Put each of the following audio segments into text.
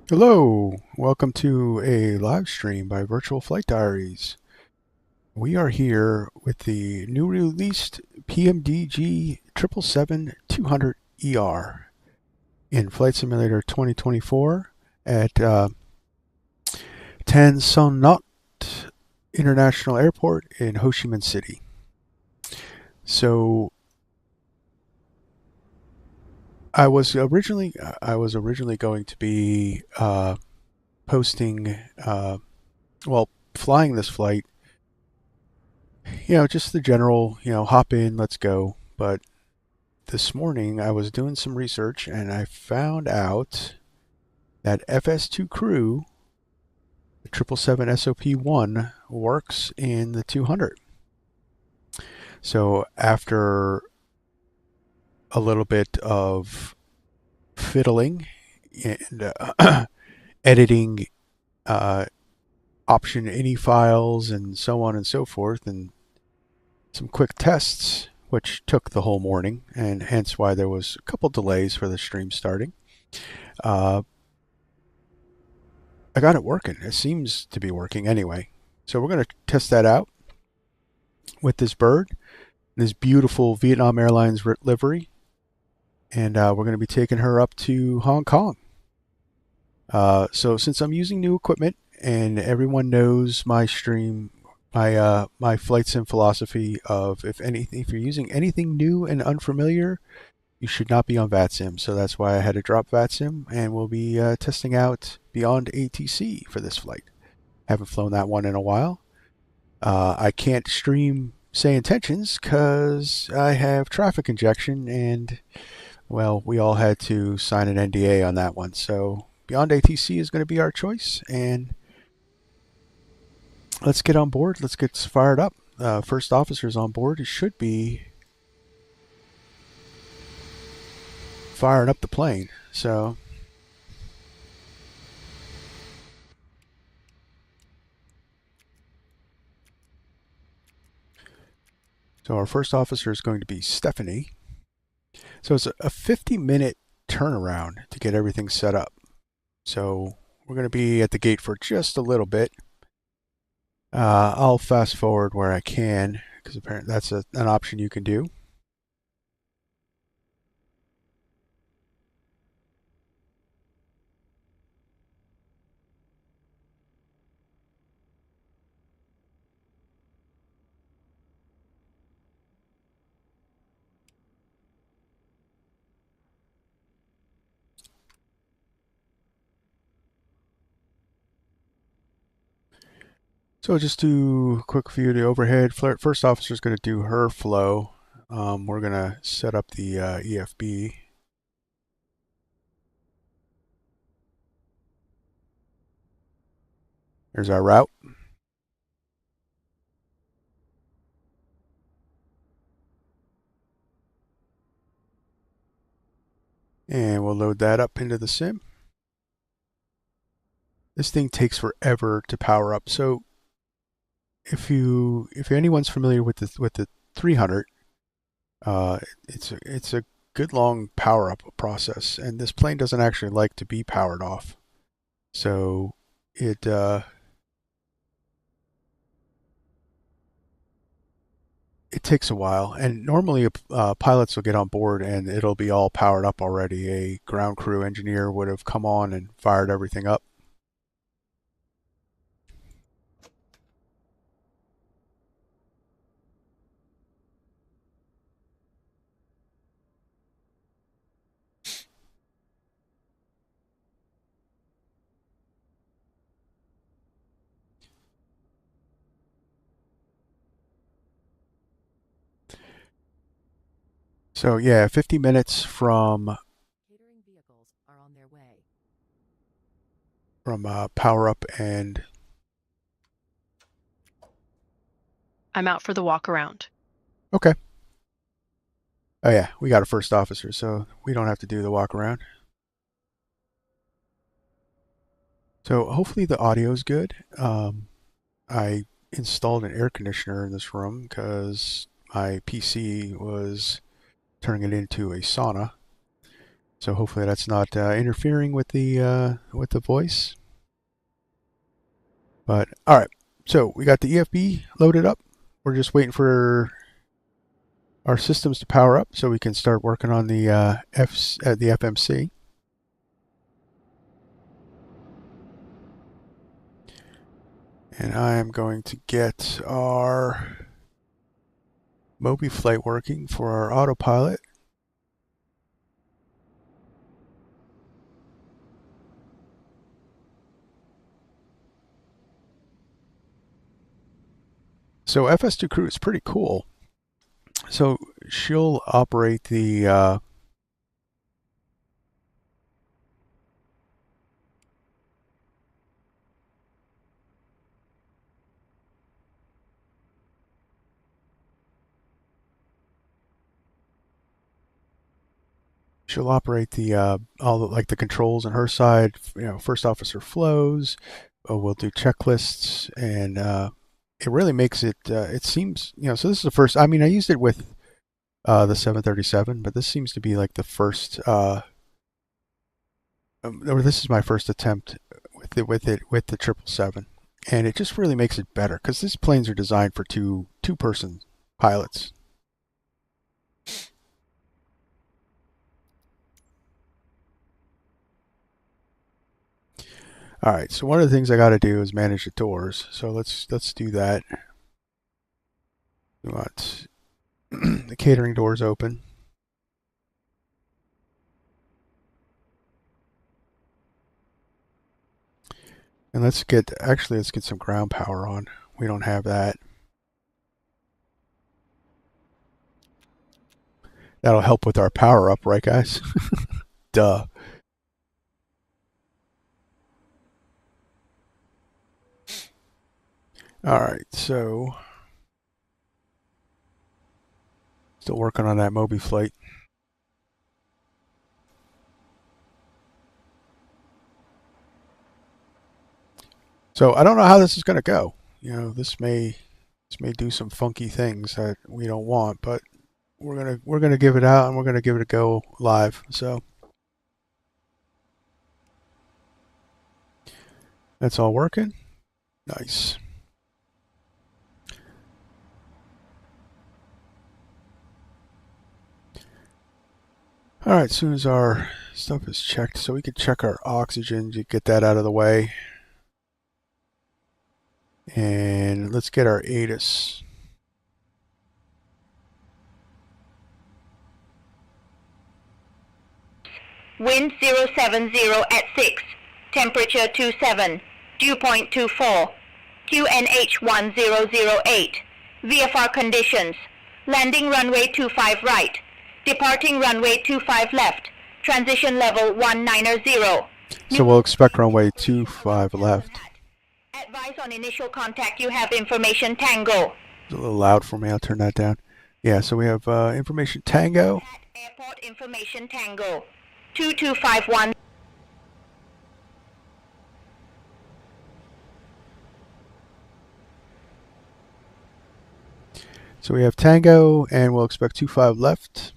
Hello, welcome to a live stream by Virtual Flight Diaries. We are here with the new released PMDG 777-200ER in Flight Simulator 2024 at Tan Son Nhut International Airport in Ho Chi Minh City. So I was originally going to be posting, flying this flight, just the general, hop in, let's go. But this morning I was doing some research and I found out that FS2CREW, the 777 SOP1, works in the 200. So after a little bit of fiddling and editing option any files and so on and so forth, and some quick tests, which took the whole morning, and hence why there was a couple delays for the stream starting. I got it working. It seems to be working anyway. So we're going to test that out with this bird, this beautiful Vietnam Airlines livery, and we're going to be taking her up to Hong Kong. So since I'm using new equipment and everyone knows my stream, my flight sim philosophy of if you're using anything new and unfamiliar, you should not be on VATSIM. So that's why I had to drop VATSIM, and we'll be testing out BeyondATC for this flight. Haven't flown that one in a while. I can't stream say intentions because I have traffic injection, and well, we all had to sign an NDA on that one. So BeyondATC is going to be our choice, and let's get on board. Let's get fired up. First officer's on board. It should be firing up the plane. So our first officer is going to be Stephanie. So it's a 50-minute turnaround to get everything set up. So we're going to be at the gate for just a little bit. I'll fast forward where I can because apparently that's an option you can do. So just do a quick view of the overhead. First officer is going to do her flow. We're going to set up the EFB. There's our route. And we'll load that up into the sim. This thing takes forever to power up. So if anyone's familiar with the 300, it's a good long power up process, and this plane doesn't actually like to be powered off. So it takes a while, and normally pilots will get on board and it'll be all powered up already. A ground crew engineer would have come on and fired everything up. So yeah, 50 minutes from Catering vehicles are on their way. power up, and I'm out for the walk around. okay. Oh yeah, we got a first officer, so we don't have to do the walk around. So hopefully the audio is good. I installed an air conditioner in this room because my PC was turning it into a sauna. So hopefully that's not interfering with the voice. But all right, so we got the EFB loaded up. We're just waiting for our systems to power up so we can start working on the the FMC. And I am going to get our Mobi flight working for our autopilot. So FS2CREW is pretty cool. So she'll operate the all the, like the controls on her side. You know, first officer flows. We'll do checklists, and it really makes it. It seems, you know. So this is the first. I mean, I used it with the 737, but this seems to be like the first. Or this is my first attempt with the 777, and it just really makes it better because these planes are designed for two-person pilots. All right, so one of the things I got to do is manage the doors. So let's do that. We want the catering doors open. And let's get some ground power on. We don't have that. That'll help with our power up, right guys? Duh. All right, so still working on that Mobi flight. So I don't know how this is going to go. You know, this may do some funky things that we don't want, but we're gonna give it out and we're gonna give it a go live. So that's all working. Nice. All right, as soon as our stuff is checked, so we can check our oxygen to get that out of the way. And let's get our ATIS. Wind 070 at 6, temperature 27, dew point 24, QNH 1008, VFR conditions, landing runway 25 right, departing runway 25 left, transition level 190. So we'll expect runway 25 left. Advise on initial contact, you have information Tango. It's a little loud for me, I'll turn that down. Yeah, so we have information Tango. Airport information Tango. 2251. So we have Tango, and we'll expect 25 left.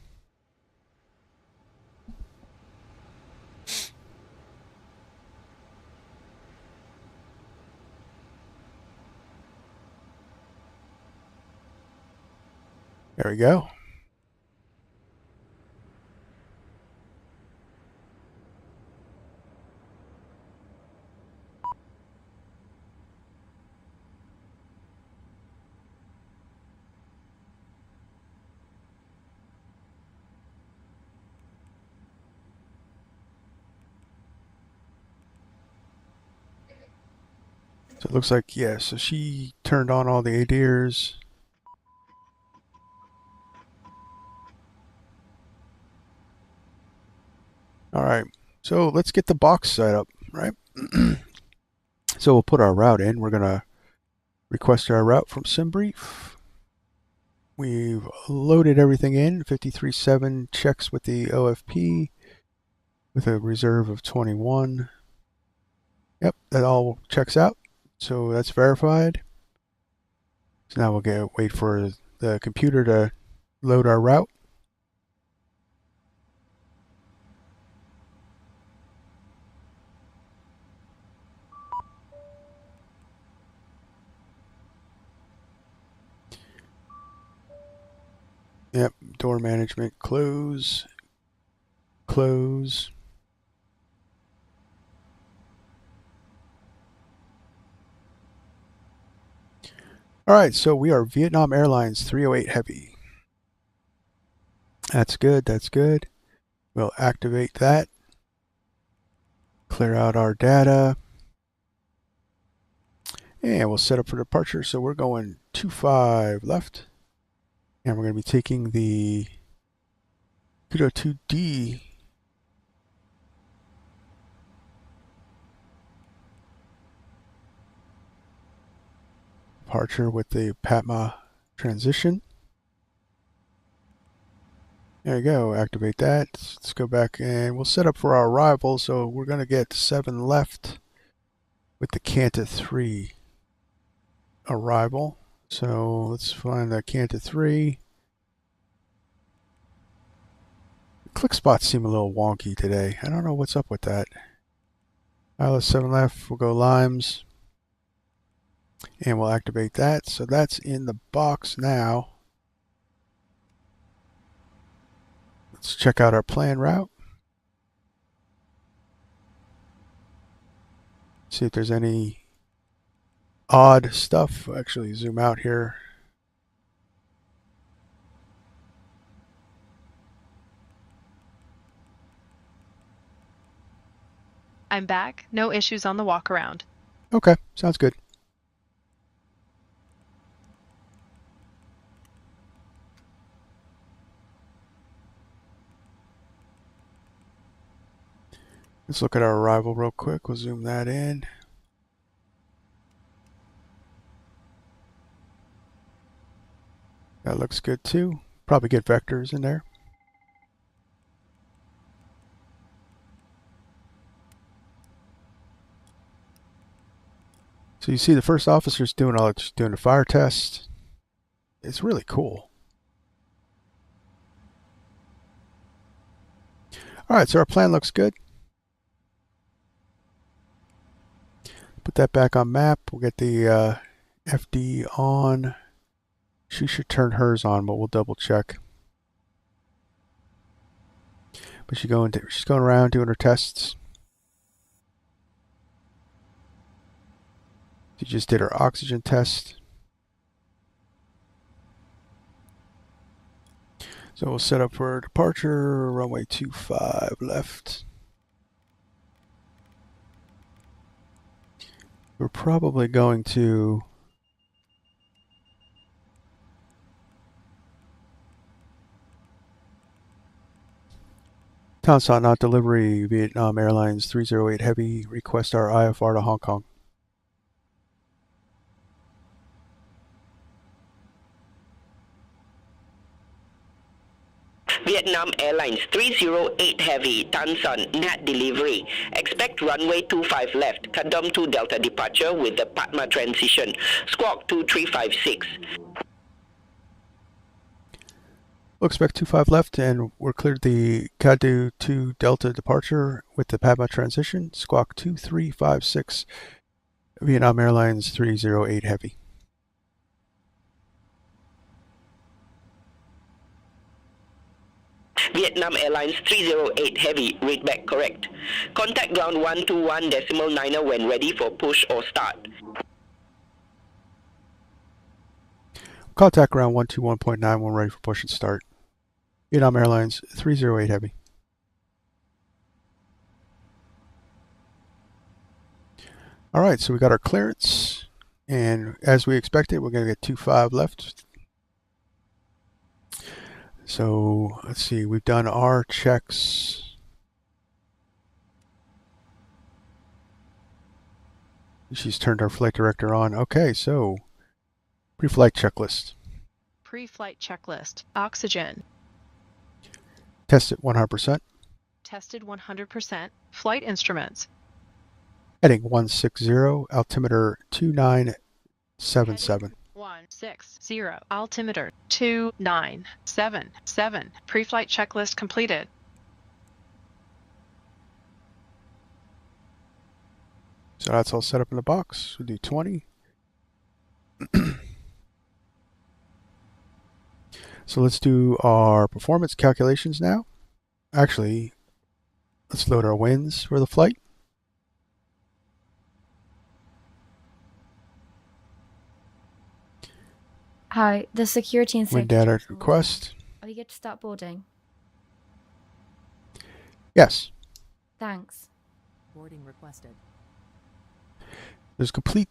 There we go. So it looks like, yeah, so she turned on all the ADIRs. All right, so let's get the box set up, right? So we'll put our route in. We're going to request our route from SimBrief. We've loaded everything in. 53.7 checks with the OFP with a reserve of 21. Yep, that all checks out. So that's verified. So now we'll wait for the computer to load our route. Yep, door management, close, close. All right, so we are Vietnam Airlines 308 Heavy. That's good, that's good. We'll activate that. Clear out our data. And we'll set up for departure. So we're going 25 left. And we're going to be taking the Kudo 2D departure with the PATMA transition. There you go, activate that. Let's go back and we'll set up for our arrival. So we're going to get 7 left with the CANTO 3 arrival. So let's find the CANTO 3. Click spots seem a little wonky today. I don't know what's up with that. Let's 7 left. We'll go limes. And we'll activate that. So that's in the box now. Let's check out our plan route. See if there's any odd stuff. I'll actually zoom out here. I'm back. No issues on the walk around. Okay, sounds good. Let's look at our arrival real quick. We'll zoom that in. That looks good too. Probably get vectors in there. So you see the first officer's doing a fire test. It's really cool. All right, so our plan looks good. Put that back on map. We'll get the FD on. She should turn hers on, but we'll double check. But she's going around doing her tests. She just did her oxygen test. So we'll set up for departure, runway 25 left. We're probably going to Town South Not Delivery, Vietnam Airlines 308 Heavy, request our IFR to Hong Kong. Vietnam Airlines 308 Heavy, Tan Son, Nat Delivery. Expect runway 25 left, Kadom 2 Delta departure with the PATMA transition. Squawk 2356. We'll expect 25 left, and we're cleared the Kadom 2 Delta departure with the PATMA transition. Squawk 2356, Vietnam Airlines 308 Heavy. Vietnam Airlines 308 Heavy, read back correct. Contact ground 121.9 when ready for push or start. Contact ground 121.9 when ready for push and start. Vietnam Airlines 308 Heavy. All right, so we got our clearance, and as we expected, we're going to get 25 left. So let's see, we've done our checks. She's turned our flight director on. Okay, so pre-flight checklist. Pre-flight checklist. Oxygen. Test it 100%. Tested 100%. Flight instruments. Heading 160, altimeter 2977. 160. Altimeter 2977. Pre-flight checklist completed. So that's all set up in the box. We'll do 20. So let's do our performance calculations now. Actually, let's load our winds for the flight. Hi, the security and safety Wind data controls. request. Are we good to start boarding? Yes. Thanks. Boarding requested. There's complete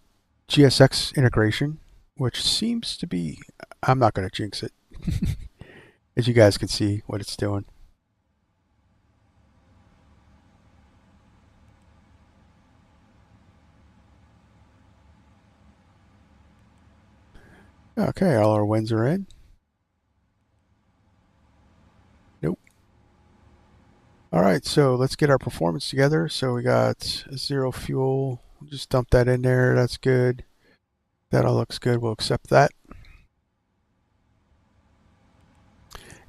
GSX integration, which seems to be, I'm not going to jinx it, as you guys can see what it's doing. Okay, all our winds are in. Nope. All right, so let's get our performance together. So we got 0 fuel. Just dump that in there. That's good. That all looks good. We'll accept that.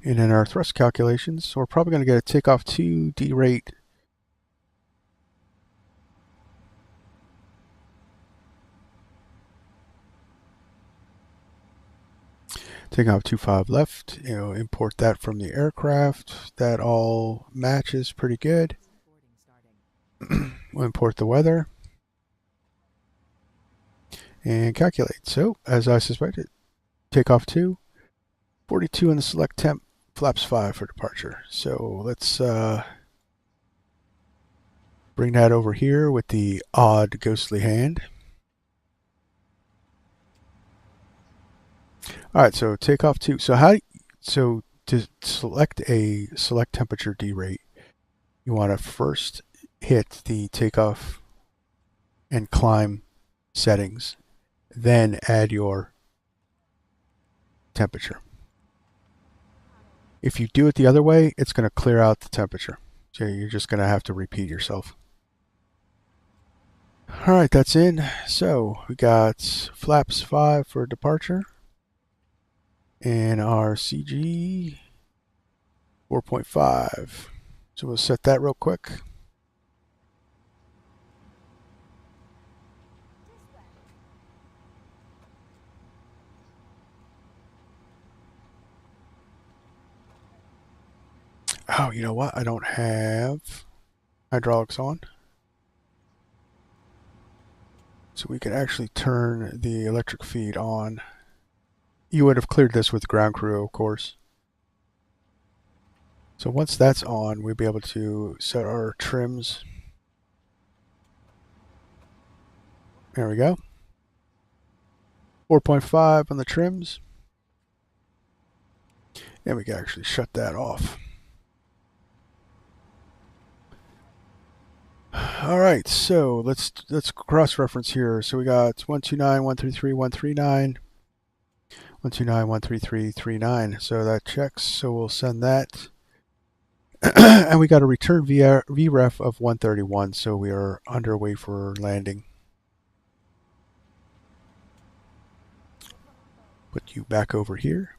And then our thrust calculations. So we're probably going to get a takeoff 2 D rate. Takeoff 25 left. Import that from the aircraft. That all matches pretty good. Boarding starting. We'll import the weather and calculate. So, as I suspected, takeoff 2, 42 in the select temp, flaps 5 for departure. So let's bring that over here with the odd ghostly hand. All right, so takeoff 2. So to select a select temperature D rate, you want to first hit the takeoff and climb settings, then add your temperature. If you do it the other way, it's going to clear out the temperature. So you're just going to have to repeat yourself. All right, that's in. So we got flaps 5 for departure. And our CG 4.5. So we'll set that real quick. Oh, you know what? I don't have hydraulics on. So we can actually turn the electric feed on. You would have cleared this with ground crew, of course. So once that's on, we'll be able to set our trims. There we go. 4.5 on the trims. And we can actually shut that off. All right, so let's cross-reference here. So we got 129.133.139, 129.133.39. So that checks. So we'll send that, and we got a return VREF of 131. So we are underway for landing. Put you back over here.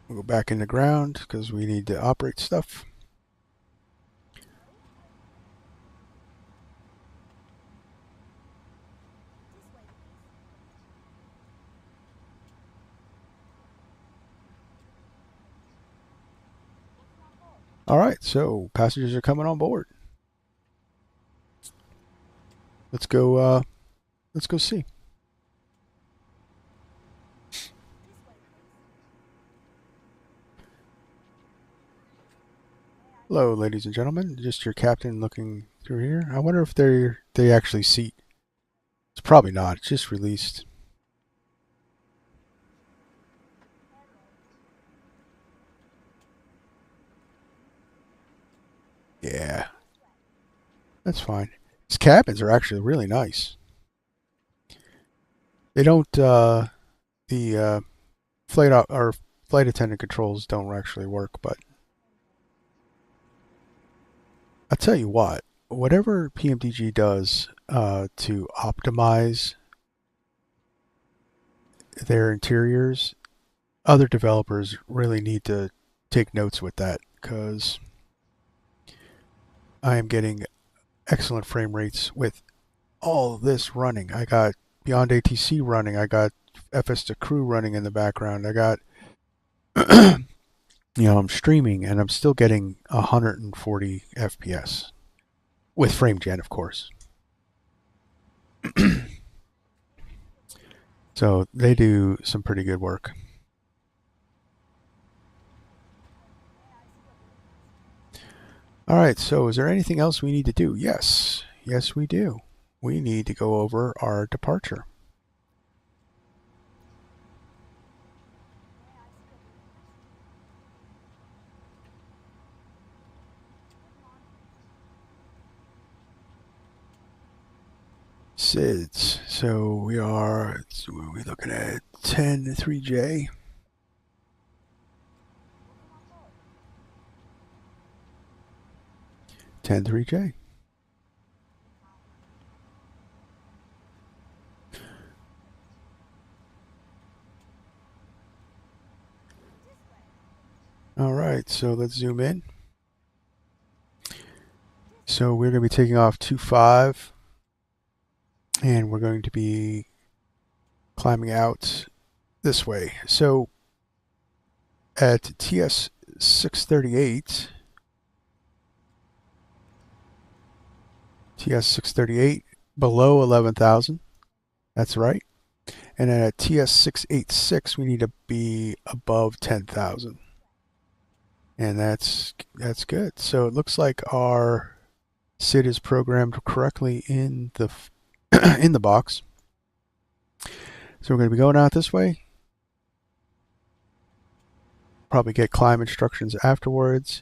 We'll go back in the ground because we need to operate stuff. All right, so passengers are coming on board. Let's go see. Hello, ladies and gentlemen. Just your captain looking through here. I wonder if they actually seat. It's probably not. It's just released. Yeah, that's fine. These cabins are actually really nice. They don't. The flight attendant controls don't actually work, but I'll tell you what. Whatever PMDG does to optimize their interiors, other developers really need to take notes with that, because I am getting excellent frame rates with all of this running. I got BeyondATC running. I got FS2CREW running in the background. I got, I'm streaming and I'm still getting 140 FPS with FrameGen, of course. So they do some pretty good work. All right, so is there anything else we need to do? Yes, we do. We need to go over our departure. SIDS. So we are, what are we looking at? 10-3J. J. All right, so let's zoom in. So we're going to be taking off 2-5, and we're going to be climbing out this way. So at TS 638, below 11,000. That's right. And then at TS 686, we need to be above 10,000. And that's good. So it looks like our SID is programmed correctly in the in the box. So we're going to be going out this way. Probably get climb instructions afterwards.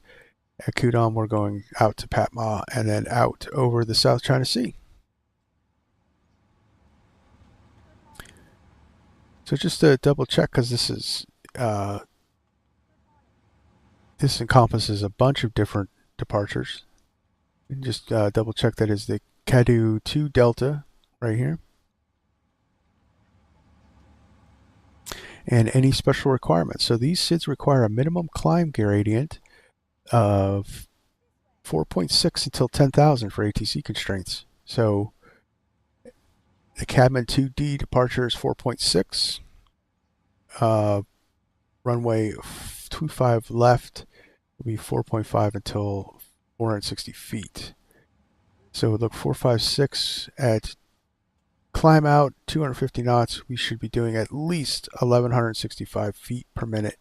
At Kudam, we're going out to PATMA and then out over the South China Sea. So just to double check, because this encompasses a bunch of different departures. And just double check that is the CADU 2 Delta right here. And any special requirements. So these SIDs require a minimum climb gradient of 4.6 until 10,000 for ATC constraints. So the Cadman 2D departure is 4.6. Runway 25 left will be 4.5 until 460 feet. So look, 456 at climb out 250 knots. We should be doing at least 1,165 feet per minute.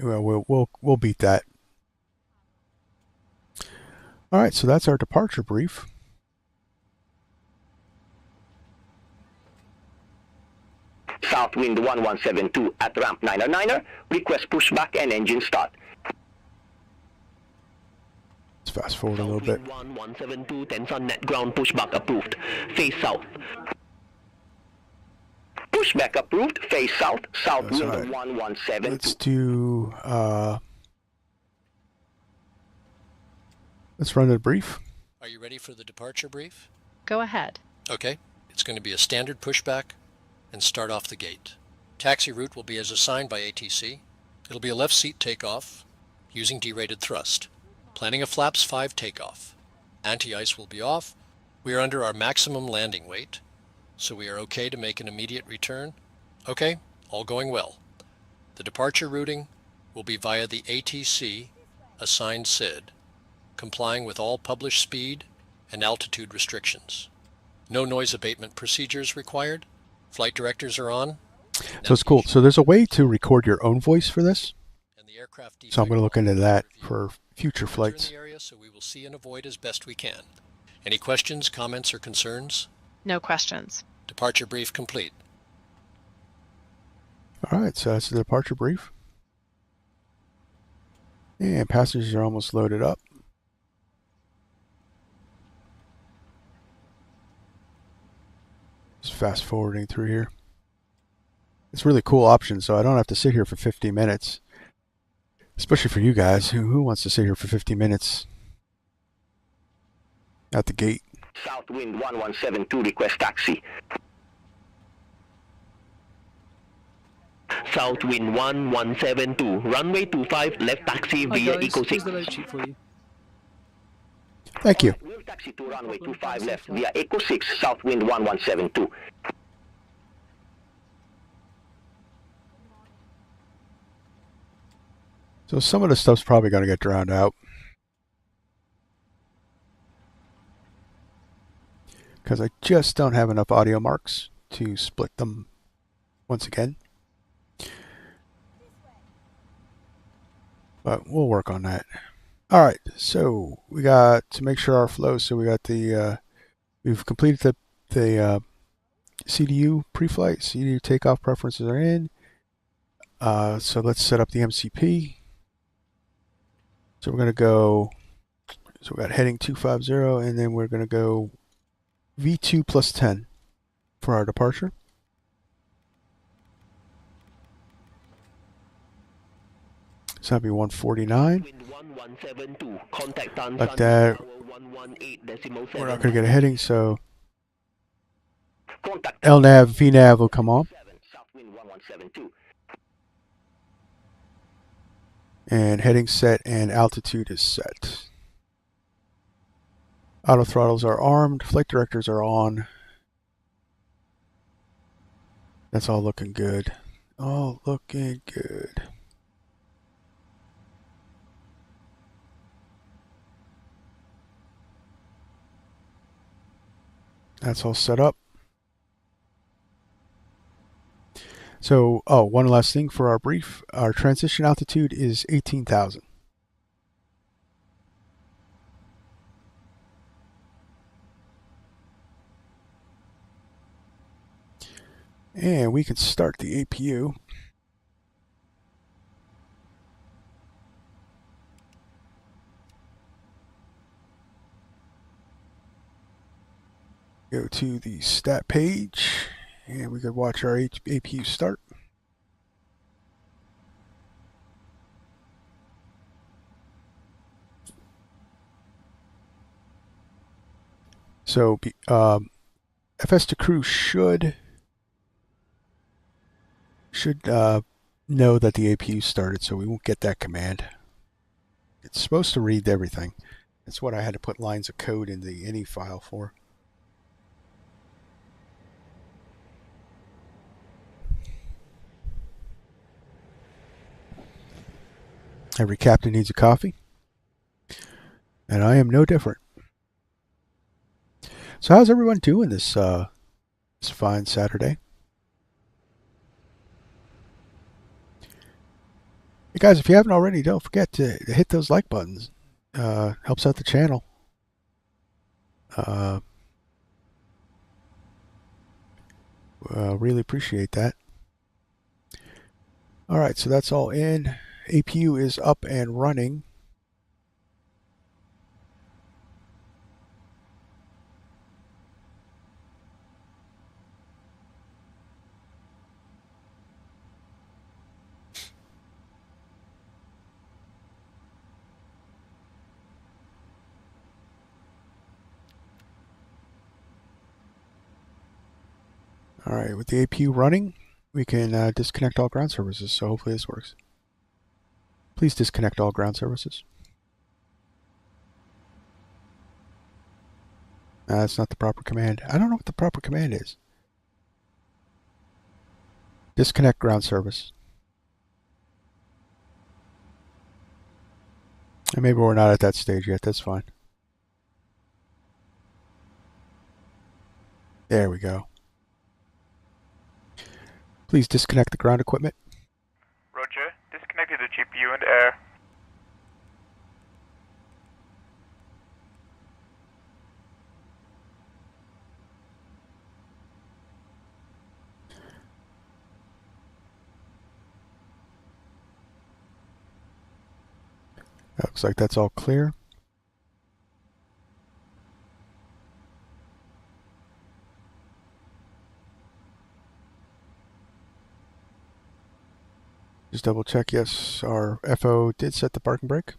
We'll beat that. All right, so that's our departure brief. Southwind 1172 at ramp 9er, request pushback and engine start. Let's fast forward a little bit. 1172 Tenson net ground pushback approved. Face south. Pushback approved. Face south. Southwind right. 1172. Let's do. Let's run the brief. Are you ready for the departure brief? Go ahead. Okay. It's going to be a standard pushback and start off the gate. Taxi route will be as assigned by ATC. It'll be a left seat takeoff using derated thrust. Planning a flaps 5 takeoff. Anti-ice will be off. We are under our maximum landing weight, so we are okay to make an immediate return. Okay, all going well. The departure routing will be via the ATC assigned SID, complying with all published speed and altitude restrictions. No noise abatement procedures required. Flight directors are on. So it's cool. So there's a way to record your own voice for this. And the aircraft So I'm going to look into that review. for future We're in flights. the area, so we will see and avoid as best we can. Any questions, comments, or concerns? No questions. Departure brief complete. All right, so that's the departure brief. And passengers are almost loaded up. Just fast forwarding through here. It's a really cool option, so I don't have to sit here for 50 minutes. Especially for you guys. Who wants to sit here for 50 minutes at the gate? Southwind 1172 request taxi. Southwind 1172, runway 25 left taxi via Eco 6. Thank you. We'll taxi to runway 25 left via Echo 6, south wind 1172. So some of the stuff's probably going to get drowned out. Because I just don't have enough audio marks to split them once again. But we'll work on that. All right, so we got to make sure our flow. So we got the we've completed the CDU pre-flight. CDU takeoff preferences are in. So let's set up the MCP. So we're going to go. So we got heading 250, and then we're going to go V2 plus 10 for our departure. So that'd be 149. Like that. We're not going to get a heading, so LNAV, VNAV will come on. And heading set and altitude is set. Auto throttles are armed. Flight directors are on. That's all looking good. All looking good. That's all set up. So, one last thing for our brief. Our transition altitude is 18,000. And we can start the APU. Go to the stat page, and we could watch our APU start. So, FS2CREW should know that the APU started, so we won't get that command. It's supposed to read everything. That's what I had to put lines of code in the ini file for. Every captain needs a coffee, and I am no different. So how's everyone doing this fine Saturday? Hey guys, if you haven't already, don't forget to hit those like buttons. Helps out the channel. Really appreciate that. All right, so that's all in. APU is up and running. All right, with the APU running, we can disconnect all ground services, so hopefully this works. Please disconnect all ground services. That's not the proper command. I don't know what the proper command is. Disconnect ground service. And maybe we're not at that stage yet. That's fine. There we go. Please disconnect the ground equipment. Roger. Disconnected the GPU and air. Looks like that's all clear. Just double check, yes, our FO did set the parking brake.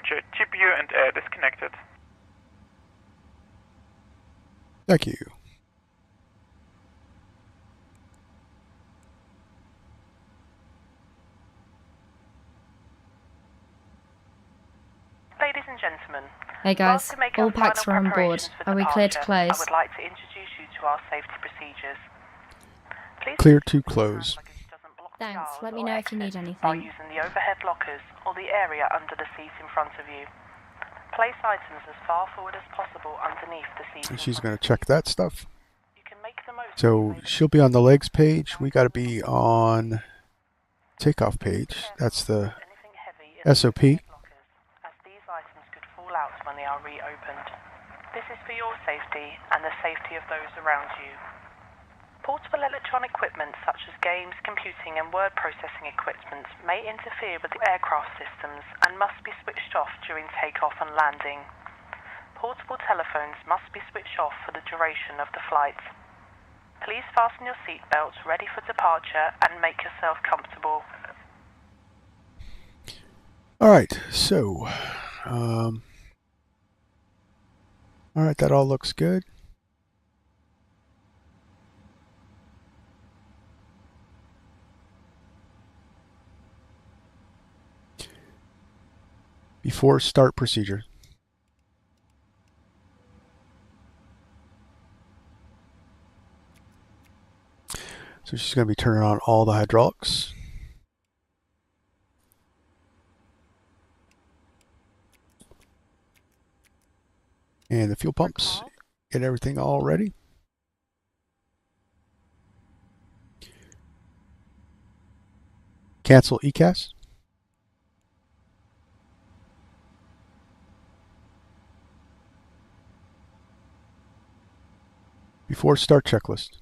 Roger. GPU and air disconnected. Thank you. Ladies and gentlemen, Hey guys, whilst we make all our packs are final on board. preparations for Are we cleared to departure, I close? would like to introduce you to our safety procedures. Please Clear to ensure that close. your luggage doesn't block the Thanks, aisles let me or know if you exits need by anything. using the overhead lockers or the area under the seat in front of you. Place items as far forward as possible underneath the seat. And she's going to check that stuff. You can make the most So she'll be on the legs page. We got to be on takeoff page. That's the anything heavy in the SOP. overhead lockers, as these items could fall out when they are reopened. This is for your safety and the safety of those around you. Portable electronic equipment such as games, computing and word processing equipment may interfere with the aircraft systems and must be switched off during takeoff and landing. Portable telephones must be switched off for the duration of the flight. Please fasten your seatbelts ready for departure and make yourself comfortable. All right. So, all right. That all looks good. Before start procedure. So she's going to be turning on all the hydraulics. And the fuel pumps. Get everything all ready. Cancel ECAS. Before start checklist.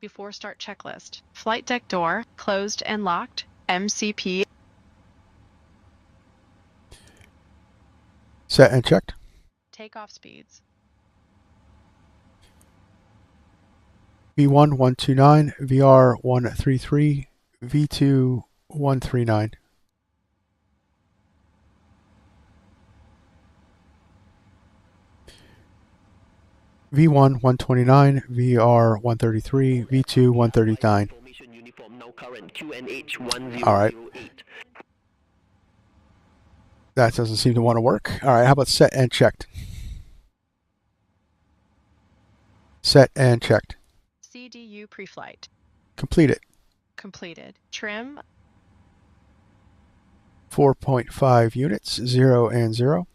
Before start checklist. Flight deck door closed and locked. MCP. Set and checked. Takeoff speeds. V1 129, VR 133, V2 139. V1 129, VR 133, V2 139. All right. That doesn't seem to want to work. All right, how about set and checked? Set and checked. CDU pre-flight. Complete it. Completed. Trim. 4.5 units, 0 and 0.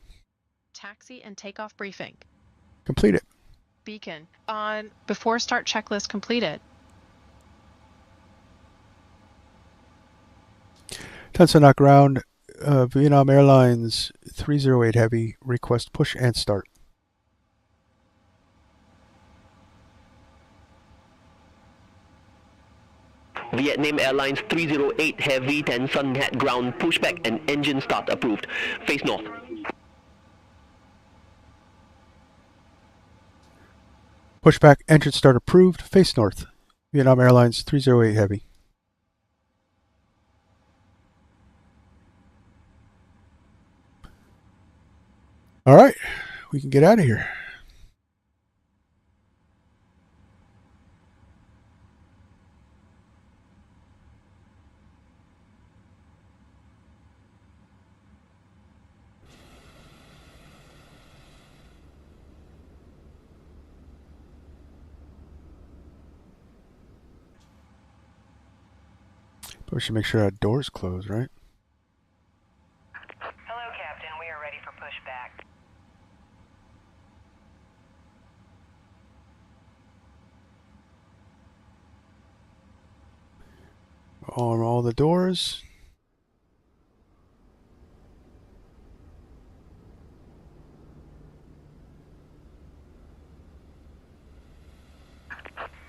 Taxi and takeoff briefing. Complete it. Beacon. On before start checklist completed. Tansan ground, Vietnam Airlines 308 Heavy, request push and start. Vietnam Airlines 308 Heavy, Tansan at ground, pushback and engine start approved. Face north. Pushback, engine start approved, face north. Vietnam Airlines 308 Heavy. All right, we can get out of here. But we should make sure our door's closed, right? Hello, Captain. We are ready for pushback. On all the doors.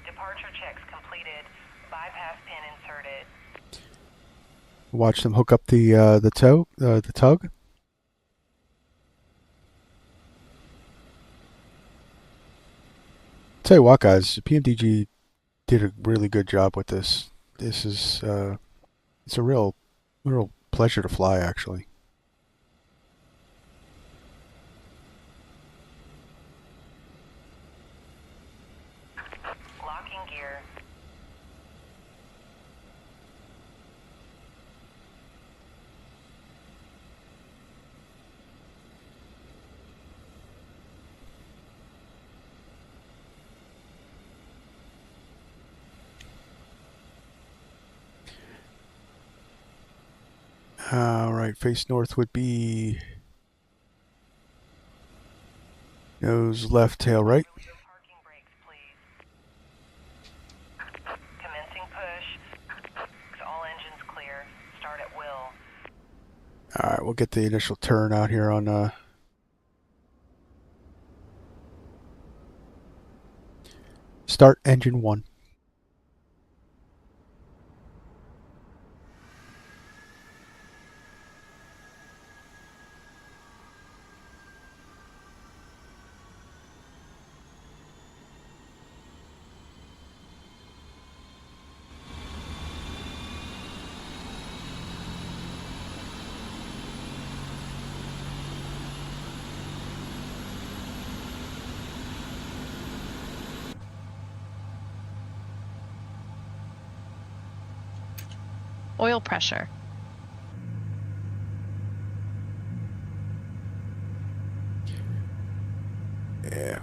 Departure checks completed. Bypass pin inserted. Watch them hook up the tug. Tell you what, guys, PMDG did a really good job with this. This is it's a real pleasure to fly, actually. All right, face north would be nose left, tail right. Parking brakes, please. Commencing push. All engines clear. Start at will. All right, we'll get the initial turn out here on start engine 1. Oil pressure. Yeah.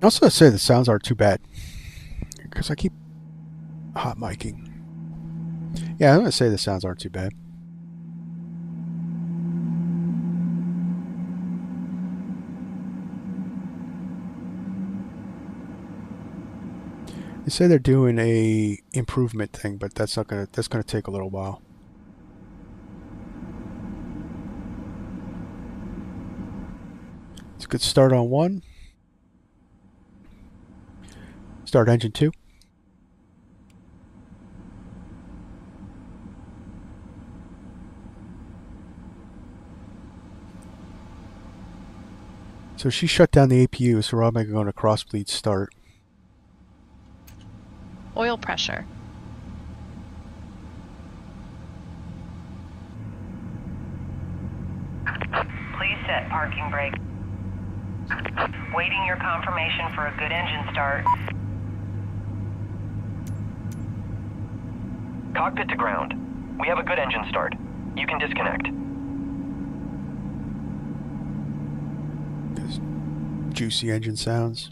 Also, I'd say the sounds aren't too bad because I keep hot micing. Yeah, I'm gonna say the sounds aren't too bad. They say they're doing a improvement thing, but that's gonna take a little while. It's a good start on 1. Start engine 2. So she shut down the APU, so we're all going to crossbleed start. Oil pressure. Please set parking brake. Waiting your confirmation for a good engine start. Cockpit to ground. We have a good engine start. You can disconnect. There's juicy engine sounds.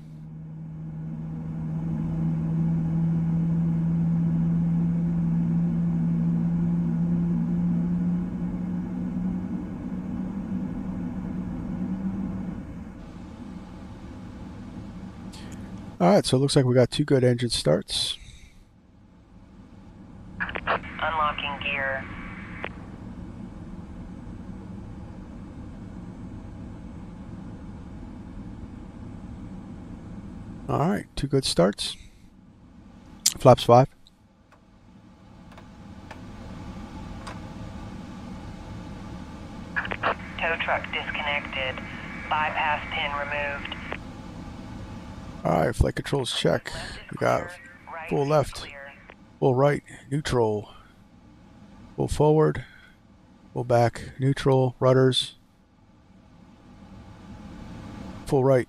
Alright, so it looks like we got 2 good engine starts. Unlocking gear. Alright, 2 good starts. Flaps 5. Tow truck disconnected. Bypass pin removed. Alright, flight controls check. We got full left, full right, neutral, full forward, full back, neutral, rudders, full right,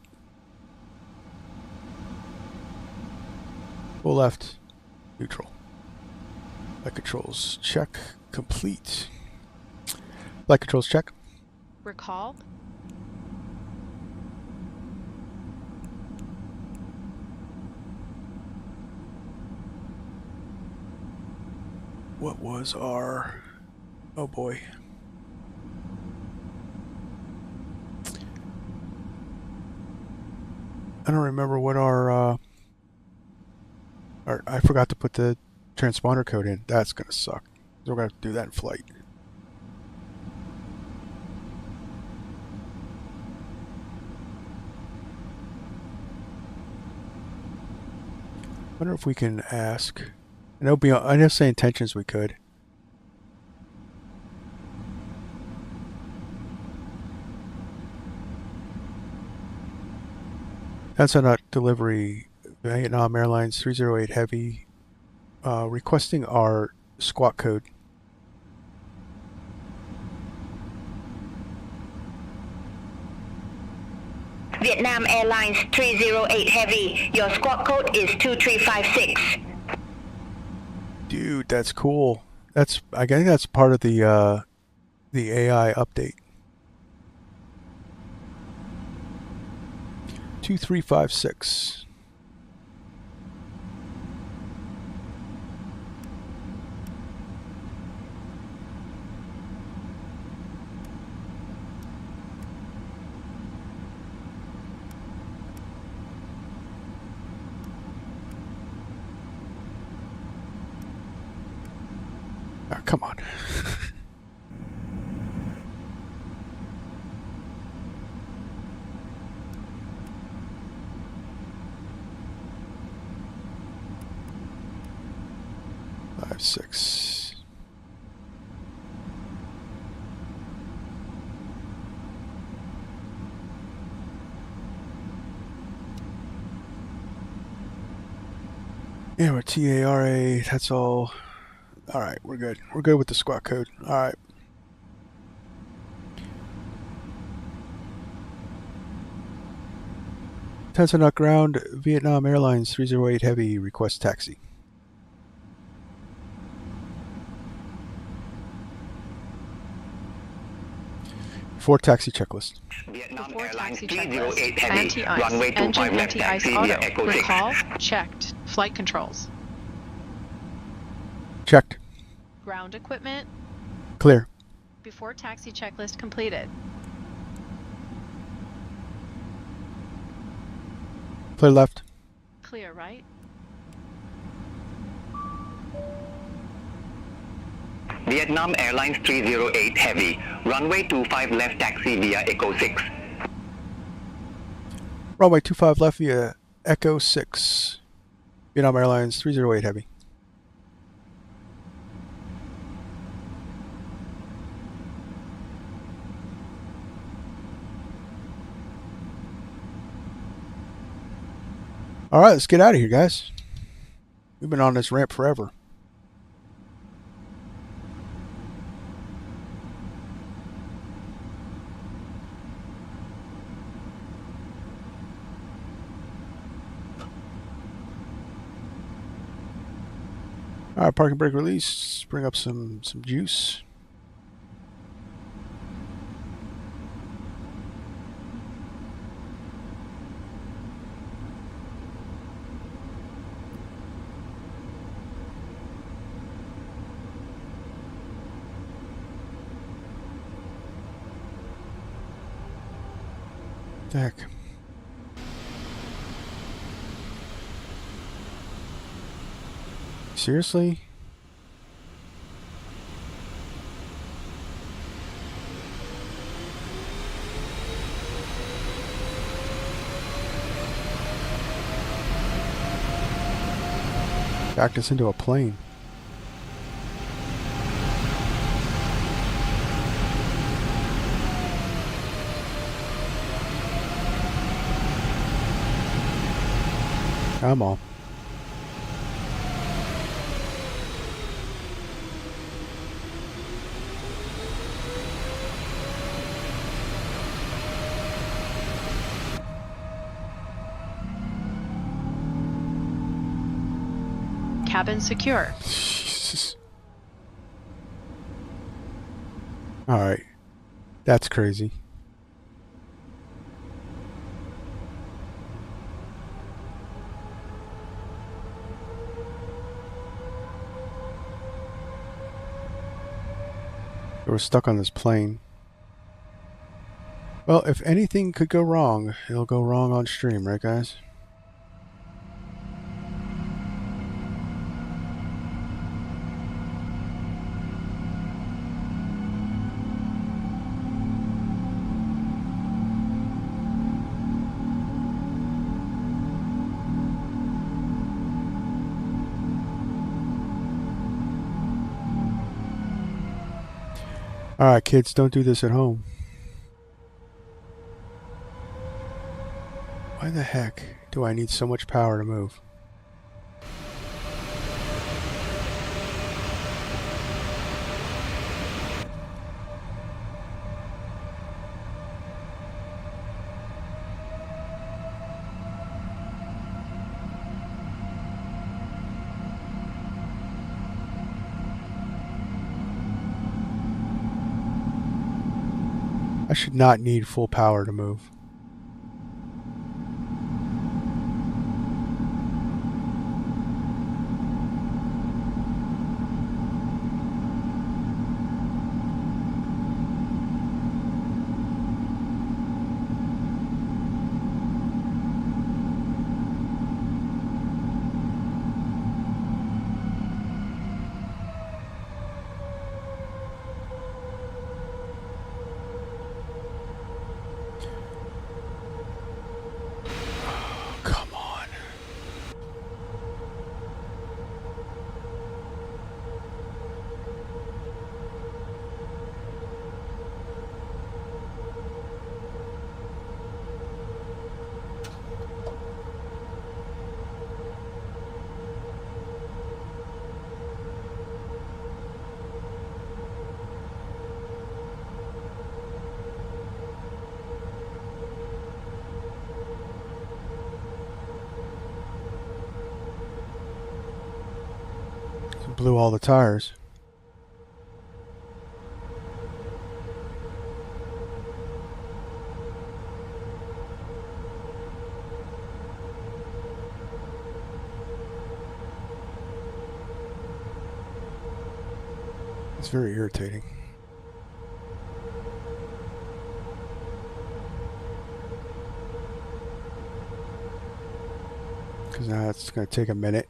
full left, neutral. Flight controls check, complete. Flight controls check. Recall. What was our... Oh boy. I don't remember what our I forgot to put the transponder code in. That's gonna suck. We're gonna have to do that in flight. Wonder if we can ask. I know say intentions we could. That's on a delivery. Vietnam Airlines 308 Heavy requesting our squawk code. Vietnam Airlines 308 Heavy, your squawk code is 2356. Dude, that's cool. I think that's part of the AI update. 2356. Oh, come on. Five, six. Yeah, we're TARA. That's all. All right, we're good. We're good with the squawk code. All right. Tencent ground, Vietnam Airlines 308 Heavy, request taxi. Before taxi checklist. Vietnam Before Airlines taxi 308 checklist, Heavy, anti-ice, runway engine 25 left anti-ice taxi via auto, Echo 6. recall, checked, flight controls, Checked. ground equipment, Clear. before taxi checklist completed, Clear left. clear right, Vietnam Airlines 308 Heavy, runway 25 left taxi via Echo 6. Runway 25 left via Echo 6. Vietnam Airlines 308 Heavy. All right, let's get out of here, guys. We've been on this ramp forever. All right, parking brake release. Bring up some juice. The heck? Seriously? Backed us into a plane. Come on. cabin secure. All right. That's crazy. We're stuck on this plane. Well, if anything could go wrong, it'll go wrong on stream, right, guys? All right, kids, don't do this at home. Why the heck do I need so much power to move? I should not need full power to move. Blew all the tires. It's very irritating. Because now it's going to take a minute.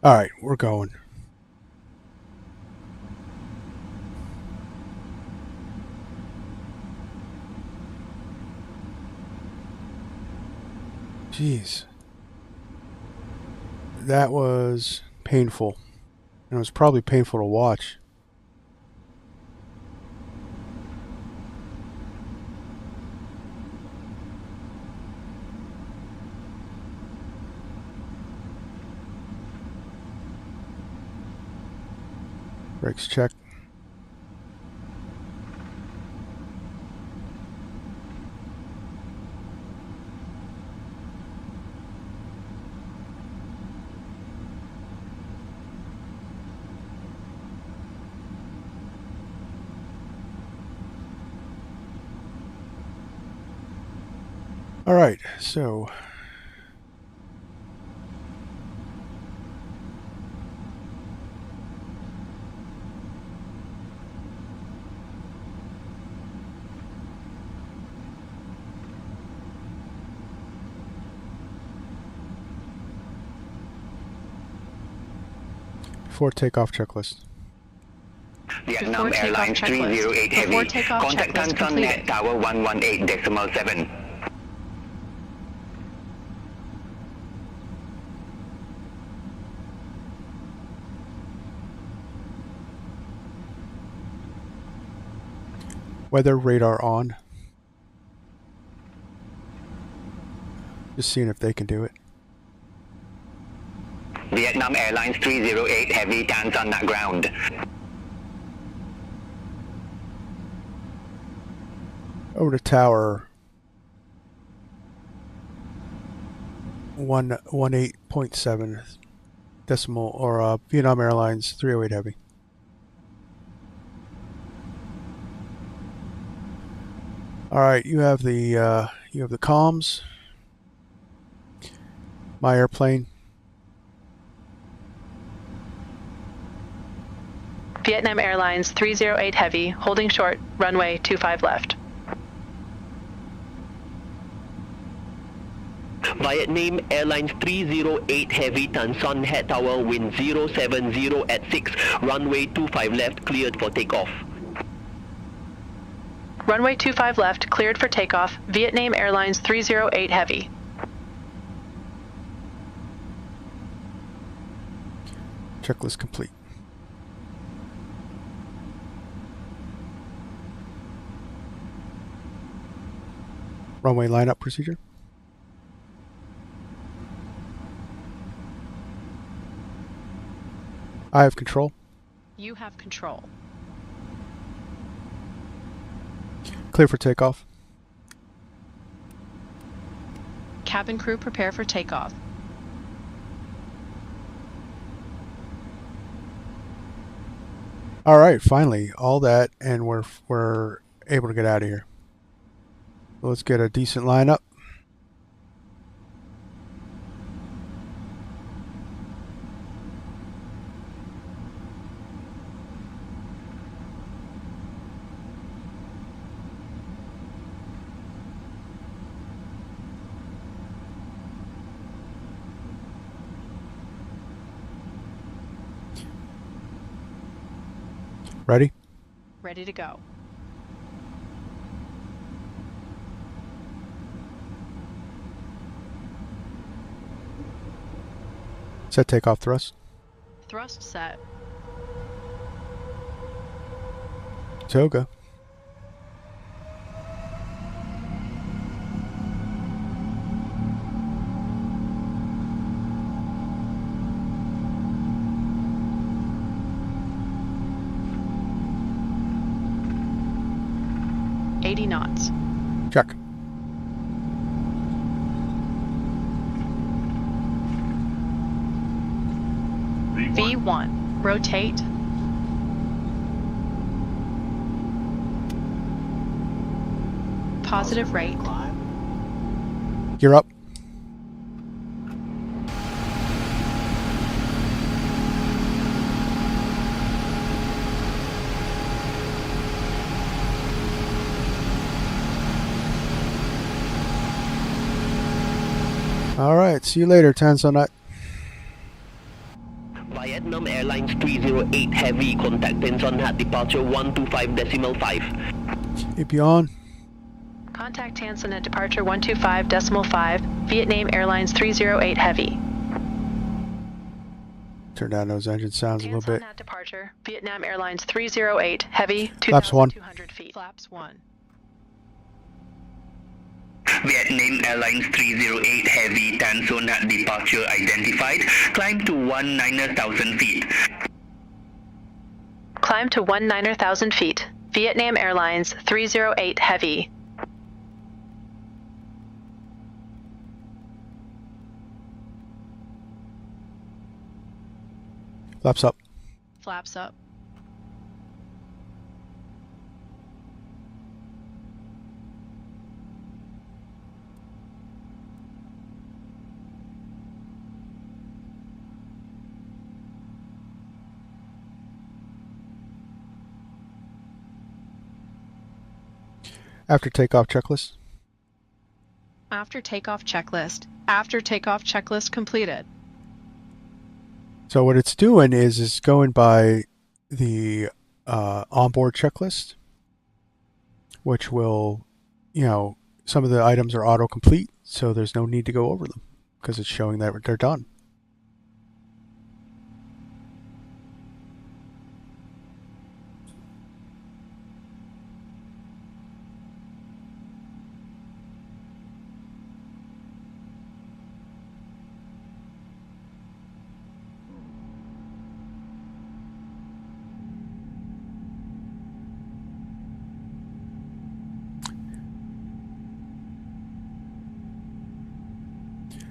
All right, we're going. Jeez. That was painful. And it was probably painful to watch. Brakes check. All right, so before takeoff checklist. Vietnam Airlines 308 Heavy. Contact Tanson at Tower 118.7. Weather radar on. Just seeing if they can do it. Vietnam Airlines 308 Heavy, Tanson at ground. Over to tower 118.7 decimal, or Vietnam Airlines 308 Heavy. All right, you have the comms. My airplane. Vietnam Airlines 308 Heavy, holding short, runway 25 left. Vietnam Airlines 308 Heavy, Tanson Head Tower, wind 070 at 6, runway 25 left, cleared for takeoff. Runway 25 left, cleared for takeoff, Vietnam Airlines 308 Heavy. Checklist complete. Runway lineup procedure. I have control. You have control. Clear for takeoff. Cabin crew prepare for takeoff. All right, finally, all that, and we're able to get out of here. Let's get a decent lineup. Ready? Ready to go. Set takeoff thrust. Thrust set. Toga. Knots. Check. V1. Rotate. Positive rate. Gear up. All right, see you later, Tanzanite. Vietnam Airlines 308 Heavy, contact Tanzan at departure 125.5. Keep you on. Contact Tansen at departure 125.5, Vietnam Airlines 308 Heavy. Turn down those engine sounds a little bit. At departure, Vietnam Airlines 308 Heavy, Flaps 1. 2,200 feet. Flaps 1. Vietnam Airlines 308 Heavy, Tanzan at departure identified. Climb to 19,000 feet. Climb to 19,000 feet. Vietnam Airlines 308 Heavy. Flaps up. Flaps up. After takeoff checklist. After takeoff checklist. After takeoff checklist completed. So what it's doing is it's going by the onboard checklist, which will, some of the items are autocomplete, so there's no need to go over them because it's showing that they're done.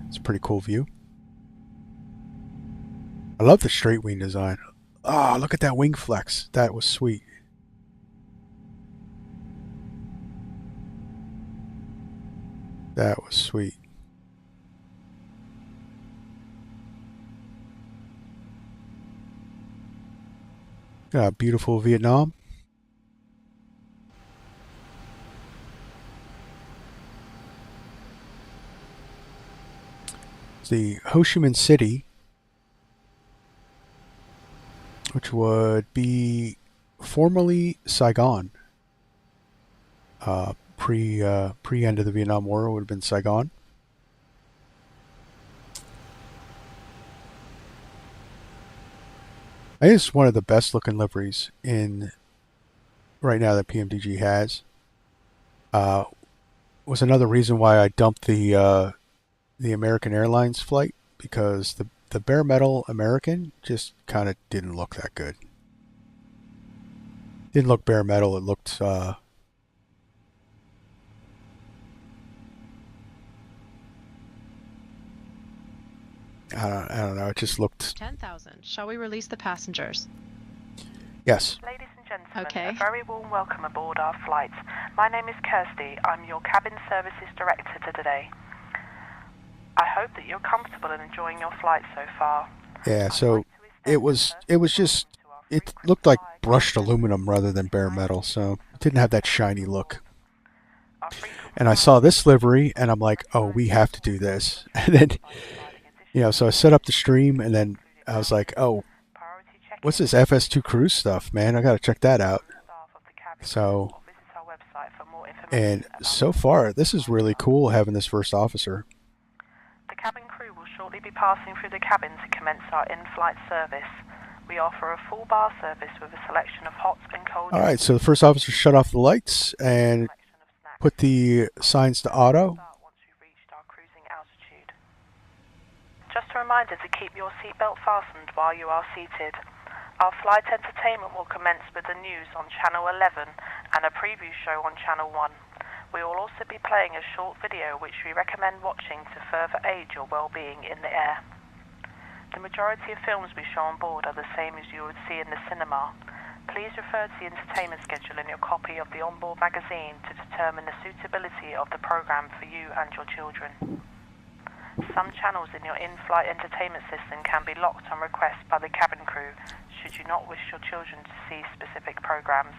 It's a pretty cool view. I love the straight wing design. Ah, look at that wing flex. That was sweet. That was sweet. Beautiful Vietnam. It's the Ho Chi Minh City, which would be formerly Saigon. Pre end of the Vietnam War would have been Saigon. I think it's one of the best looking liveries in right now that PMDG has. was another reason why I dumped the American Airlines flight, because the bare metal American just kind of didn't look that good. Didn't look bare metal. It looked I don't know. It just looked. 10,000. Shall we release the passengers? Yes. Ladies and gentlemen, Okay. a very warm welcome aboard our flight. My name is Kirsty. I'm your cabin services director to today. I hope that you're comfortable and enjoying your flight so far. Yeah. So it was just. It looked like brushed aluminum rather than bare metal, so it didn't have that shiny look. And I saw this livery, and I'm like, oh, we have to do this. And then, you know, so I set up the stream, and then I was like, oh, what's this FS2CREW stuff, man? I got to check that out. So, and so far, this is really cool having this first officer. The cabin crew will shortly be passing through the cabin to commence our in-flight service. We offer a full bar service with a selection of hot and cold. All right, so the first officer shut off the lights and put the signs to auto. Just a reminder to keep your seatbelt fastened while you are seated. Our flight entertainment will commence with the news on Channel 11 and a preview show on Channel 1. We will also be playing a short video which we recommend watching to further aid your well-being in the air. The majority of films we show on board are the same as you would see in the cinema. Please refer to the entertainment schedule in your copy of the onboard magazine to determine the suitability of the program for you and your children. Some channels in your in-flight entertainment system can be locked on request by the cabin crew should you not wish your children to see specific programs.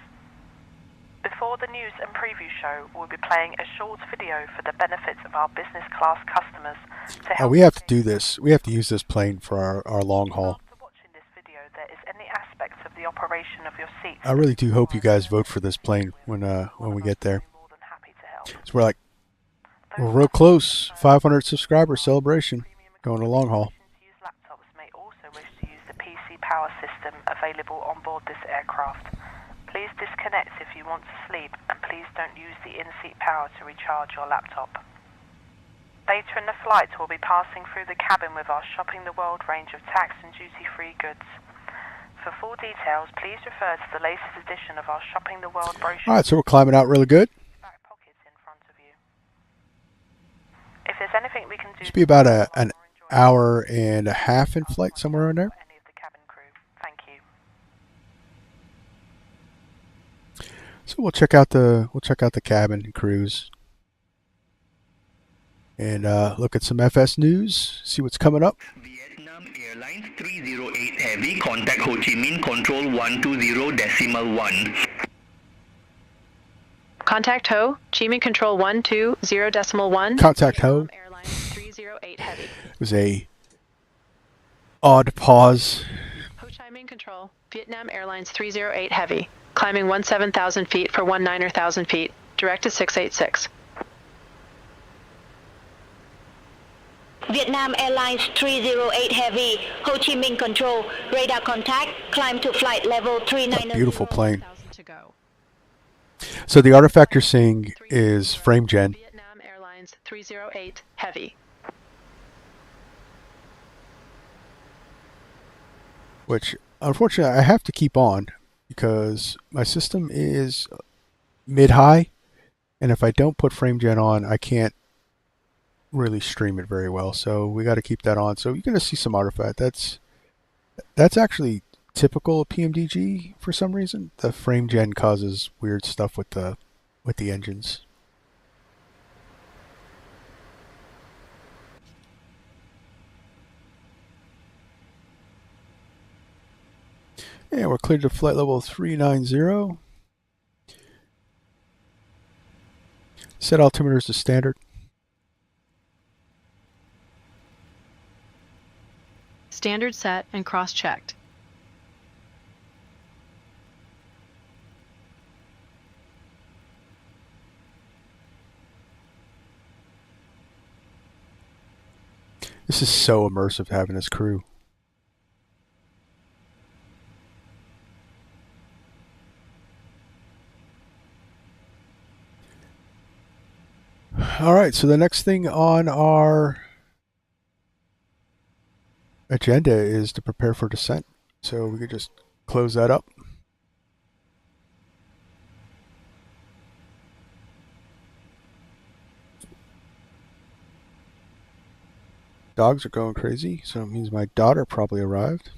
Before the news and preview show, we'll be playing a short video for the benefit of our business class customers. Oh, we have to do this. We have to use this plane for our long haul. After watching this video, there is any aspect of the operation of your seat. I really do hope you guys vote for this plane when we get there. So we're real close. 500 subscriber celebration. Going to long haul. Use laptops may also wish to use the PC power system available on board this aircraft. Please disconnect if you want to sleep, and please don't use the in-seat power to recharge your laptop. Later in the flight, we'll be passing through the cabin with our Shopping the World range of tax and duty-free goods. For full details, please refer to the latest edition of our Shopping the World brochure. All right, so we're climbing out really good. Back pockets in front of you. If there's anything we can do, Should be about an hour and a half in flight, somewhere in there. any of the cabin crew. Thank you. So we'll check out the cabin cruise and look at some FS news, see what's coming up. Vietnam Airlines 308 Heavy, contact Ho Chi Minh Control 120.1. Contact Ho, Chi Minh Control 120.1. Contact Ho. Vietnam Airlines 308 Heavy. It was a odd pause. Ho Chi Minh Control, Vietnam Airlines 308 Heavy. Climbing 17,000 feet for 19,000 feet. Direct to 686. Vietnam Airlines 308 Heavy, Ho Chi Minh Control, radar contact, climb to flight level 390. Beautiful plane. 1,000 to go. So the artifact you're seeing is frame gen. Vietnam Airlines 308 Heavy. Which unfortunately I have to keep on because my system is mid-high, and if I don't put frame gen on, I can't really stream it very well. So we got to keep that on. So you're going to see some artifact. That's actually typical of PMDG for some reason. The frame gen causes weird stuff with the engines. And we're cleared to flight level 390. Set altimeters to standard. Standard set and cross-checked. This is so immersive having this crew. All right, so the next thing on our agenda is to prepare for descent. So we could just close that up. Dogs are going crazy, so it means my daughter probably arrived.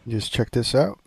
Just check this out.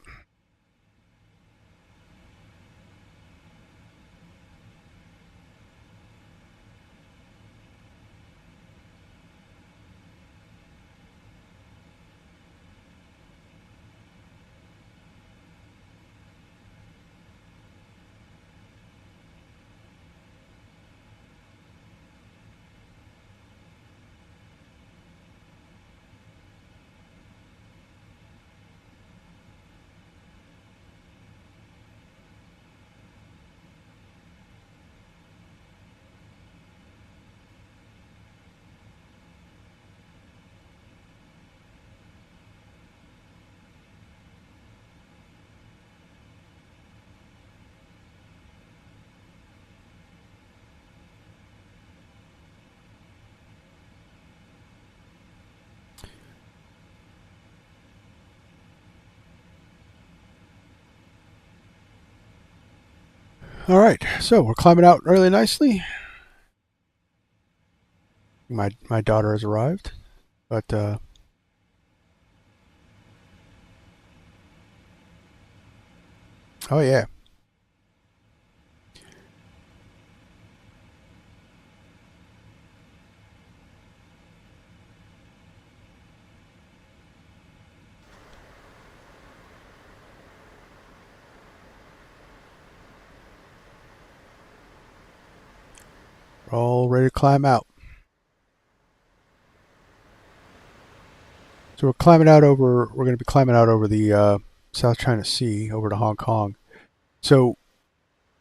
All right, so we're climbing out really nicely. My daughter has arrived, but oh yeah. We're all ready to climb out. So we're going to be climbing out over the South China Sea over to Hong Kong. So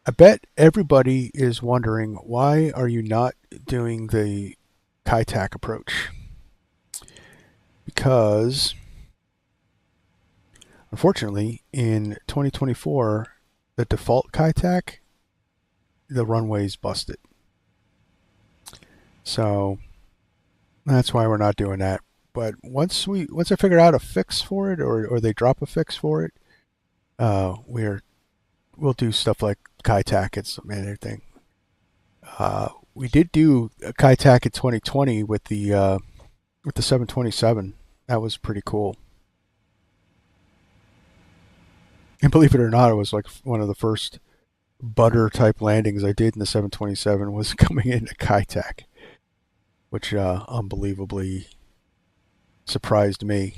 I bet everybody is wondering, why are you not doing the Kai Tak approach? Because unfortunately in 2024, the default Kai Tak, the runway's busted. So that's why we're not doing that. But once I figure out a fix for it, or they drop a fix for it, we'll do stuff like Kai Tak and some anything. We did do a Kai Tak in 2020 with the 727. That was pretty cool. And believe it or not, it was like one of the first butter type landings I did in the 727 was coming into Kai Tak, which unbelievably surprised me.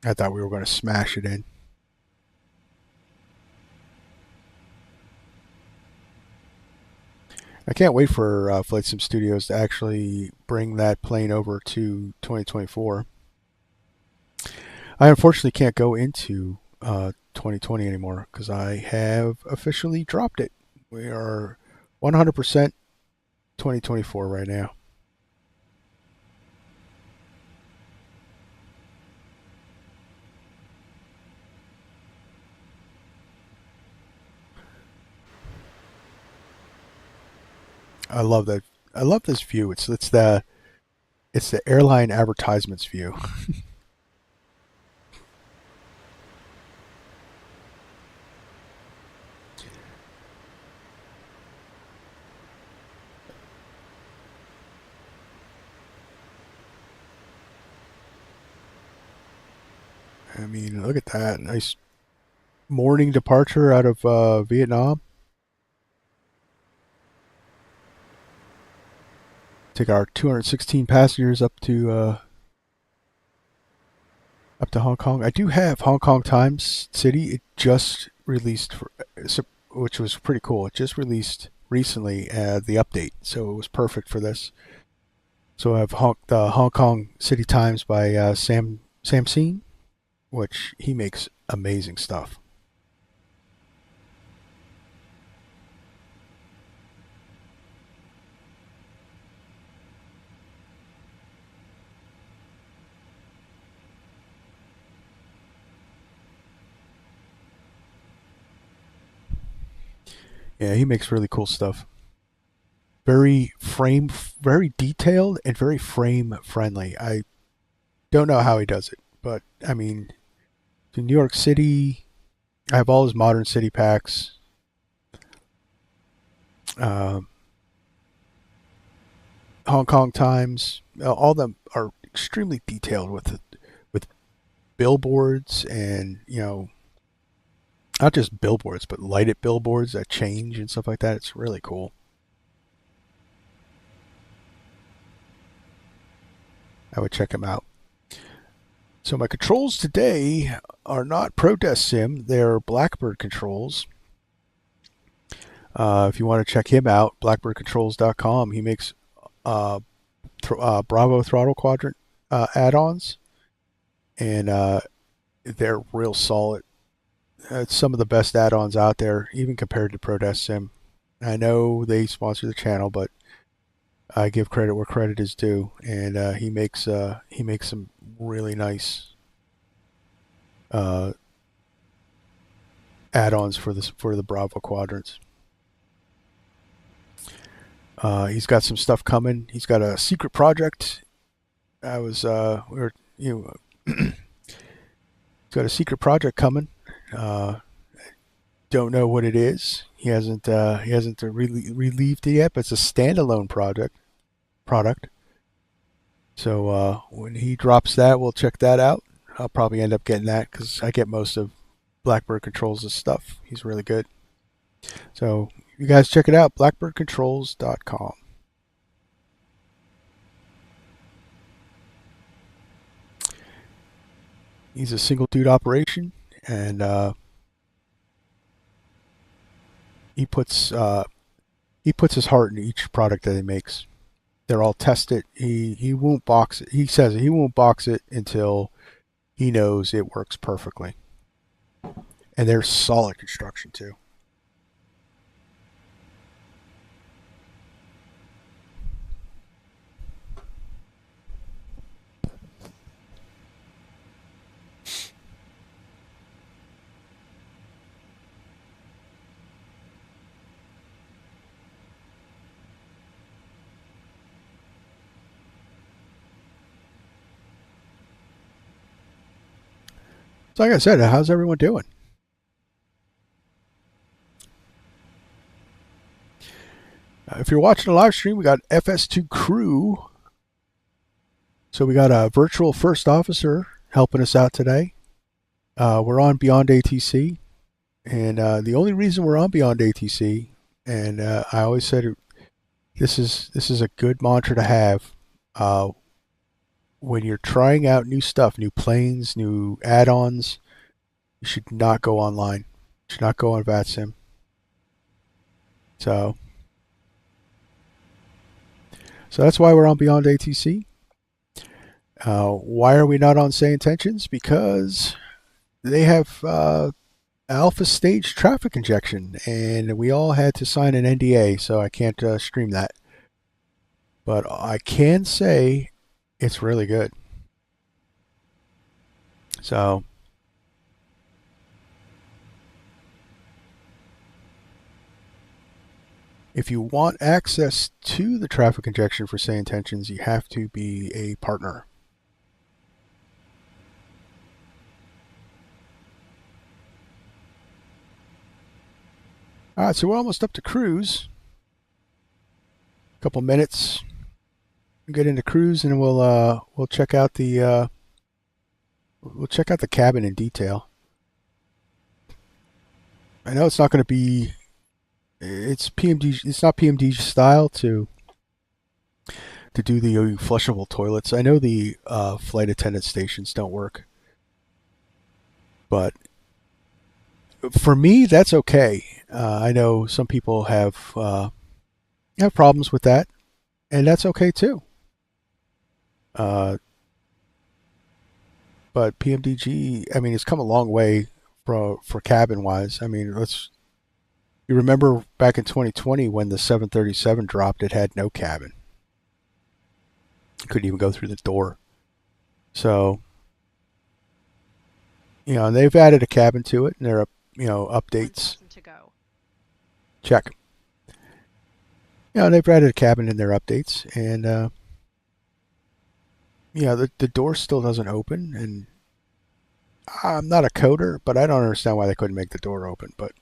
I thought we were going to smash it in. I can't wait for Flight Sim Studios to actually bring that plane over to 2024. I unfortunately can't go into 2020 anymore because I have officially dropped it. We are 100% 2024 right now. I love that. I love this view. It's the airline advertisements view. I mean, look at that. Nice morning departure out of Vietnam. Take our 216 passengers up to Hong Kong. I do have Hong Kong Times City. It just released, which was pretty cool. It just released recently, the update, so it was perfect for this. So I have the Hong Kong City Times by Samseen, which he makes amazing stuff. Yeah, he makes really cool stuff. Very detailed and very frame friendly. I don't know how he does it, but I mean, in New York City, I have all his modern city packs. Hong Kong Times, all of them are extremely detailed with billboards and, you know, not just billboards, but lighted billboards that change and stuff like that. It's really cool. I would check them out. So my controls today are not Prodesk Sim. They're Blackbird controls. If you want to check him out, blackbirdcontrols.com. He makes Bravo throttle quadrant add-ons, and they're real solid. It's some of the best add-ons out there, even compared to Prodesk Sim. I know they sponsor the channel, but I give credit where credit is due, and he makes some really nice add-ons for the Bravo quadrants. He's got some stuff coming. He's got a secret project. He's got a secret project coming. Don't know what it is. He hasn't really relieved it yet, but it's a standalone product. So when he drops that, we'll check that out. I'll probably end up getting that because I get most of Blackbird Controls' stuff. He's really good. So you guys check it out, blackbirdcontrols.com. He's a single dude operation, and he puts his heart in each product that he makes. They're all tested. He won't box it. He says he won't box it until he knows it works perfectly. And they're solid construction too. So like I said, how's everyone doing? If you're watching the live stream, we got FS2CREW. So we got a virtual first officer helping us out today. We're on BeyondATC. And the only reason we're on BeyondATC, and I always said this is a good mantra to have when you're trying out new stuff, new planes, new add-ons. You should not go online. You should not go on VATSIM. So that's why we're on BeyondATC. Why are we not on Say Intentions? Because they have alpha stage traffic injection, and we all had to sign an NDA, so I can't stream that. But I can say it's really good. So if you want access to the traffic injection for Say Intentions, you have to be a partner. All right, so we're almost up to cruise. A couple minutes. We'll get into cruise, and we'll check out the cabin in detail. I know it's not going to be. It's PMDG. It's not PMDG style to do the flushable toilets. I know the flight attendant stations don't work, but for me, that's okay. I know some people have have problems with that, and that's okay too. But PMDG, I mean, it's come a long way for cabin wise. I mean, you remember back in 2020 when the 737 dropped, it had no cabin. Couldn't even go through the door. So, and they've added a cabin to it, and there are, updates. To go. Check. They've added a cabin in their updates, and the door still doesn't open, and I'm not a coder, but I don't understand why they couldn't make the door open, but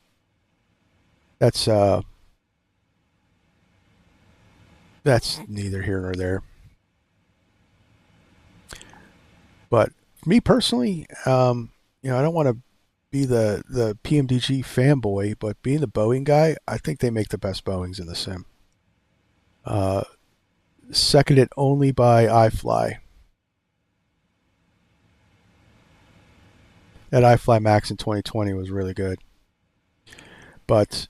that's neither here nor there. But for me personally, I don't want to be the PMDG fanboy, but being the Boeing guy, I think they make the best Boeings in the sim. Seconded only by iFly. That iFly Max in 2020 was really good. But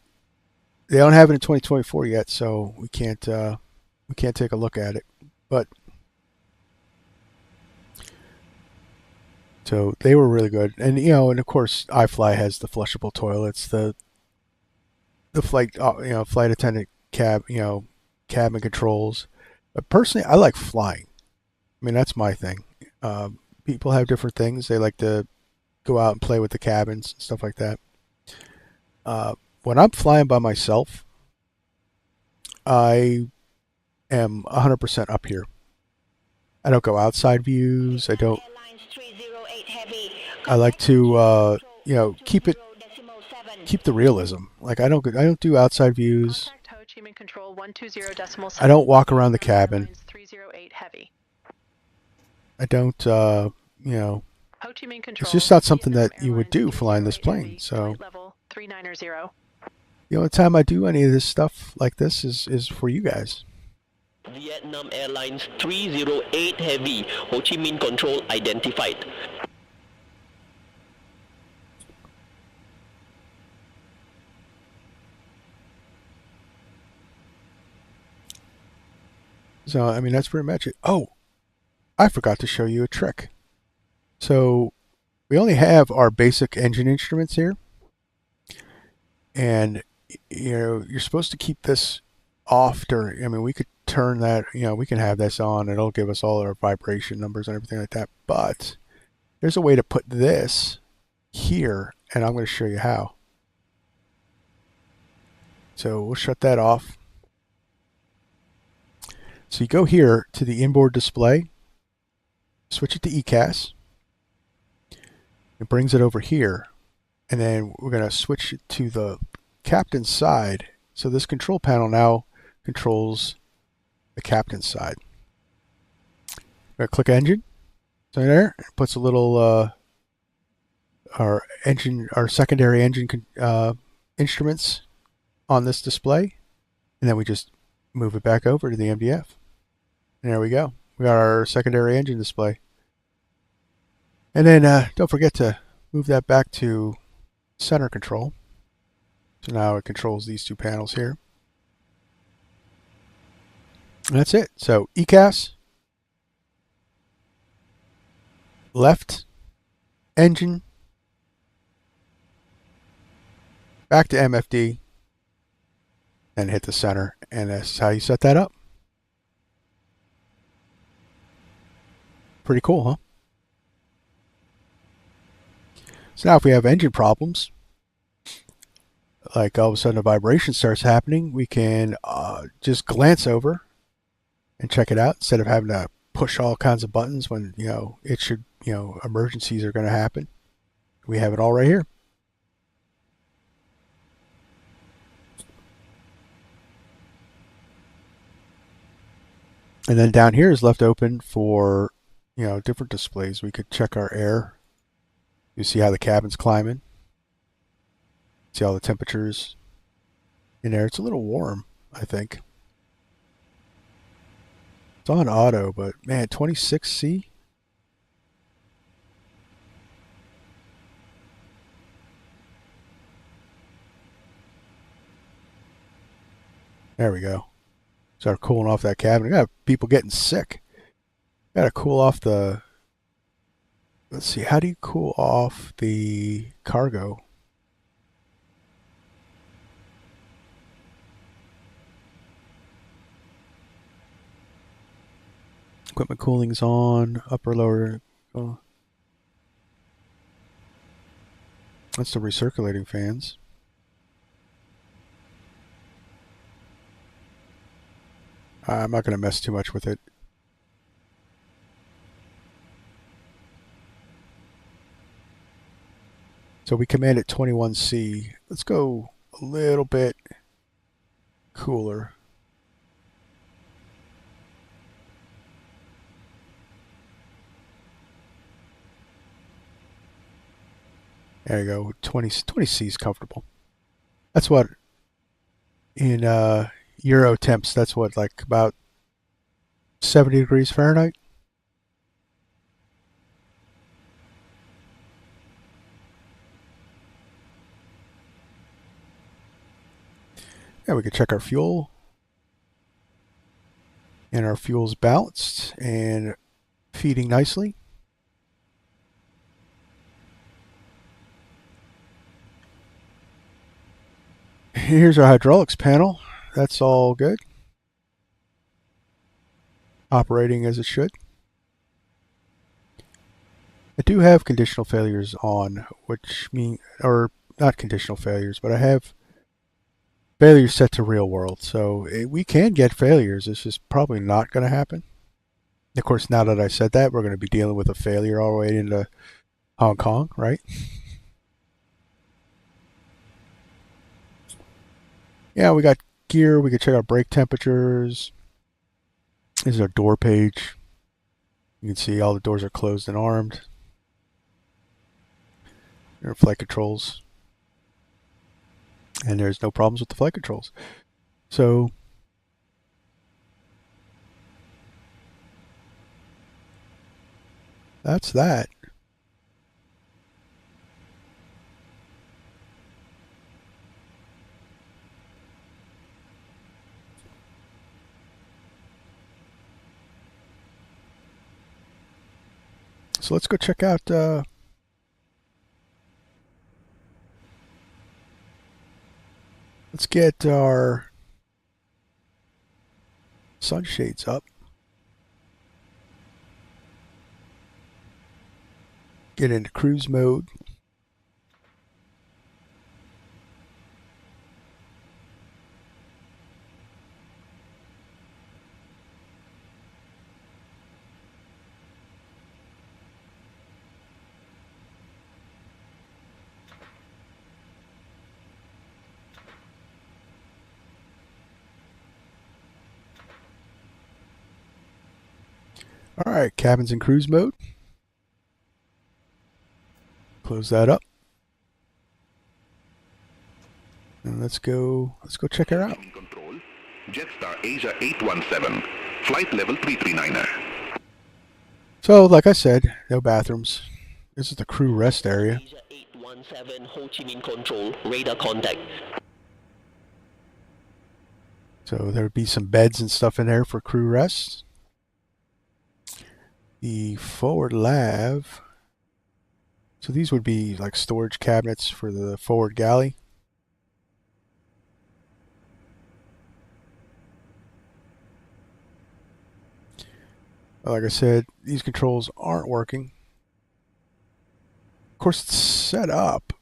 they don't have it in 2024 yet, so we can't take a look at it. But so they were really good, and and of course, iFly has the flushable toilets, the flight flight attendant cabin controls. But personally, I like flying. I mean, that's my thing. People have different things. They like to go out and play with the cabins and stuff like that. When I'm flying by myself, I am 100% up here. I don't go outside views. I like to keep the realism. Like I don't do outside views. Ho Chi Minh Control 120.7. I don't walk around the cabin. 308 heavy. I don't Ho Chi Minh Control, it's just not something Vietnam that you would do flying this plane. heavy, So flight level 390. the only time I do any of this stuff like this is for you guys. Vietnam Airlines 308 Heavy, Ho Chi Minh Control identified. So, I mean, that's pretty much it. Oh, I forgot to show you a trick. So, we only have our basic engine instruments here. And, you're supposed to keep this off during, I mean, we could turn that, we can have this on. It'll give us all our vibration numbers and everything like that. But there's a way to put this here, and I'm going to show you how. So, we'll shut that off. So you go here to the inboard display, switch it to ECAS. It brings it over here, and then we're going to switch it to the captain's side. So this control panel now controls the captain's side. We're going to click engine. So there, it puts a little our secondary engine instruments on this display, and then we just move it back over to the MDF. And there we go. We got our secondary engine display. And then don't forget to move that back to center control. So now it controls these two panels here. And that's it. So ECAS, left, engine, back to MFD, and hit the center. And that's how you set that up. Pretty cool, huh? So now if we have engine problems, like all of a sudden a vibration starts happening, we can just glance over and check it out instead of having to push all kinds of buttons when, it should, emergencies are going to happen. We have it all right here. And then down here is left open for, different displays. We could check our air. You see how the cabin's climbing. See all the temperatures in there. It's a little warm, I think. It's on auto, but man, 26C. There we go. Start cooling off that cabin. We got people getting sick. Got to cool off the. Let's see. How do you cool off the cargo? Equipment cooling's on. Upper, lower. Oh. That's the recirculating fans. I'm not going to mess too much with it. So we command at 21C. Let's go a little bit cooler. There you go. 20C is comfortable. That's what in Euro temps, that's what, like about 70 degrees Fahrenheit. Yeah, we can check our fuel. And our fuel's balanced and feeding nicely. Here's our hydraulics panel. That's all good. Operating as it should. I do have conditional failures on, which mean, or not conditional failures, but I have failures set to real world. So we can get failures. This is probably not going to happen. Of course, now that I said that, we're going to be dealing with a failure all the way into Hong Kong, right? Yeah, we got gear. We can check our brake temperatures. This is our door page. You can see all the doors are closed and armed. There are flight controls. And there's no problems with the flight controls. So that's that. So let's go check out let's get our sunshades up. Get into cruise mode. All right, cabin's in cruise mode. Close that up. And let's go check her out. Control, Jetstar Asia 817, flight level 339er. So, like I said, no bathrooms. This is the crew rest area. Asia 817, Ho Chi Minh Control, radar contact. So there would be some beds and stuff in there for crew rest. The forward lav. So these would be like storage cabinets for the forward galley. Like I said, these controls aren't working. Of course, it's set up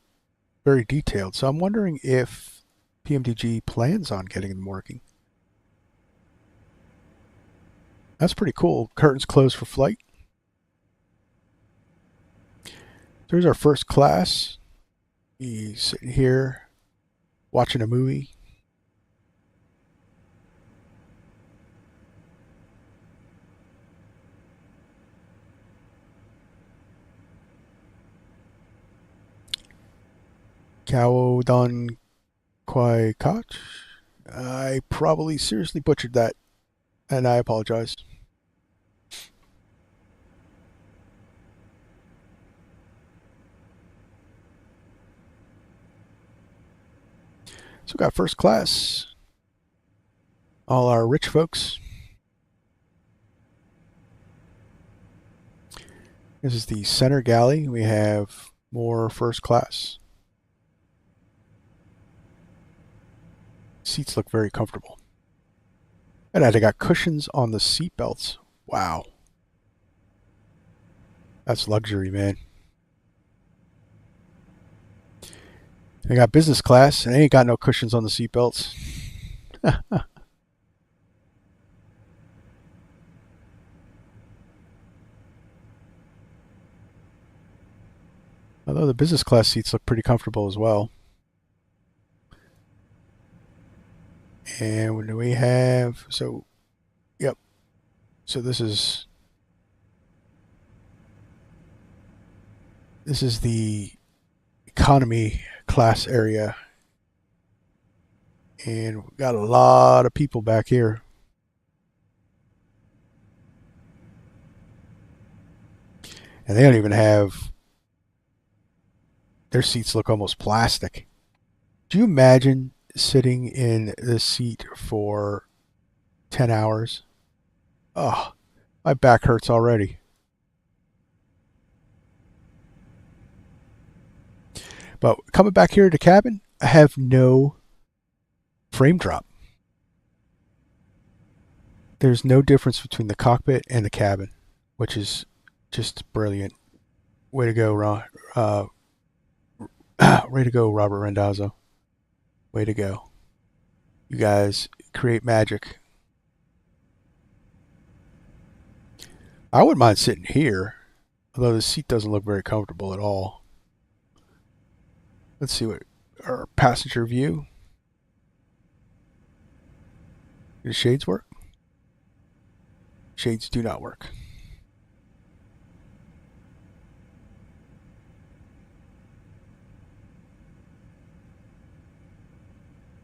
very detailed, so I'm wondering if PMDG plans on getting them working. That's pretty cool. Curtains closed for flight. There's our first class. He's sitting here watching a movie. Kao Don Kwai Koch. I probably seriously butchered that, and I apologize. So we got first class. all our rich folks. This is the center galley. We have more first class. Seats look very comfortable. And they got cushions on the seat belts. Wow. That's luxury, man. They got business class, and they ain't got no cushions on the seat belts. Although the business class seats look pretty comfortable as well. And what do we have? So, yep. So this is the economy class area. And we've got a lot of people back here. And they don't even have, their seats look almost plastic. Do you imagine sitting in this seat for 10 hours? Oh, my back hurts already. But coming back here to the cabin, I have no frame drop. There's no difference between the cockpit and the cabin, which is just brilliant. Way to go, way to go, Robert Rendazzo. Way to go. You guys create magic. I wouldn't mind sitting here, although the seat doesn't look very comfortable at all. Let's see what our passenger view. Do the shades work? Shades do not work.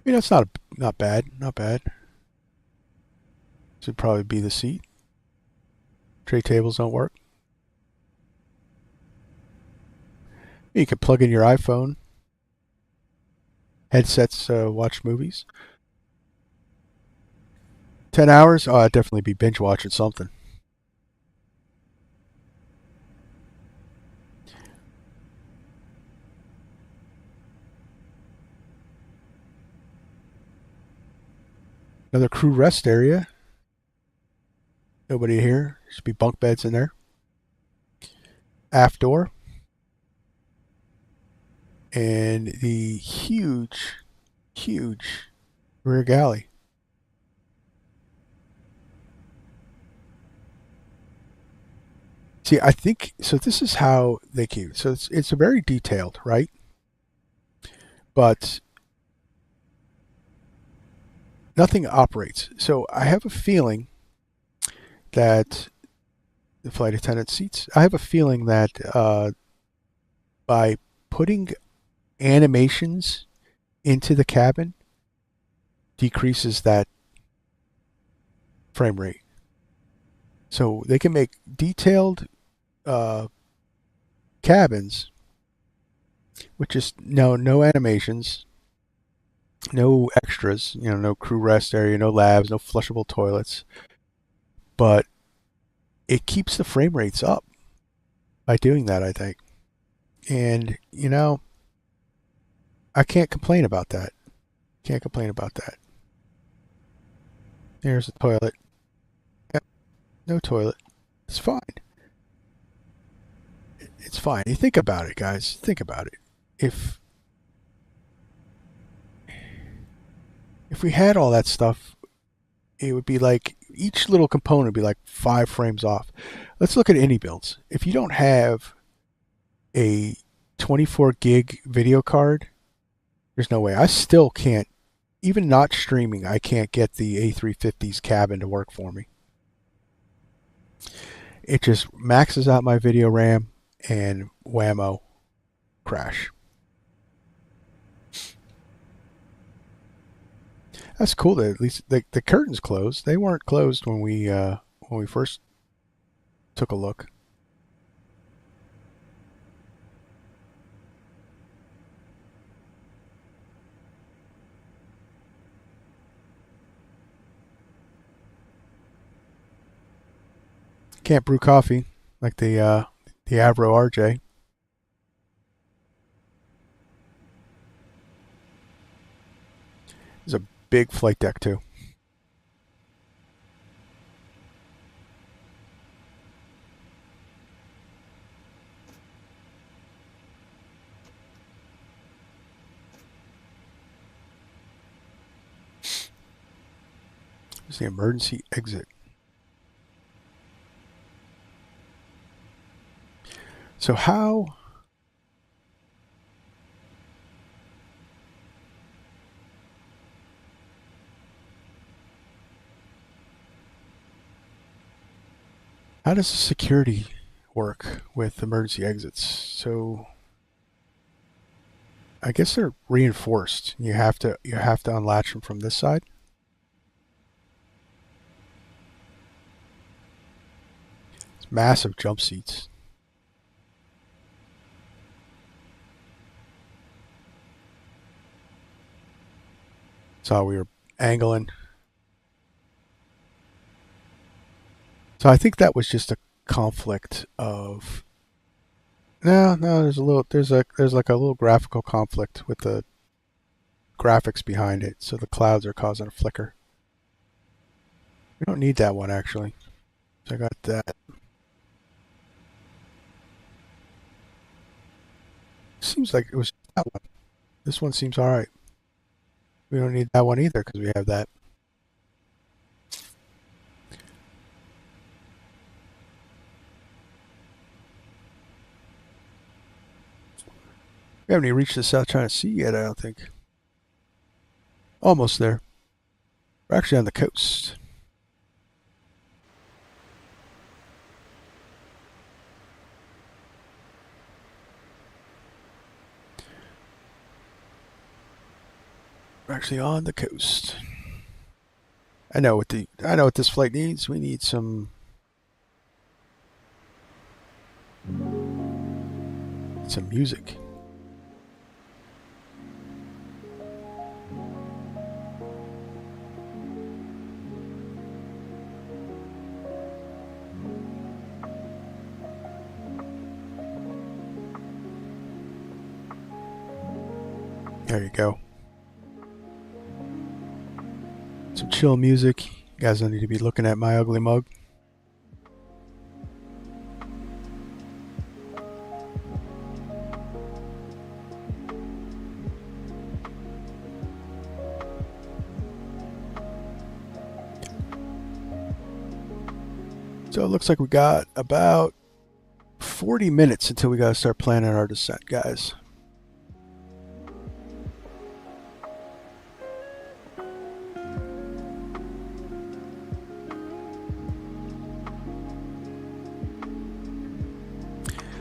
I mean, that's not bad. Not bad. This would probably be the seat. Tray tables don't work. You can plug in your iPhone. Headsets watch movies. 10 hours? Oh, I'd definitely be binge watching something. Another crew rest area. Nobody here. Should be bunk beds in there. Aft door. And the huge, huge rear galley. See, I think, so this is how they keep it. So it's very detailed, right? But nothing operates. So I have a feeling that the flight attendant seats, I have a feeling that by putting animations into the cabin decreases that frame rate. So they can make detailed cabins with just no animations, no extras, no crew rest area, no labs, no flushable toilets. But it keeps the frame rates up by doing that, I think. And, I can't complain about that. Can't complain about that. There's a toilet. Yep. No toilet. It's fine. It's fine. You think about it, guys. Think about it. If we had all that stuff, it would be like each little component would be like 5 frames off. Let's look at indie builds. If you don't have a 24 gig video card, there's no way. I still can't, even not streaming, I can't get the A350's cabin to work for me. It just maxes out my video RAM and whammo, crash. That's cool that at least the curtains closed. They weren't closed when we first took a look. Can't brew coffee like the Avro RJ. There's a big flight deck too. There's the emergency exit. So how does the security work with emergency exits? So I guess they're reinforced. You have to unlatch them from this side. It's massive jump seats. So we were angling. So I think that was just a conflict of no, there's like a little graphical conflict with the graphics behind it. So the clouds are causing a flicker. We don't need that one actually. So I got that. Seems like it was that one. This one seems alright. We don't need that one either because we have that. We haven't even reached the South China Sea yet, I don't think. Almost there. We're actually on the coast. We're actually on the coast. I know what this flight needs. We need some music. There you go. Some chill music. You guys don't need to be looking at my ugly mug. So it looks like we got about 40 minutes until we gotta start planning our descent, guys.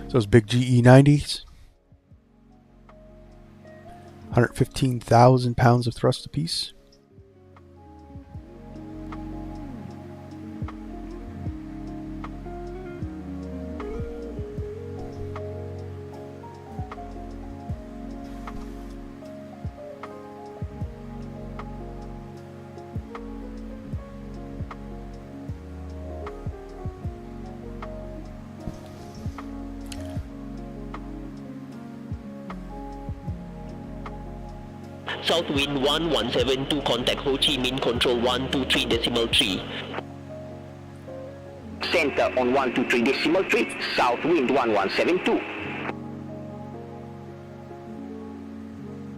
So those big GE90s, 115,000 pounds of thrust apiece. Southwind 1172, contact Ho Chi Minh Control 123.3. Center on 123.3, Southwind 1172.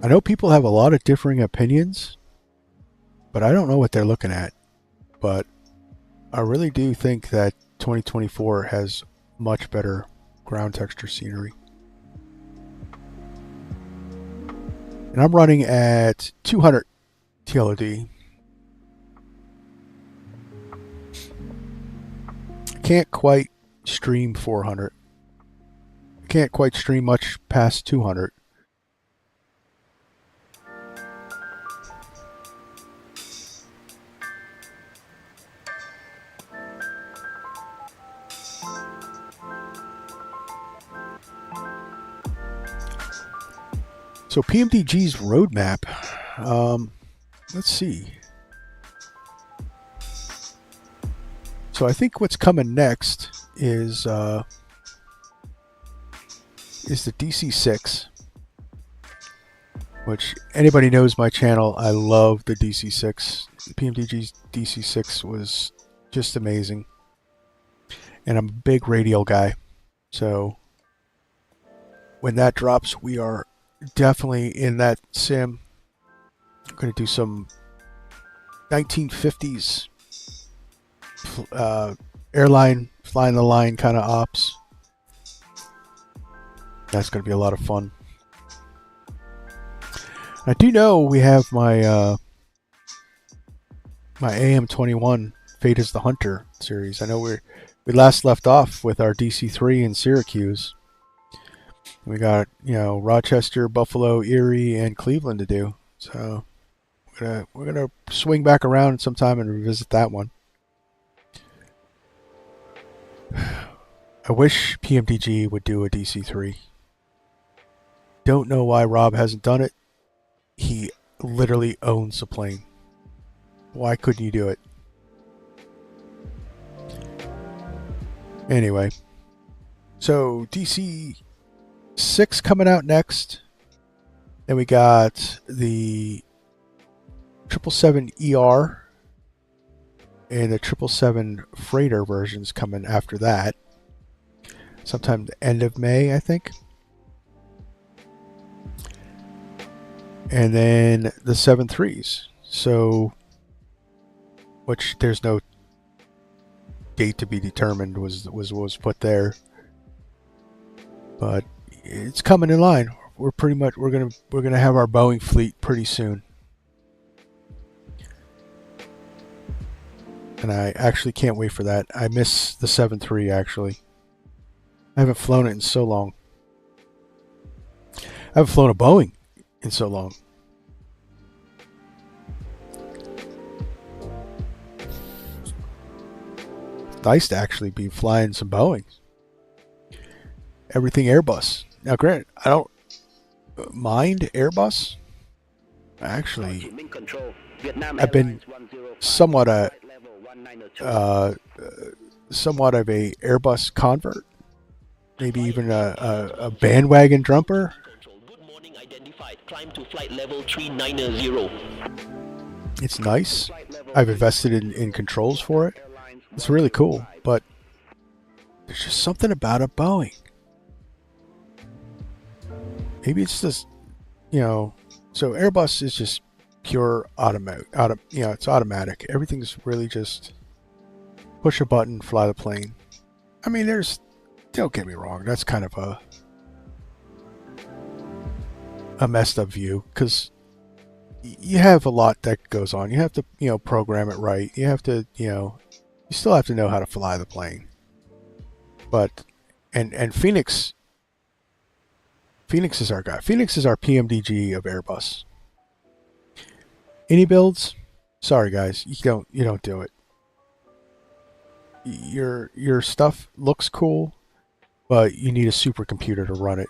I know people have a lot of differing opinions, but I don't know what they're looking at. But I really do think that 2024 has much better ground texture scenery. And I'm running at 200 TLOD. Can't quite stream 400. Can't quite stream much past 200. So PMDG's roadmap, let's see. So I think what's coming next is the DC6, which anybody knows my channel. I love the DC6. The PMDG's DC6 was just amazing, and I'm a big radial guy, so when that drops, we are definitely in that sim. I'm going to do some 1950s airline, flying the line kind of ops. That's going to be a lot of fun. I do know we have my my AM21 Fate is the Hunter series. I know we last left off with our DC3 in Syracuse. We got, you know, Rochester, Buffalo, Erie, and Cleveland to do. So we're gonna swing back around sometime and revisit that one. I wish PMDG would do a DC3. Don't know why Rob hasn't done it. He literally owns the plane. Why couldn't you do it? Anyway, so DC6 coming out next. Then we got the 777-ER and the 777 freighter versions coming after that. Sometime the end of May, I think. And then the 73s. So, which there's no date to be determined was put there, but it's coming in line. We're gonna have our Boeing fleet pretty soon, and I actually can't wait for that. I miss the 73 actually. I haven't flown it in so long. I haven't flown a Boeing in so long. It's nice to actually be flying some Boeings. Everything Airbus. Now, granted, I don't mind Airbus. Actually, I've been somewhat of a Airbus convert. Maybe even a bandwagon jumper. Climb to flight level 390. It's nice. I've invested in controls for it. It's really cool, but there's just something about a Boeing. Maybe it's just, you know, so Airbus is just pure automatic. It's automatic. Everything's really just push a button, fly the plane. I mean, don't get me wrong, that's kind of a messed up view, because you have a lot that goes on. You have to, you know, program it right. You have to, you know, you still have to know how to fly the plane. But and Phoenix is our guy. Phoenix is our PMDG of Airbus. Any builds? Sorry guys, you don't do it. Your stuff looks cool, but you need a supercomputer to run it.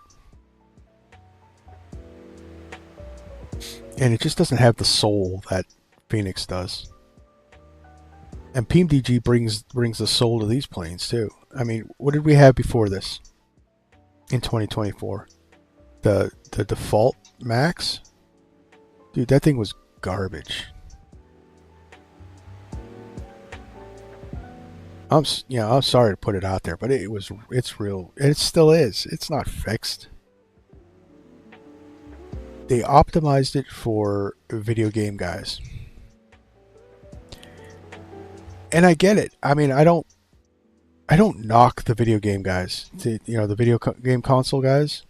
And it just doesn't have the soul that Phoenix does. And PMDG brings the soul to these planes too. I mean, what did we have before this? In 2024, the default Max, dude, that thing was garbage. I'm sorry to put it out there, but it's real. It still is. It's not fixed. They optimized it for video game guys. And I get it. I mean, I don't knock the video game guys. The video game console guys.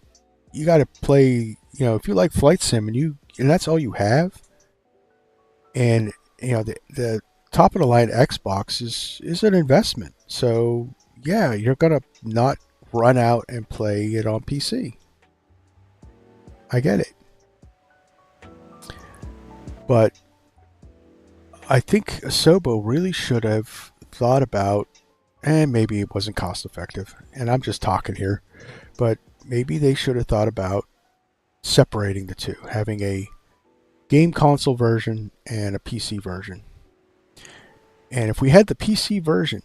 You got to play, you know, if you like flight sim and that's all you have. And you know, the top of the line Xbox is an investment. So, yeah, you're going to not run out and play it on PC. I get it. But I think Asobo really should have thought about, and maybe it wasn't cost effective, and I'm just talking here, but maybe they should have thought about separating the two, having a game console version and a PC version. And if we had the PC version,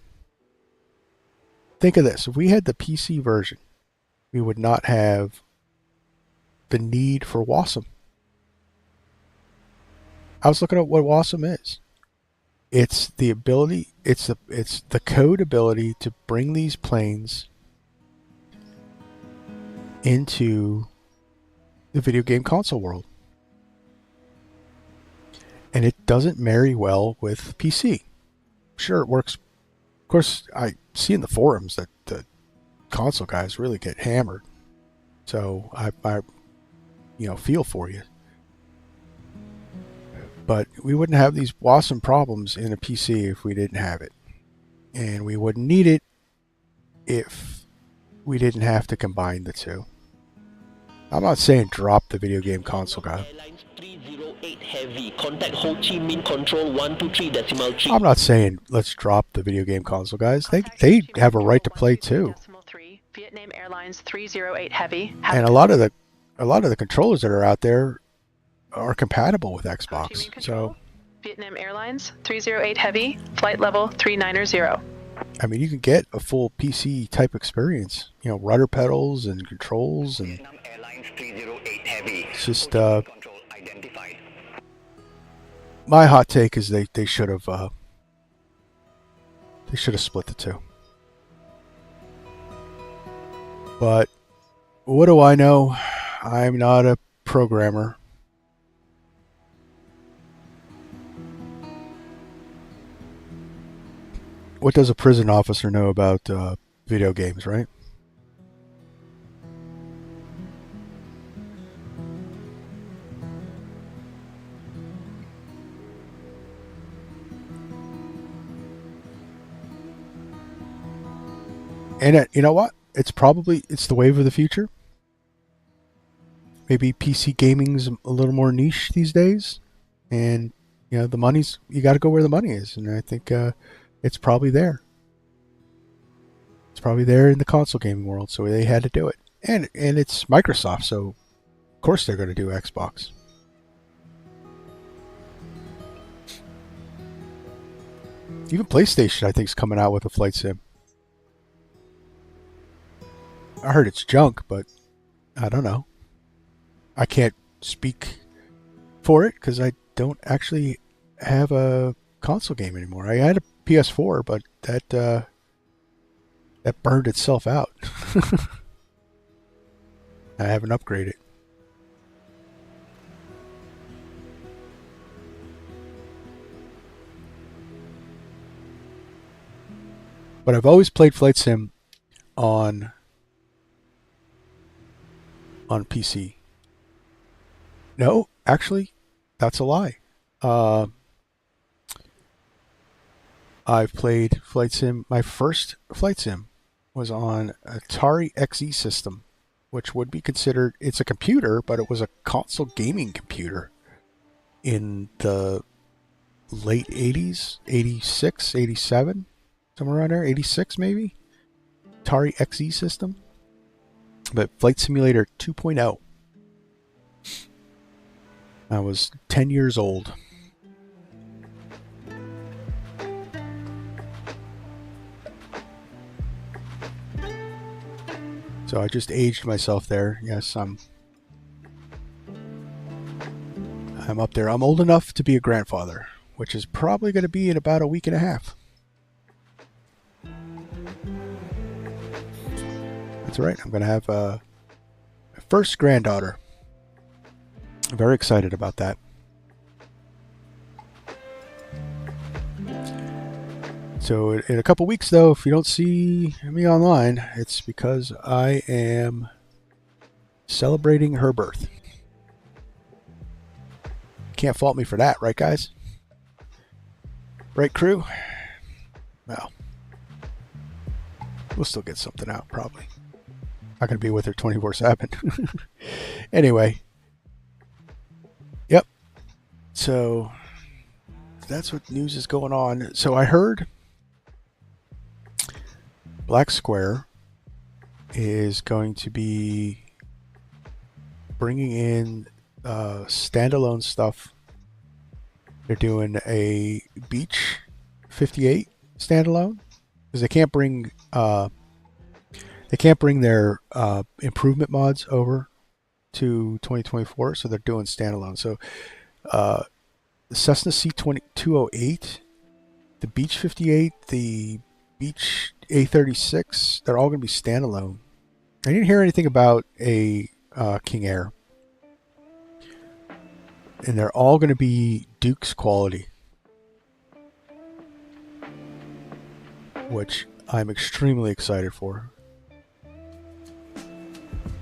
think of this. If we had the PC version, we would not have the need for WASM. I was looking at what WASM is. It's the ability, it's the code ability to bring these planes into the video game console world. And it doesn't marry well with PC. Sure, it works. Of course, I see in the forums that the console guys really get hammered. So I feel for you. But we wouldn't have these awesome problems in a PC if we didn't have it. And we wouldn't need it if we didn't have to combine the two. I'm not saying drop the video game console guy. Airlines 308 Heavy, contact Ho Chi Minh Control 123.3. I'm not saying let's drop the video game console guys. They have a right to play too. Vietnam Airlines 308 Heavy. And a lot of the controllers that are out there are compatible with Xbox. So Vietnam Airlines 308 Heavy, flight level 390. I mean, you can get a full PC type experience. You know, rudder pedals and controls, and Vietnam Airlines 308 Heavy. it's just control identified. my hot take is they should have split the two. But what do I know? I'm not a programmer. What does a prison officer know about video games, right? And you know what? It's the wave of the future. Maybe PC gaming's a little more niche these days, and you know you got to go where the money is, and I think it's probably there. It's probably there in the console gaming world, so they had to do it, and it's Microsoft, so of course they're going to do Xbox. Even PlayStation, I think, is coming out with a flight sim. I heard it's junk, but I don't know. I can't speak for it because I don't actually have a console game anymore. I had a PS4, but that burned itself out. I haven't upgraded. But I've always played Flight Sim on PC. No, actually, that's a lie. I've played Flight Sim. My first Flight Sim was on Atari XE system, which would be considered, it's a computer, but it was a console gaming computer in the late 80s, 86, 87, somewhere around there, 86 maybe. Atari XE system. But Flight Simulator 2.0. I was 10 years old. So I just aged myself there. Yes, I'm up there. I'm old enough to be a grandfather, which is probably going to be in about a week and a half. That's right. I'm going to have my first granddaughter. I'm very excited about that. So in a couple weeks, though, if you don't see me online, it's because I am celebrating her birth. Can't fault me for that, right, guys? Right, crew? Well, we'll still get something out, probably. Not going to be with her 24/7. Anyway. Yep. So that's what news is going on. So I heard Black Square is going to be bringing in standalone stuff. They're doing a Beach 58 standalone because they can't bring They can't bring their improvement mods over to 2024, so they're doing standalone. So the Cessna C208, the Beech 58, the Beech A36, they're all going to be standalone. I didn't hear anything about a King Air. And they're all going to be Duke's quality, which I'm extremely excited for.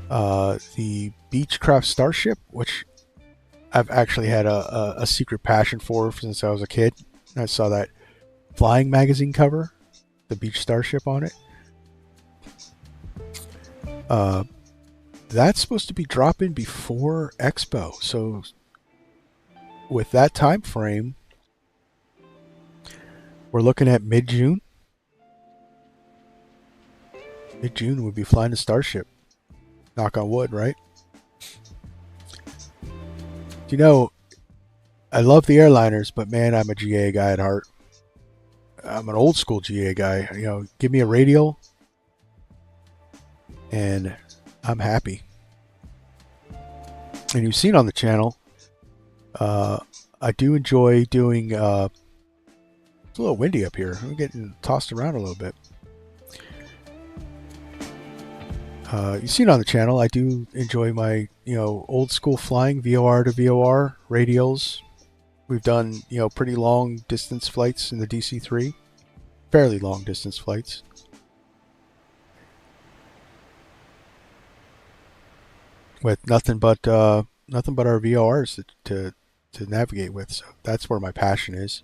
The Beechcraft Starship, which I've actually had a secret passion for since I was a kid. I saw that flying magazine cover, the Beech Starship on it. That's supposed to be dropping before Expo. So with that time frame, we're looking at mid-June. Mid-June would be flying the Starship. Knock on wood, right? You know, I love the airliners, but man, I'm a GA guy at heart. I'm an old school GA guy. You know, give me a radial and I'm happy. And you've seen on the channel, I do enjoy doing, it's a little windy up here. I'm getting tossed around a little bit. You've seen on the channel, I do enjoy my, old school flying, VOR to VOR, radials. We've done, pretty long distance flights in the DC-3. Fairly long distance flights. With nothing but our VORs to navigate with. So that's where my passion is.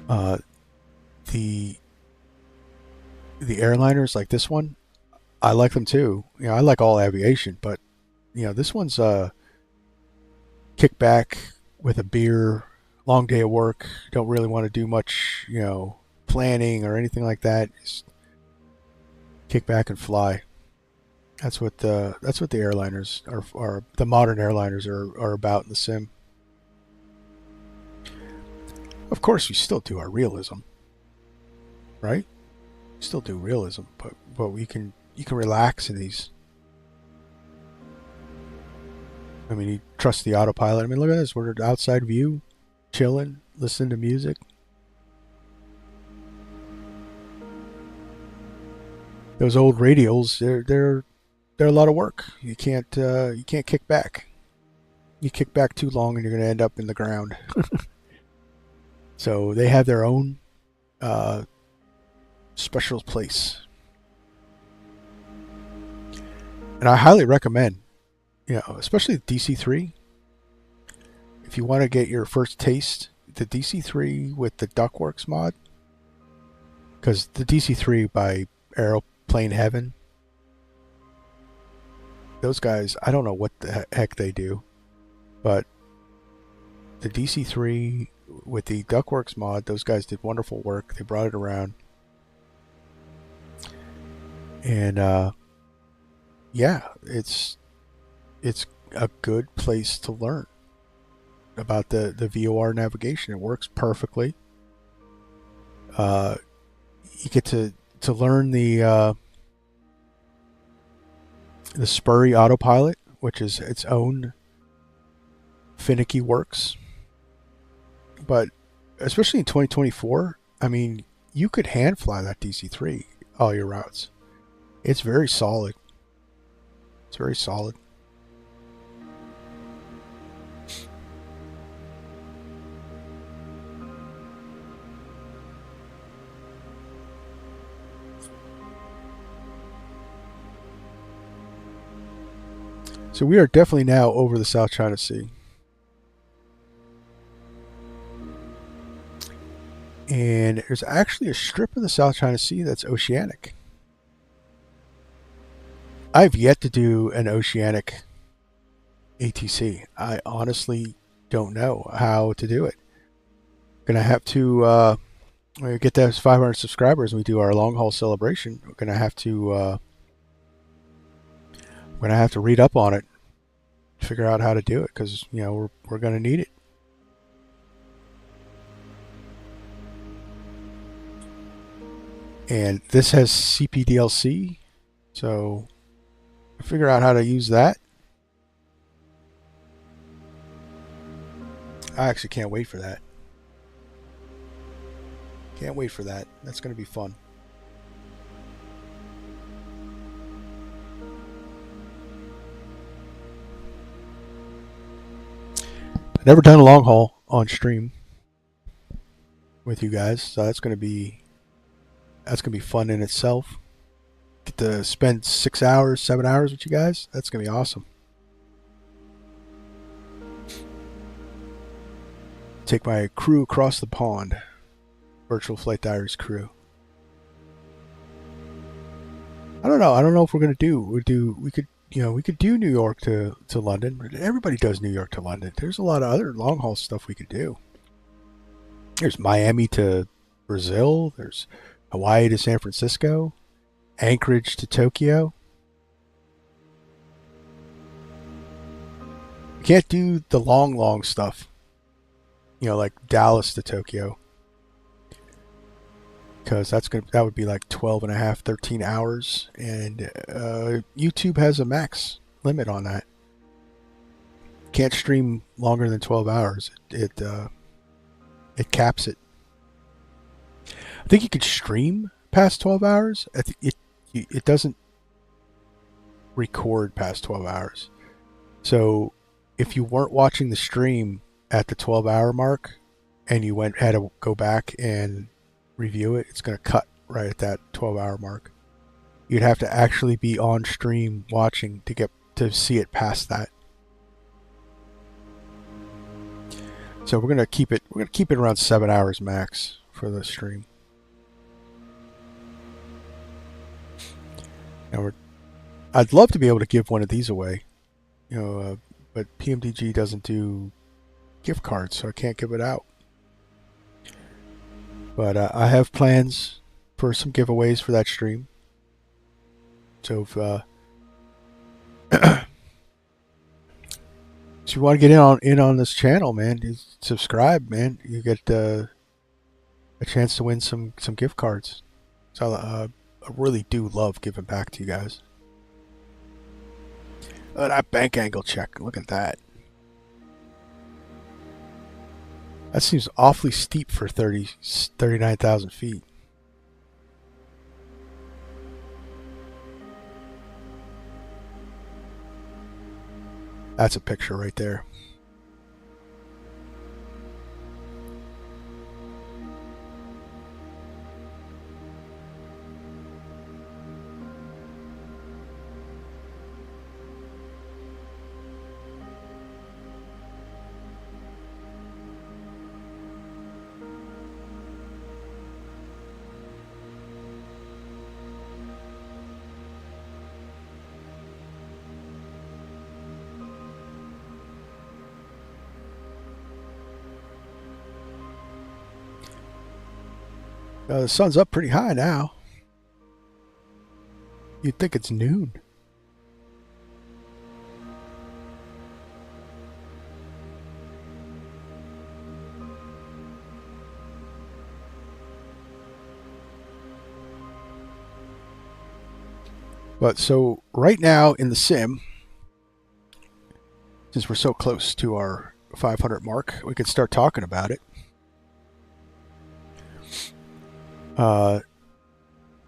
The airliners like this one, I like them too. I like all aviation, but this one's kick back with a beer, long day of work. Don't really want to do much, planning or anything like that. Just kick back and fly. That's what the airliners are the modern airliners are about in the sim. Of course, we still do our realism, right? We still do realism, but you can relax in these. I mean, you trust the autopilot. I mean, look at this. We're at outside view, chilling, listening to music. Those old radials, they're a lot of work. You can't kick back. You kick back too long and you're going to end up in the ground. So they have their own special place. And I highly recommend, especially the DC-3. If you want to get your first taste, the DC-3 with the Duckworks mod. Because the DC-3 by Aeroplane Heaven, those guys, I don't know what the heck they do, but the DC-3 with the Duckworks mod, those guys did wonderful work. They brought it around. And yeah, it's a good place to learn about the VOR navigation. It works perfectly. You get to learn the Spurry autopilot, which is its own finicky works. But especially in 2024, I mean, you could hand fly that DC-3 all your routes. It's very solid. It's very solid. So we are definitely now over the South China Sea. And there's actually a strip of the South China Sea that's oceanic. I've yet to do an oceanic ATC. I honestly don't know how to do it. Gonna have to when we get to 500 subscribers and we do our long haul celebration, we're gonna have to read up on it, figure out how to do it, because we're gonna need it. And this has CPDLC, so figure out how to use that. I actually can't wait for that. Can't wait for that. That's going to be fun. I've never done a long haul on stream with you guys, so that's going to be fun in itself. Get to spend 6 hours, 7 hours with you guys. That's going to be awesome. Take my crew across the pond. Virtual Flight Diaries crew. I don't know. I don't know if we're going to do. We could do New York to London. Everybody does New York to London. There's a lot of other long haul stuff we could do. There's Miami to Brazil. There's Hawaii to San Francisco. Anchorage to Tokyo. We can't do the long stuff. Like Dallas to Tokyo. Because that would be like 12 and a half, 13 hours. And YouTube has a max limit on that. Can't stream longer than 12 hours. It caps it. I think you could stream past 12 hours. It doesn't record past 12 hours. So if you weren't watching the stream at the 12-hour mark and you had to go back and review it, it's going to cut right at that 12-hour mark. You'd have to actually be on stream watching to get to see it past that. So we're going to keep it around 7 hours max for the stream. Now I'd love to be able to give one of these away, but PMDG doesn't do gift cards, so I can't give it out. But I have plans for some giveaways for that stream. So if you want to get in on this channel, man, you subscribe, man. You get a chance to win some gift cards. So I really do love giving back to you guys. That bank angle check. Look at that. That seems awfully steep for 39,000 feet. That's a picture right there. The sun's up pretty high now. You'd think it's noon. But so right now in the sim, since we're so close to our 500 mark, we can start talking about it.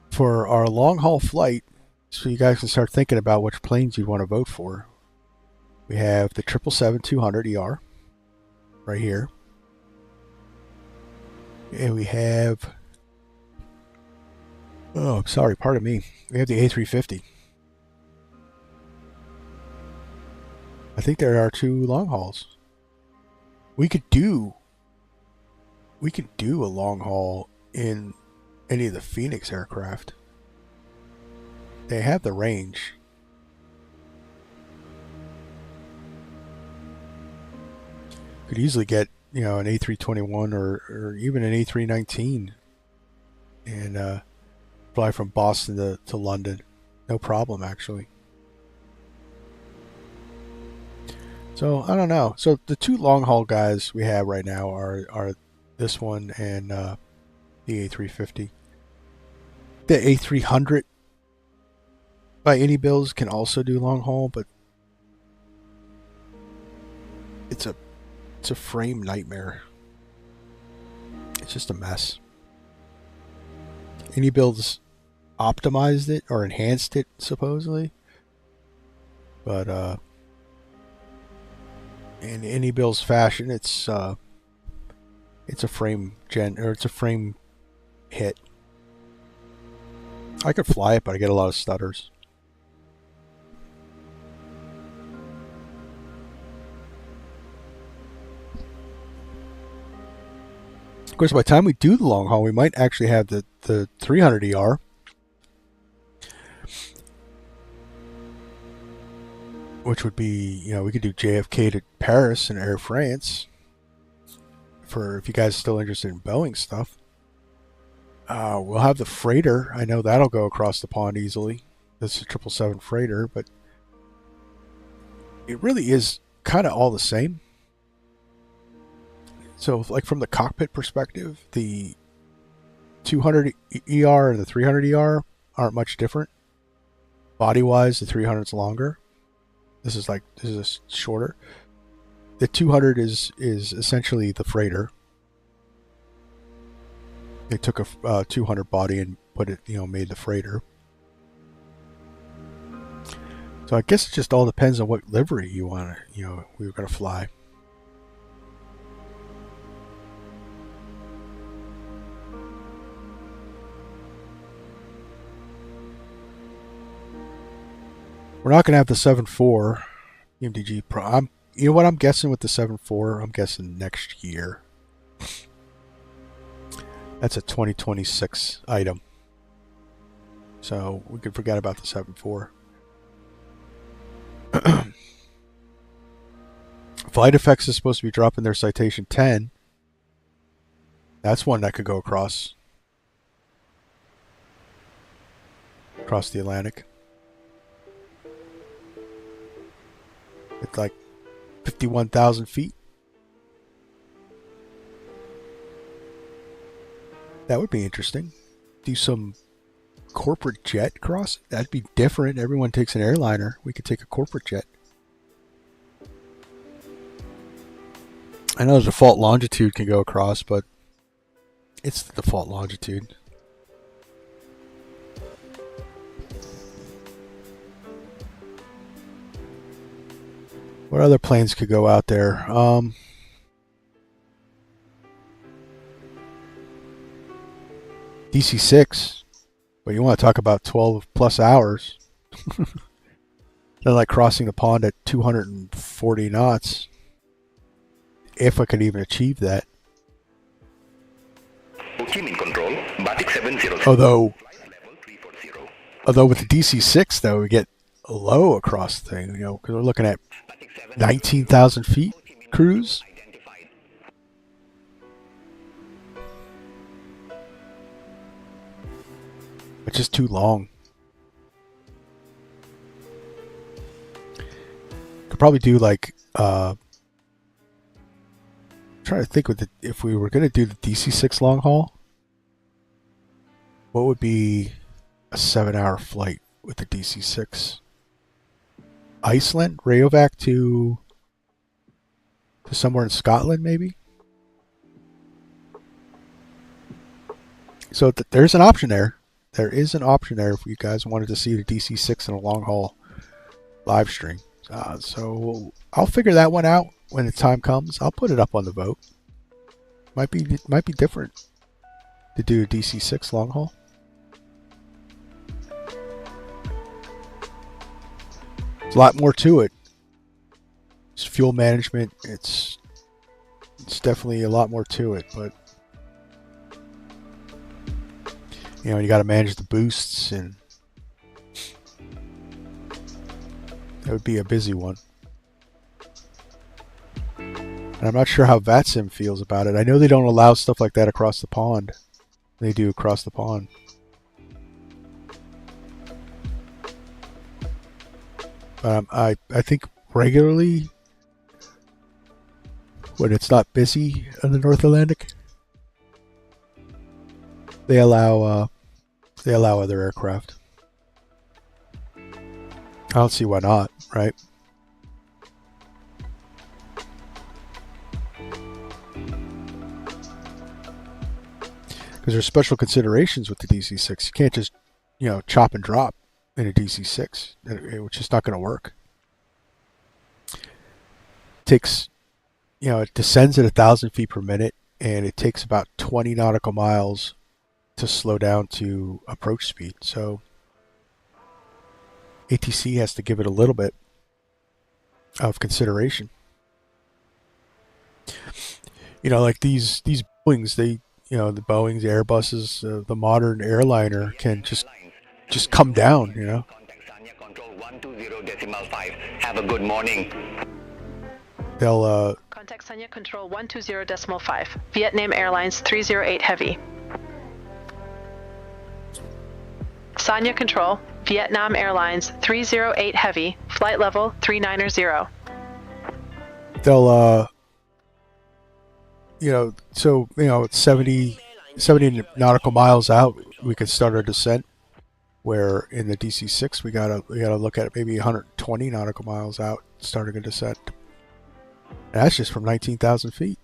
For our long haul flight, so you guys can start thinking about which planes you'd want to vote for. We have the 777-200ER right here. And we have, oh, sorry, pardon me. We have the A350. I think there are two long hauls. We could do a long haul in any of the Phoenix aircraft. They have the range. Could easily get, an A321 or even an A319 and fly from Boston to London. No problem, actually. So, I don't know. So, the two long haul guys we have right now are this one and the A350. the A300 by any bills can also do long haul, but it's a frame nightmare. It's just a mess. Any builds optimized it or enhanced it supposedly, but in any bill's fashion, it's a frame it's a frame hit. I could fly it, but I get a lot of stutters. Of course, by the time we do the long haul, we might actually have the 300ER. Which would be, you know, we could do JFK to Paris and Air France. For if you guys are still interested in Boeing stuff. We'll have the freighter. I know that'll go across the pond easily. This is a 777 freighter, but it really is kind of all the same. So, like from the cockpit perspective, the 200ER and the 300ER aren't much different. Body-wise, the 300's longer. This is shorter. The 200 is essentially the freighter. They took a 200 body and put it, made the freighter. So I guess it just all depends on what livery you want to, we were going to fly. We're not going to have the 7.4 PMDG Pro. You know what I'm guessing with the 7.4? I'm guessing next year. That's a 2026 item. So we could forget about the 7.4. Flight Effects is supposed to be dropping their Citation 10. That's one that could go across the Atlantic. It's like 51,000 feet. That would be interesting. Do some corporate jet cross. That'd be different. Everyone takes an airliner. We could take a corporate jet. I know the default longitude can go across, but it's the default longitude. What other planes could go out there? DC-6, but you want to talk about 12 plus hours. They're like crossing the pond at 240 knots. If I could even achieve that. Ho Chi Minh Control, Batik 700. Although with the DC-6 though, we get low across the thing, because we're looking at 19,000 feet cruise. It's just too long. Could probably do like trying to think with if we were going to do the DC-6 long haul, what would be a 7-hour flight with the DC-6? Iceland, Reykjavik to somewhere in Scotland, maybe. So there's an option there. There is an option there if you guys wanted to see the DC-6 in a long haul live stream. So I'll figure that one out when the time comes. I'll put it up on the vote. Might be different to do a DC-6 long haul. There's a lot more to it. It's fuel management. It's definitely a lot more to it, but you got to manage the boosts, and that would be a busy one. And I'm not sure how VATSIM feels about it. I know they don't allow stuff like that across the pond. They do across the pond. I think regularly, when it's not busy in the North Atlantic, they allow they allow other aircraft. I don't see why not, right? Because there's special considerations with the DC-6. You can't just, chop and drop in a DC-6. It's just not going to work. It takes, it descends at 1,000 feet per minute, and it takes about 20 nautical miles to slow down to approach speed. So ATC has to give it a little bit of consideration. Like these Boeings, the Boeings, the Airbuses, the modern airliner can just come down, Control 120.5. Have a good morning. They'll Contact Sanya Control 120.5. Vietnam Airlines 308 Heavy. Sanya Control, Vietnam Airlines 308 Heavy, flight level 390. They'll it's 70 nautical miles out, we can start our descent, where in the DC-6 we gotta look at maybe 120 nautical miles out starting a descent. And that's just from 19,000 feet.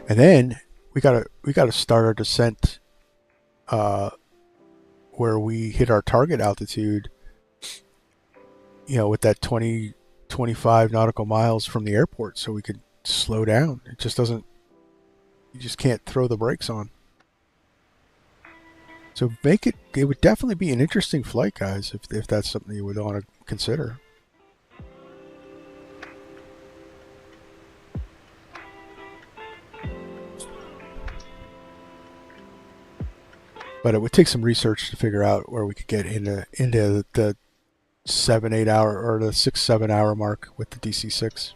And then we gotta start our descent where we hit our target altitude, with that 25 nautical miles from the airport, so we could slow down. It just doesn't, you just can't throw the brakes on. So it would definitely be an interesting flight, guys, if that's something you would want to consider. But it would take some research to figure out where we could get into the 7-8 hour or the 6-7 hour mark with the DC-6.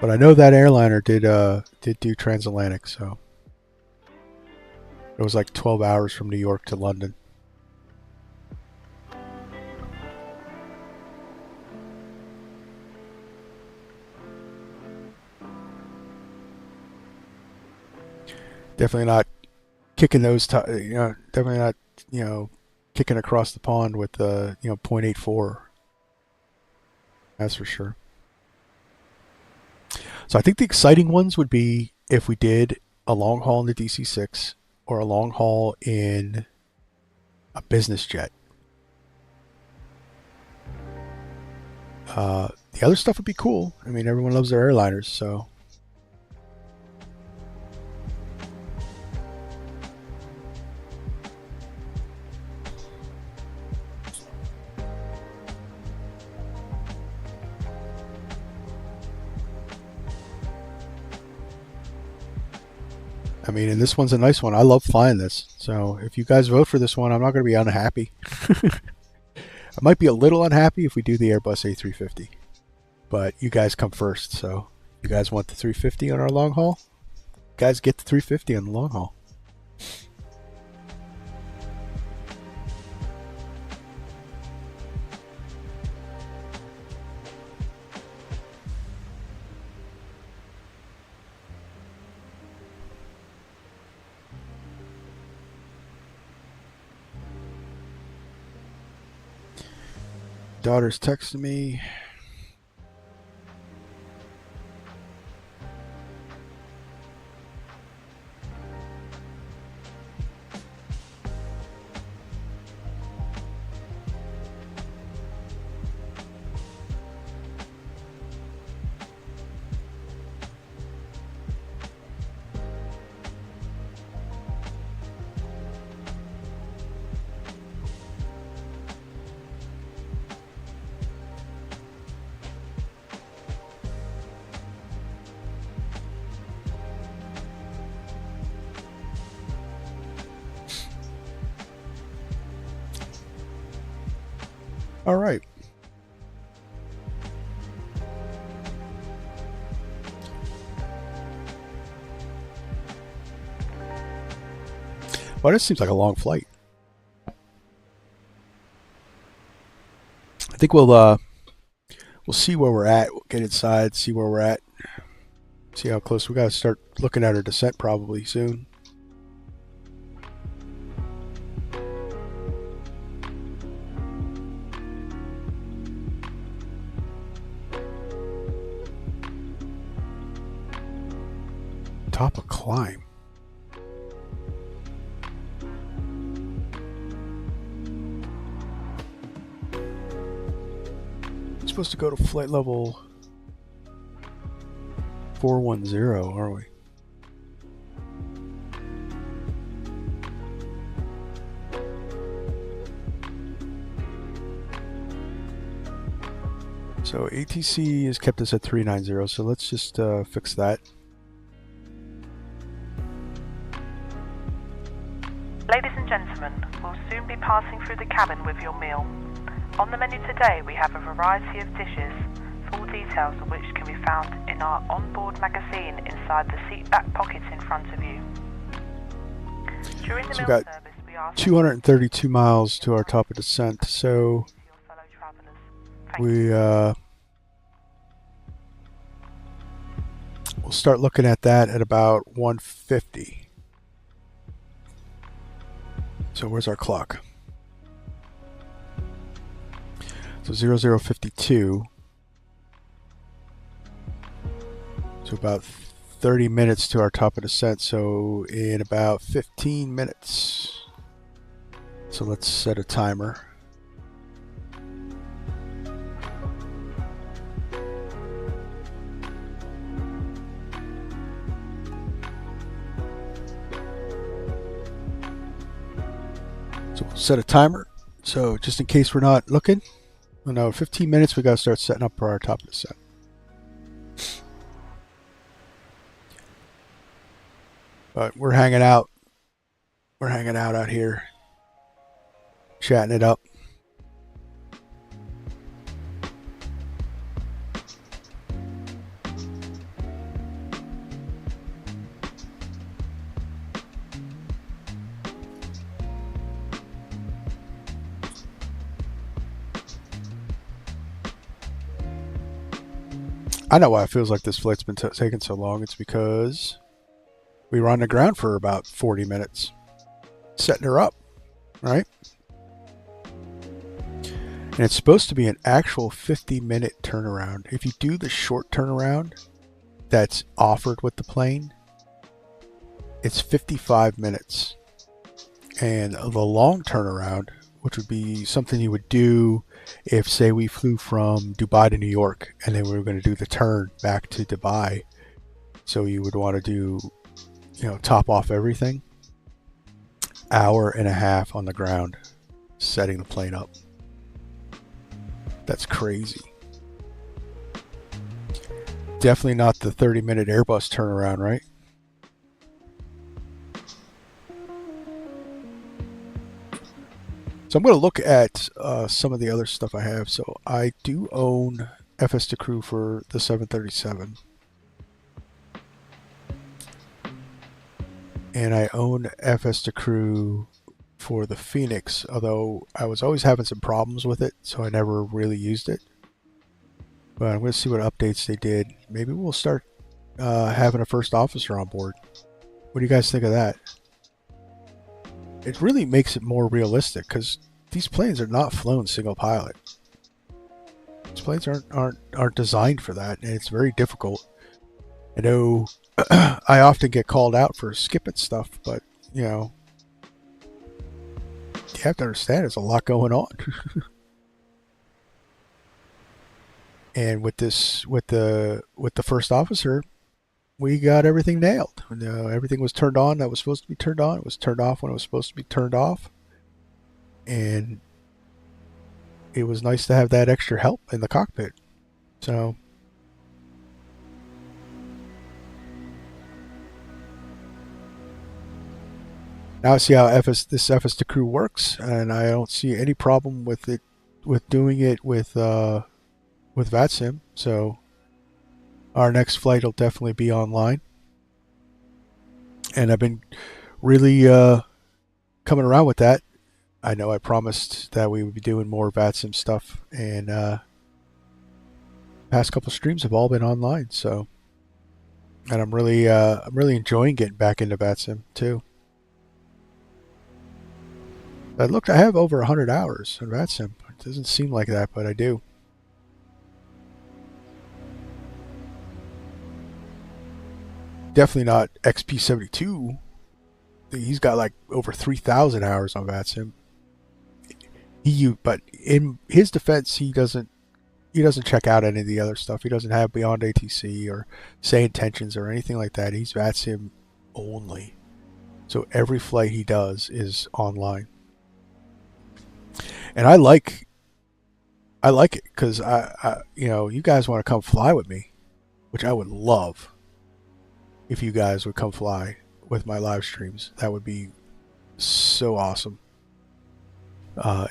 But I know that airliner did do transatlantic, so it was like 12 hours from New York to London. Definitely not kicking those, definitely not, kicking across the pond with, 0.84. That's for sure. So I think the exciting ones would be if we did a long haul in the DC-6 or a long haul in a business jet. The other stuff would be cool. I mean, everyone loves their airliners, so. I mean, and this one's a nice one. I love flying this. So if you guys vote for this one, I'm not going to be unhappy. I might be a little unhappy if we do the Airbus A350. But you guys come first. So you guys want the 350 on our long haul? You guys get the 350 on the long haul. Daughter's texting me. All right. Well, this seems like a long flight. I think we'll We'll see where we're at. We'll get inside, see where we're at, see how close. We got to start looking at our descent probably soon. Top of climb. It's supposed to go to flight level 410, are we? So ATC has kept us at 390, so let's just fix that. Ladies and gentlemen, we'll soon be passing through the cabin with your meal. On the menu today we have a variety of dishes, full details of which can be found in our onboard magazine inside the seat back pockets in front of you. During the So meal we've got service we ask 232 miles to our top of descent, so your fellow travellers. Thank you. we'll start looking at that at about 150. So where's our clock? So 0052. So about 30 minutes to our top of descent. So in about 15 minutes. So let's set a timer. So we'll set a timer. So just in case we're not looking, well, no, 15 minutes we got to start setting up for our top of descent. But we're hanging out. We're hanging out here, chatting it up. I know why it feels like this flight's been taking so long. It's because we were on the ground for about 40 minutes setting her up, right? And it's supposed to be an actual 50-minute turnaround. If you do the short turnaround that's offered with the plane, it's 55 minutes. And the long turnaround, which would be something you would do if, say, we flew from Dubai to New York and then we were going to do the turn back to Dubai. So you would want to do, top off everything. Hour and a half on the ground setting the plane up. That's crazy. Definitely not the 30-minute Airbus turnaround, right? So I'm going to look at some of the other stuff I have. So I do own FS2CREW for the 737. And I own FS2CREW for the Phoenix, although I was always having some problems with it, so I never really used it. But I'm going to see what updates they did. Maybe we'll start having a first officer on board. What do you guys think of that? It really makes it more realistic because these planes are not flown single pilot. These planes aren't designed for that, and it's very difficult. I know I often get called out for skipping stuff, but you have to understand there's a lot going on. And with the first officer, we got everything nailed. Everything was turned on that was supposed to be turned on. It was turned off when it was supposed to be turned off. And it was nice to have that extra help in the cockpit. So now I see how this FS2CREW works, and I don't see any problem with doing it with VATSIM. So our next flight will definitely be online. And I've been really coming around with that. I know I promised that we would be doing more VATSIM stuff, and past couple streams have all been online, so and I'm really enjoying getting back into VATSIM too. I looked, I have over 100 hours in VATSIM. It doesn't seem like that, but I do. Definitely not XP72. He's got like over 3,000 hours on VATSIM. But in his defense, he doesn't check out any of the other stuff. He doesn't have BeyondATC or Say Intentions or anything like that. He's VATSIM only. So every flight he does is online. And I like it because I you guys want to come fly with me, which I would love if you guys would come fly with my live streams. That would be so awesome.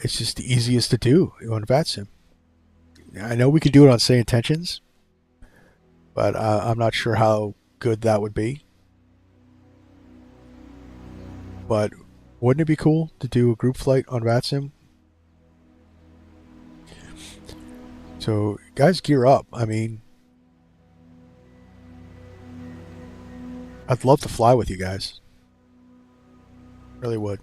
It's just the easiest to do on VATSIM. I know we could do it on Say Intentions, but I'm not sure how good that would be. But wouldn't it be cool to do a group flight on VATSIM? So guys, gear up. I mean, I'd love to fly with you guys. Really would.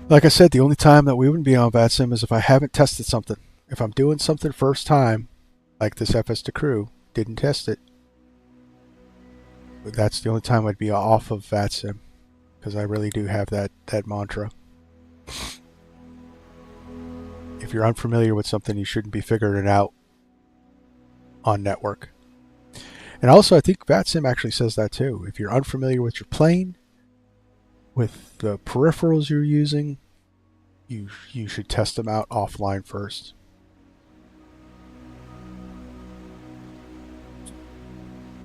Like I said, the only time that we wouldn't be on VATSIM is if I haven't tested something. If I'm doing something first time, like this FS2CREW, didn't test it. But that's the only time I'd be off of VATSIM, because I really do have that mantra. If you're unfamiliar with something, you shouldn't be figuring it out on network. And also, I think VATSIM actually says that too. If you're unfamiliar with your plane, with the peripherals you're using, you should test them out offline first.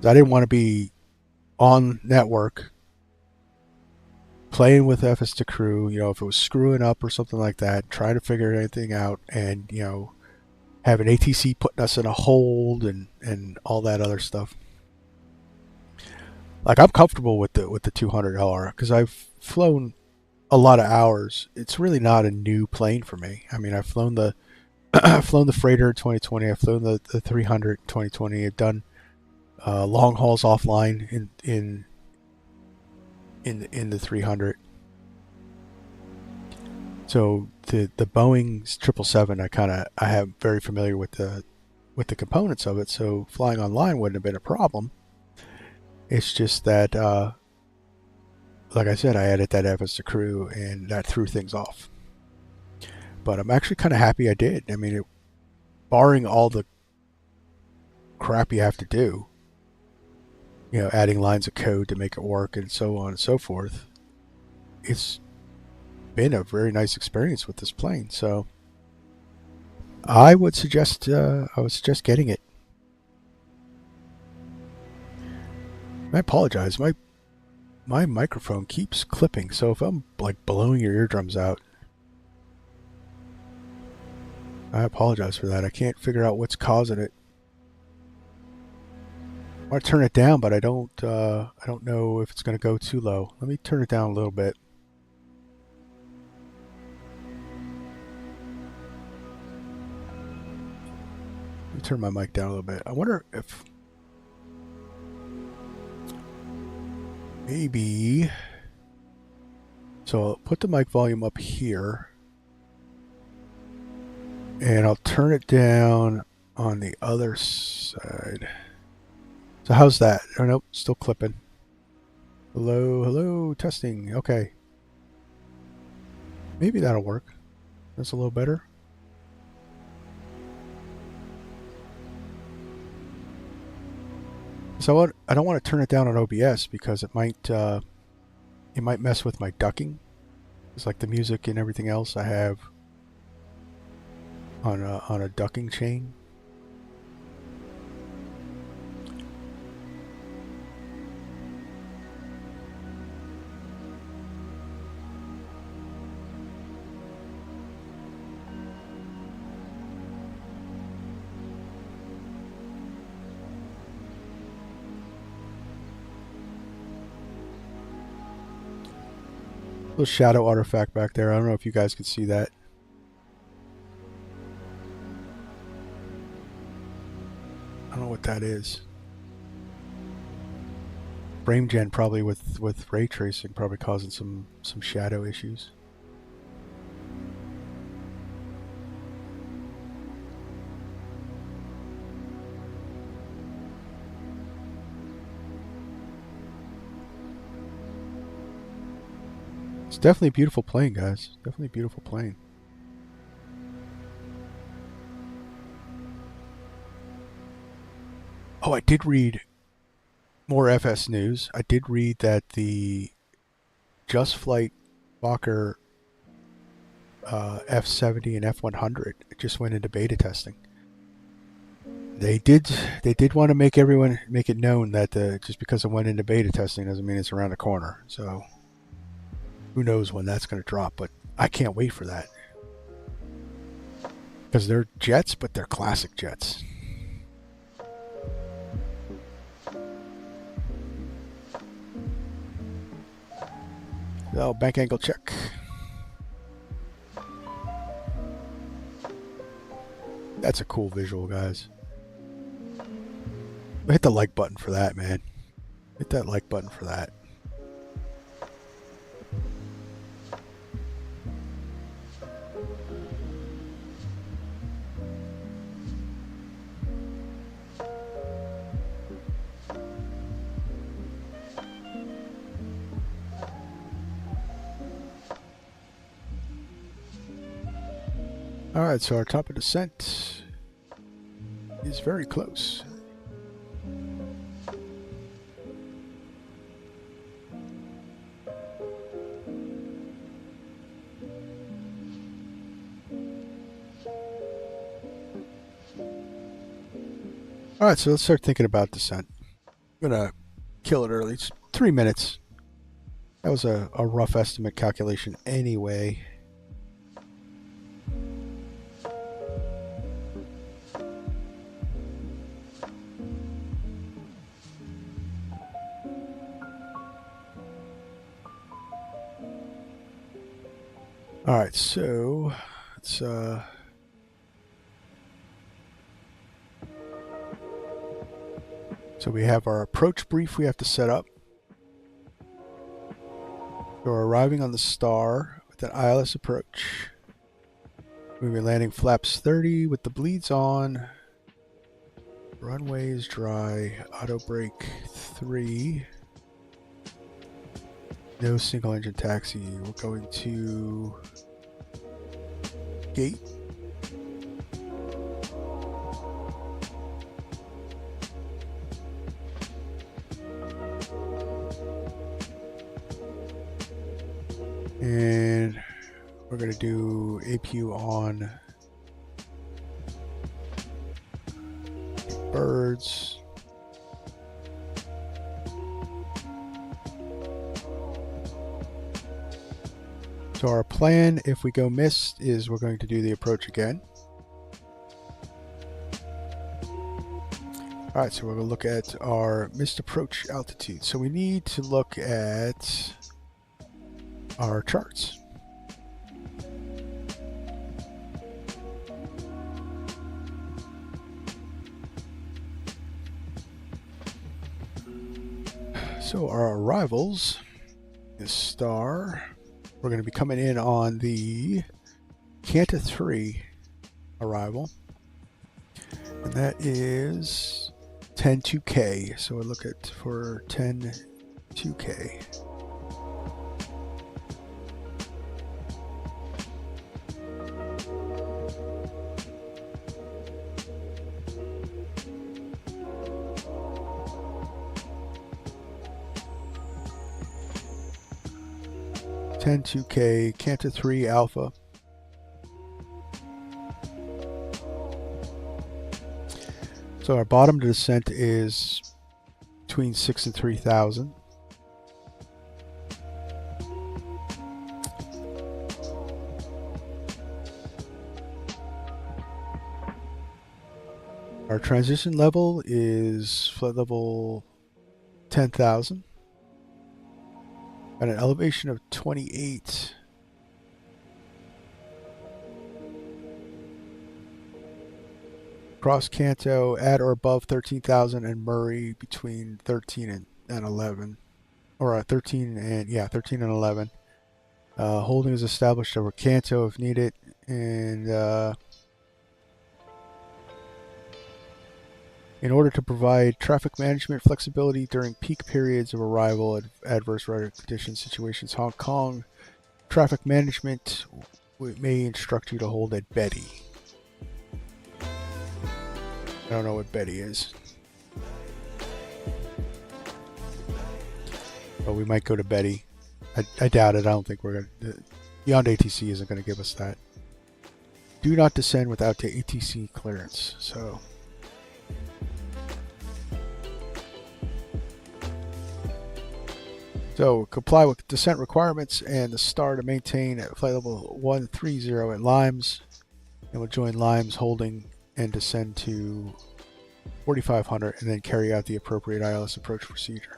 I didn't want to be on network playing with FS2CREW, if it was screwing up or something like that, trying to figure anything out, and having ATC putting us in a hold and all that other stuff. Like, I'm comfortable with the 200ER because I've flown a lot of hours. It's really not a new plane for me. I mean, I've flown the freighter in 2020. I've flown the 300 in 2020. I've done long hauls offline in the 300. So the Boeing 777, I have very familiar with the components of it. So flying online wouldn't have been a problem. It's just that, like I said, I added that FS2CREW and that threw things off. But I'm actually kind of happy I did. I mean, barring all the crap you have to do, adding lines of code to make it work and so on and so forth, it's been a very nice experience with this plane. So I would suggest getting it. I apologize. My microphone keeps clipping, so if I'm like blowing your eardrums out, I apologize for that. I can't figure out what's causing it. I want to turn it down, but I don't know if it's going to go too low. Let me turn it down a little bit. Let me turn my mic down a little bit. I wonder if maybe, so I'll put the mic volume up here and I'll turn it down on the other side. So how's that? Oh, nope, still clipping. Hello, testing. Okay. Maybe that'll work. That's a little better. So I don't want to turn it down on OBS because it might mess with my ducking. It's like the music and everything else I have on a ducking chain. Little shadow artifact back there. I don't know if you guys can see that. I don't know what that is. Frame gen probably with ray tracing probably causing some shadow issues. It's definitely a beautiful plane, guys. Definitely a beautiful plane. Oh, I did read more FS news. I did read that the Just Flight Fokker F70 and F100 just went into beta testing. They did want to make it known that just because it went into beta testing doesn't mean it's around the corner. So who knows when that's going to drop, but I can't wait for that. Because they're jets, but they're classic jets. Oh, bank angle check. That's a cool visual, guys. Hit the like button for that, man. Hit that like button for that. Alright, so our top of descent is very close. Alright, so let's start thinking about descent. I'm gonna kill it early. It's 3 minutes. That was a rough estimate calculation anyway. Alright, so let's so we have our approach brief we have to set up. So we're arriving on the star with an ILS approach. We'll be landing flaps 30 with the bleeds on. Runway is dry. Auto brake 3. No single engine taxi. We're going to gate. And we're going to do APU on birds. So our plan, if we go missed, is we're going to do the approach again. Alright, so we're going to look at our missed approach altitude. So we need to look at our charts. So our arrivals is star. We're going to be coming in on the CANTO 3 arrival, and that is 10-2K. So we'll look at for 10-2K. K, CANTO 3 Alpha. So our bottom descent is between 6,000 and 3,000. Our transition level is flight level 10,000. At an elevation of 28. Cross Canto at or above 13,000 and Murray between 13 and 11. Or 13 and 11. Holding is established over Canto if needed, and in order to provide traffic management flexibility during peak periods of arrival at adverse weather condition situations, Hong Kong traffic management may instruct you to hold at Betty. I don't know what Betty is, but we might go to Betty. I doubt it. I don't think we're going to. BeyondATC isn't going to give us that. Do not descend without the ATC clearance. So comply with descent requirements and the star to maintain at flight level 130 at Limes. And we'll join Limes holding and descend to 4,500 and then carry out the appropriate ILS approach procedure.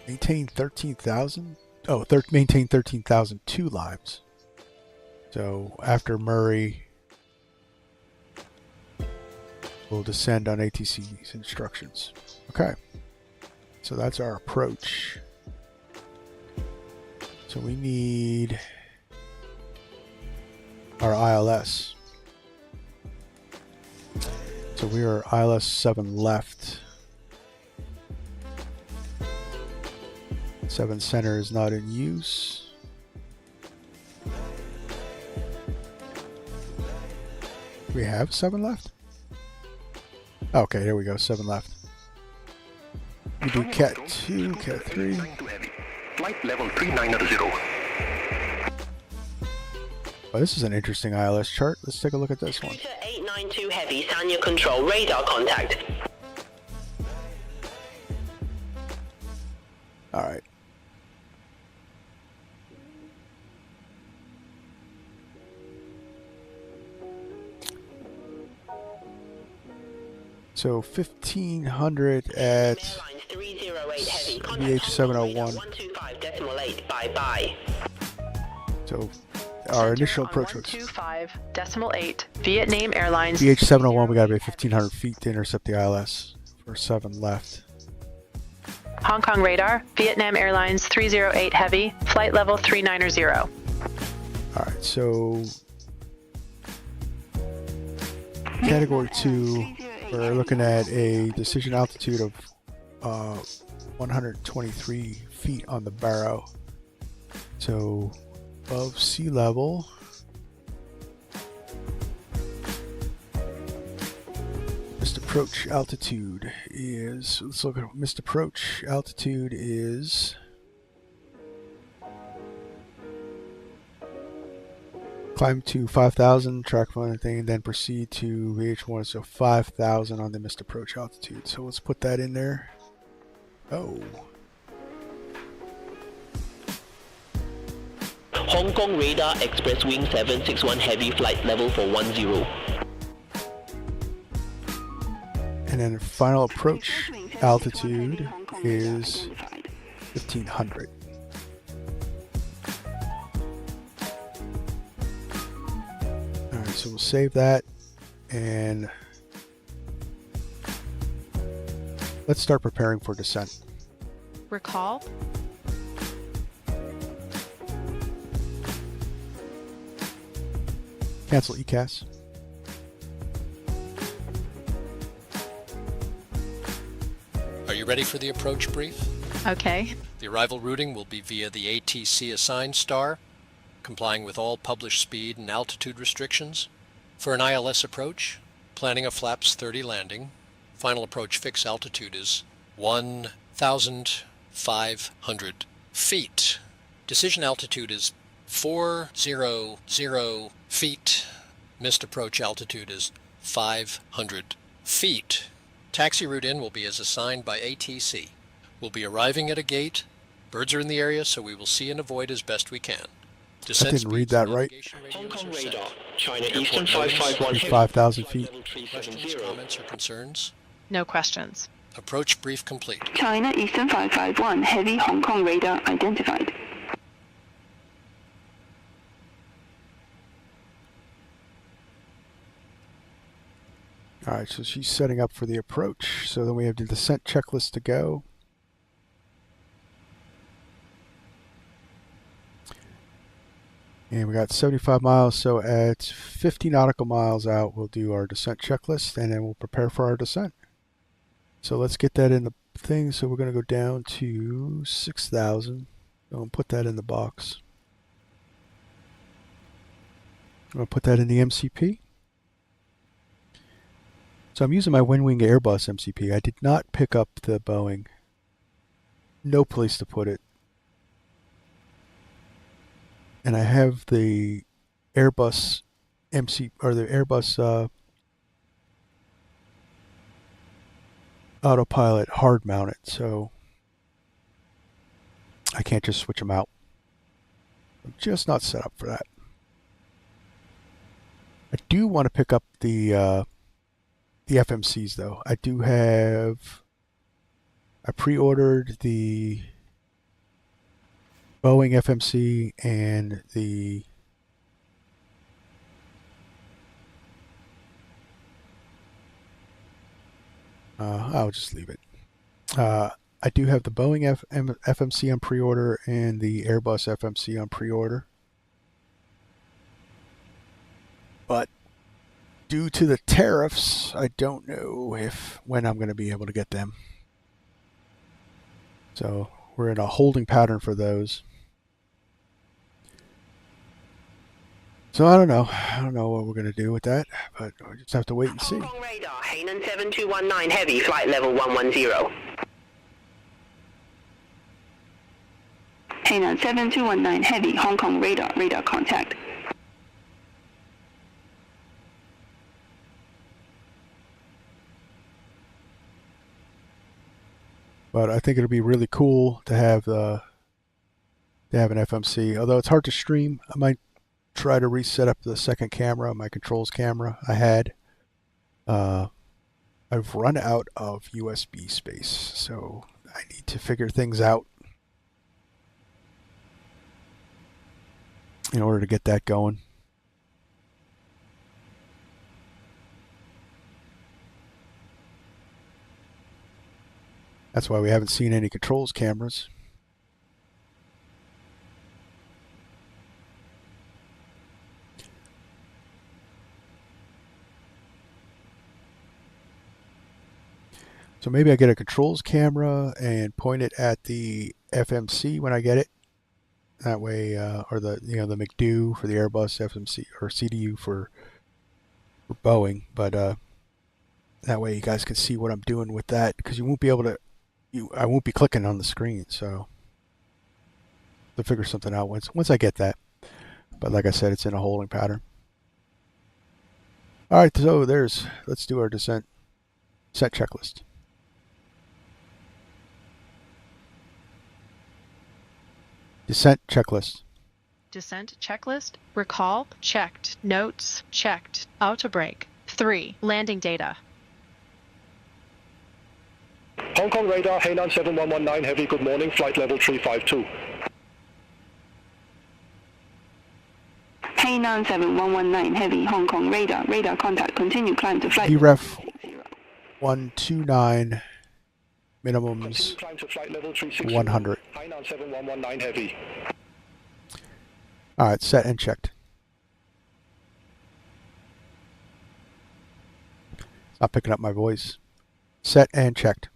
Maintain 13,000? Oh, maintain 13,002 Limes. So after Murray, we'll descend on ATC's instructions. Okay. So that's our approach. So we need our ILS. So we are ILS 7 left. 7 center is not in use. Do we have 7 left? Okay, there we go, 7 left. We do Cat 2, Cat 3. Flight level 390. Oh, this is an interesting ILS chart. Let's take a look at this one. 892 Heavy, sound your control, radar contact. Alright. So 1500 at VH701. So our initial approach was 125.8 Vietnam Airlines. VH701. We got to be 1500 feet to intercept the ILS for 7 left. Hong Kong radar, Vietnam Airlines 308 Heavy, flight level 390. All right, so category 2, we're looking at a decision altitude of 123 feet on the Barrow. So above sea level. Missed approach altitude is, let's look at missed approach altitude is climb to 5,000, track one thing, and then proceed to VH1, so 5,000 on the missed approach altitude. So let's put that in there. Oh. Hong Kong radar, express wing 761 Heavy, flight level for 10. And then final approach altitude is 1,500. Alright, so we'll save that and let's start preparing for descent. Recall. Cancel ECAS. Are you ready for the approach brief? Okay. The arrival routing will be via the ATC assigned star, complying with all published speed and altitude restrictions. For an ILS approach, planning a flaps 30 landing. Final approach fix altitude is 1,500 feet. Decision altitude is 400 feet. Missed approach altitude is 500 feet. Taxi route in will be as assigned by ATC. We'll be arriving at a gate. Birds are in the area, so we will see and avoid as best we can. I didn't read that right. Hong Kong radar, China Eastern 551 5,000 feet. Questions, comments, or concerns? No questions. Approach brief complete. China Eastern 551, heavy Hong Kong radar identified. All right, so she's setting up for the approach. So then we have the descent checklist to go. And we got 75 miles, so at 50 nautical miles out, we'll do our descent checklist, and then we'll prepare for our descent. So let's get that in the thing. So we're going to go down to 6,000. I'm going to put that in the box. I'm going to put that in the MCP. So I'm using my WinWing Airbus MCP. I did not pick up the Boeing. No place to put it. And I have the Airbus MC or the Airbus autopilot hard mounted, so I can't just switch them out. I'm just not set up for that. I do want to pick up the FMCs though. I pre-ordered the Boeing FMC and the I'll just leave it. I do have the Boeing FMC on pre-order and the Airbus FMC on pre-order. But due to the tariffs, I don't know when I'm going to be able to get them. So we're in a holding pattern for those. So I don't know. I don't know what we're going to do with that, but we just have to wait and see. Hong Kong radar, Hainan 7219 heavy, flight level 110. Hainan 7219 heavy, Hong Kong radar contact. But I think it'll be really cool to have an FMC. Although it's hard to stream, I might try to reset up the second camera, my controls camera I had. I've run out of USB space, so I need to figure things out in order to get that going. That's why we haven't seen any controls cameras. So maybe I get a controls camera and point it at the FMC when I get it. That way, or the the McDo for the Airbus FMC or CDU for Boeing. But that way you guys can see what I'm doing with that, because you won't be able to. I won't be clicking on the screen, so I'll figure something out once I get that. But like I said, it's in a holding pattern. All right, so let's do our descent set checklist. Descent checklist. Descent checklist. Recall checked. Notes checked. Auto brake. 3. Landing data. Hong Kong radar, Hainan 7119 heavy, good morning, flight level 352. Hainan 7119 heavy, Hong Kong radar contact, continue climb to flight. VREF 129, minimums 100. Hainan 7119 heavy. All right, set and checked. It's not picking up my voice. Set and checked.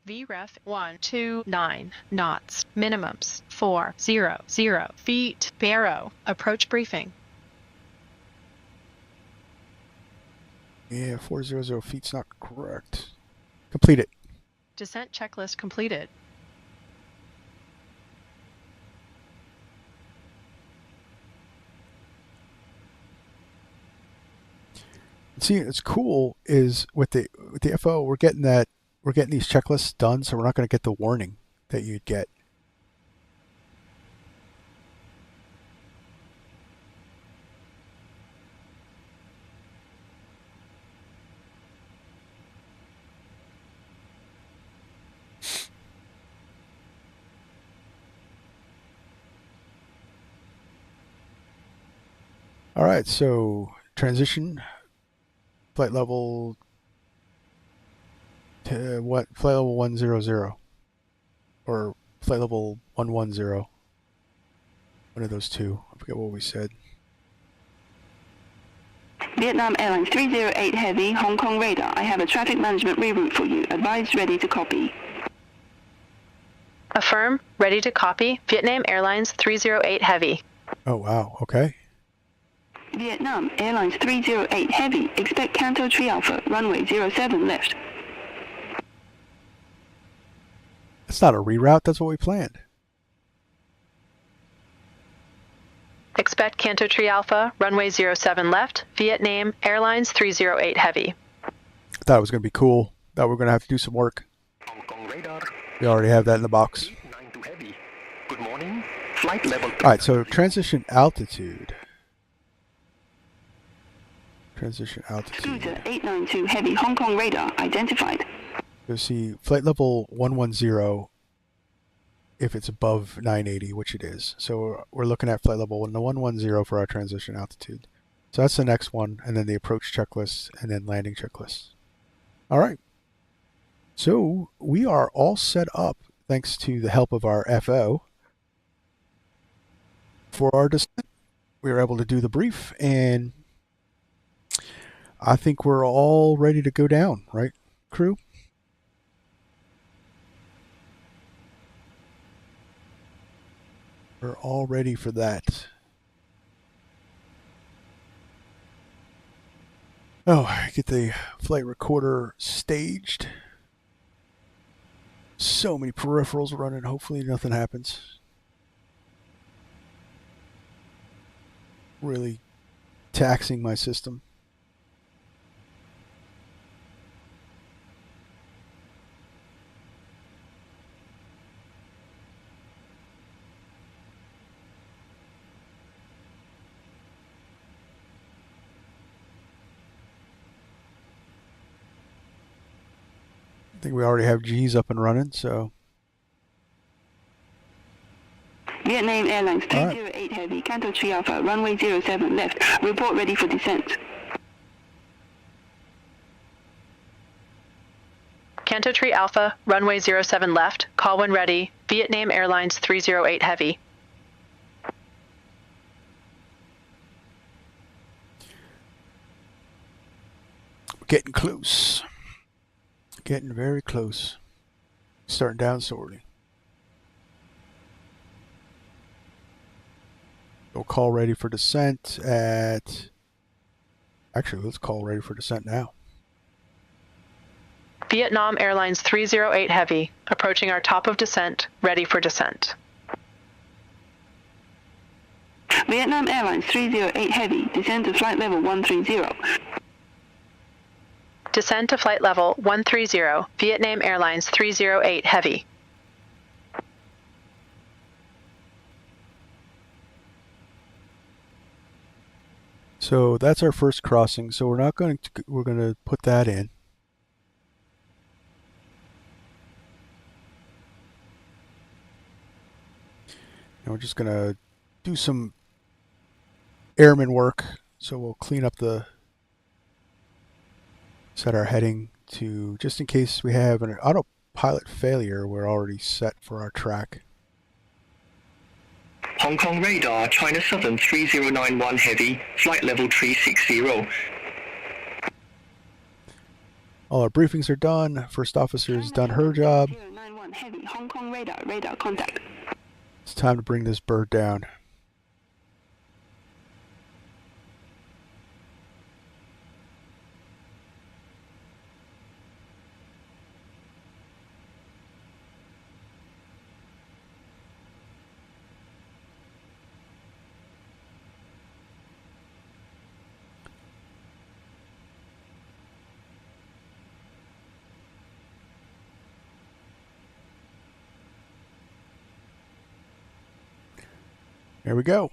VREF 129 knots. Minimums 400 feet. Barrow. Approach briefing. Yeah, 400 feet's not correct. Complete it. Descent checklist completed. See, what's cool is with the FO, we're getting these checklists done, so we're not going to get the warning that you'd get. All right, so transition, flight level, flight level 100, or flight level 110. One of those two. I forget what we said. Vietnam Airlines 308 Heavy, Hong Kong radar. I have a traffic management reroute for you. Advise ready to copy. Affirm, ready to copy, Vietnam Airlines 308 Heavy. Oh, wow. Okay. Vietnam Airlines 308 Heavy. Expect CANTO Tree Alpha, runway 07 left. That's not a reroute. That's what we planned. Expect Canto Tree Alpha, runway 07 left, Vietnam Airlines 308 Heavy. I thought it was going to be cool. Thought we were going to have to do some work. Hong Kong radar. We already have that in the box. 92 heavy. Good morning. Flight level. All right, so transition altitude. Transition altitude. Scooter 892 Heavy, Hong Kong radar identified. You'll see flight level 110 if it's above 980, which it is. So we're looking at flight level 110 for our transition altitude. So that's the next one, and then the approach checklist, and then landing checklist. All right. So we are all set up, thanks to the help of our FO, for our descent. We were able to do the brief, and I think we're all ready to go down, right, crew? We're all ready for that. Oh, get the flight recorder staged. So many peripherals running. Hopefully nothing happens. Really taxing my system. I think we already have G's up and running, so. Vietnam Airlines 308 Heavy, Canto Tree Alpha, runway 07 left. Report ready for descent. Canto Tree Alpha, runway 07 left, call when ready, Vietnam Airlines 308 Heavy. Getting close. Getting very close. Starting down slowly. We'll call ready for descent at... Actually, let's call ready for descent now. Vietnam Airlines 308 Heavy, approaching our top of descent, ready for descent. Vietnam Airlines 308 Heavy, descend to flight level 130. Descend to flight level 130, Vietnam Airlines 308 Heavy. So that's our first crossing. So we're going to put that in. And we're just going to do some airman work. So we'll clean up set our heading to, just in case we have an autopilot failure, we're already set for our track. Hong Kong radar, China Southern 3091 Heavy, flight level 360. All our briefings are done. First officer's done her job. 091 Heavy, Hong Kong radar contact. It's time to bring this bird down. Here we go.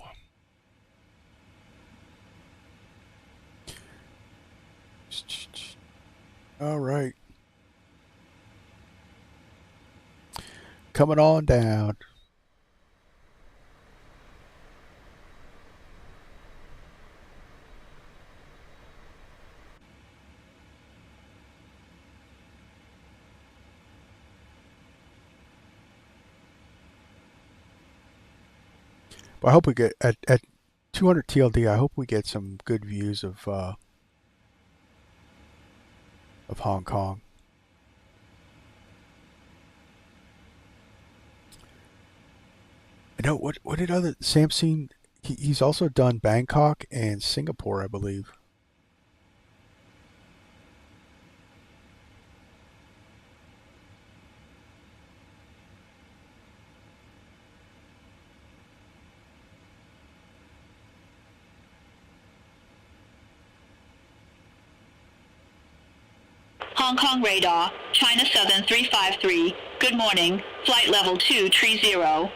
All right. Coming on down. Well, I hope we get at 200 TLD. I hope we get some good views of Hong Kong. I know what did other Samsung? He's also done Bangkok and Singapore, I believe. Hong Kong radar, China Southern 353. Good morning. Flight level 230.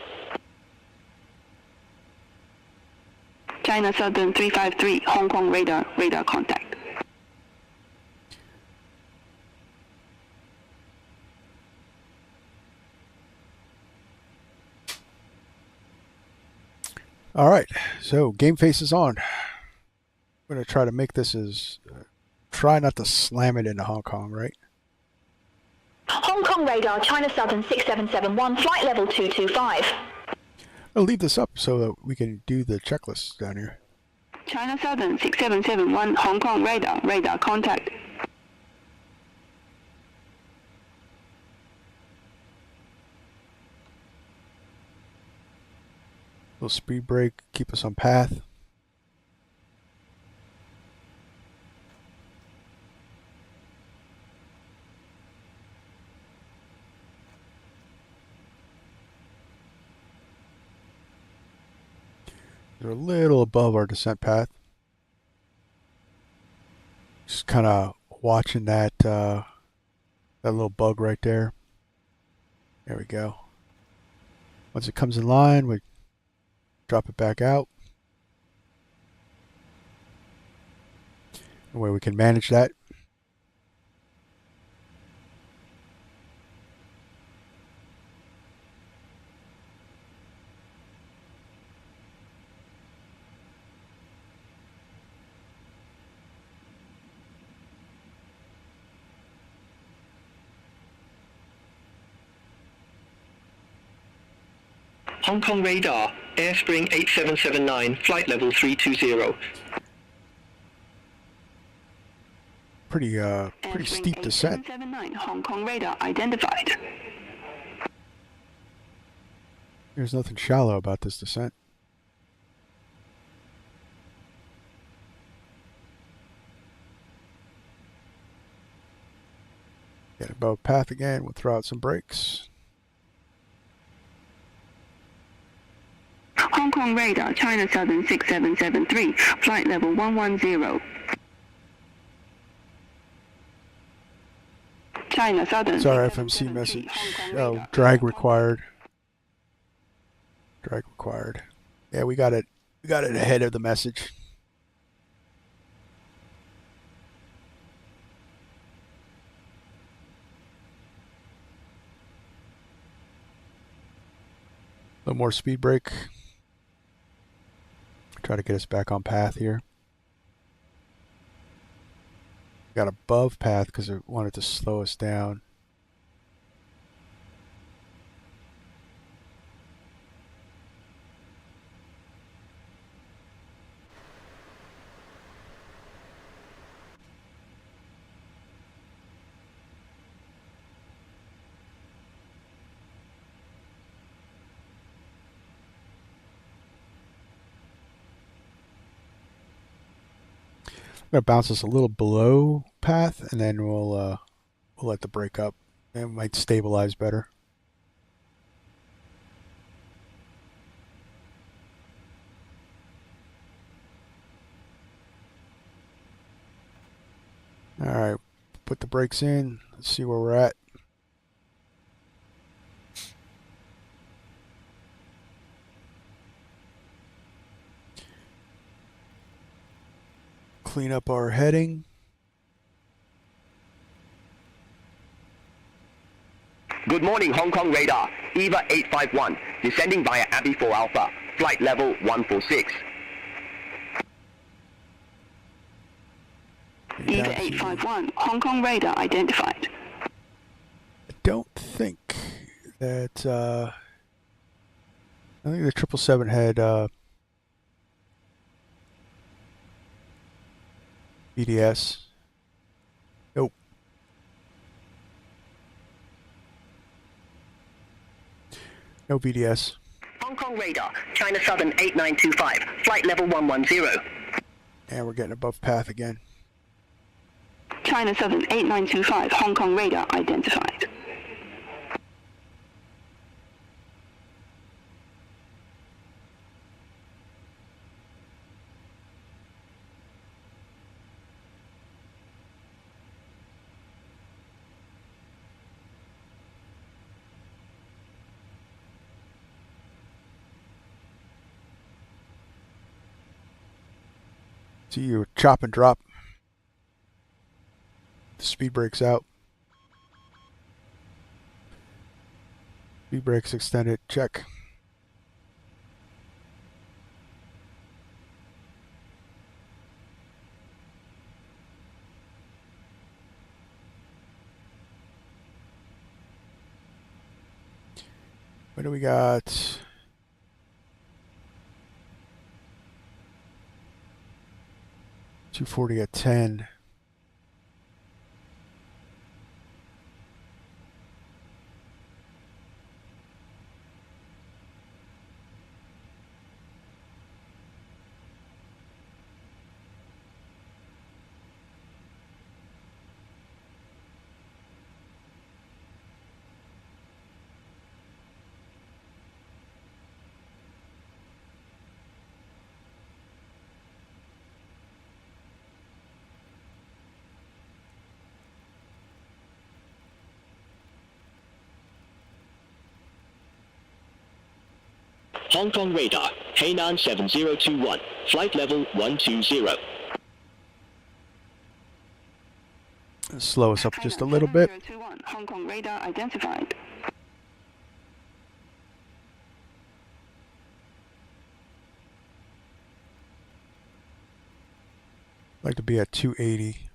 China Southern 353, Hong Kong radar, radar contact. All right, so game face is on. I'm going to try to make this as... try not to slam it into Hong Kong, right? Hong Kong radar, China Southern 6771, flight level 225. I'll leave this up so that we can do the checklist down here. China Southern 6771, Hong Kong radar, radar contact. Little speed brake, keep us on path. They're a little above our descent path. Just kind of watching that that little bug right there. There we go. Once it comes in line, we drop it back out. The way we can manage that. Hong Kong radar, Airspring 8779, flight level 320. Pretty steep descent. 8779, Hong Kong radar identified. There's nothing shallow about this descent. Get above path again, we'll throw out some brakes. Hong Kong radar, China Southern 6773, flight level 110. China Southern. It's our FMC message. Oh, drag required. Drag required. Yeah, we got it. We got it ahead of the message. A little more speed brake. Try to get us back on path here. Got above path because it wanted to slow us down. I'm gonna bounce us a little below path, and then we'll let the brake up. It might stabilize better. All right, put the brakes in. Let's see where we're at. Clean up our heading. Good morning, Hong Kong radar. EVA 851, descending via Abbey 4 Alpha, flight level 146. EVA 851, Hong Kong radar identified. I don't think that I think the 777 had VDS. Nope. No VDS. Hong Kong radar, China Southern 8925, flight level 110. And we're getting above path again. China Southern 8925, Hong Kong radar identified. See you chop and drop. The speed brakes out. Speed brakes extended. Check. What do we got? $240 at 10. Hong Kong radar, Hainan 7021, flight level 120. Slow us up just a little bit. Hong Kong radar identified. Like to be at 280.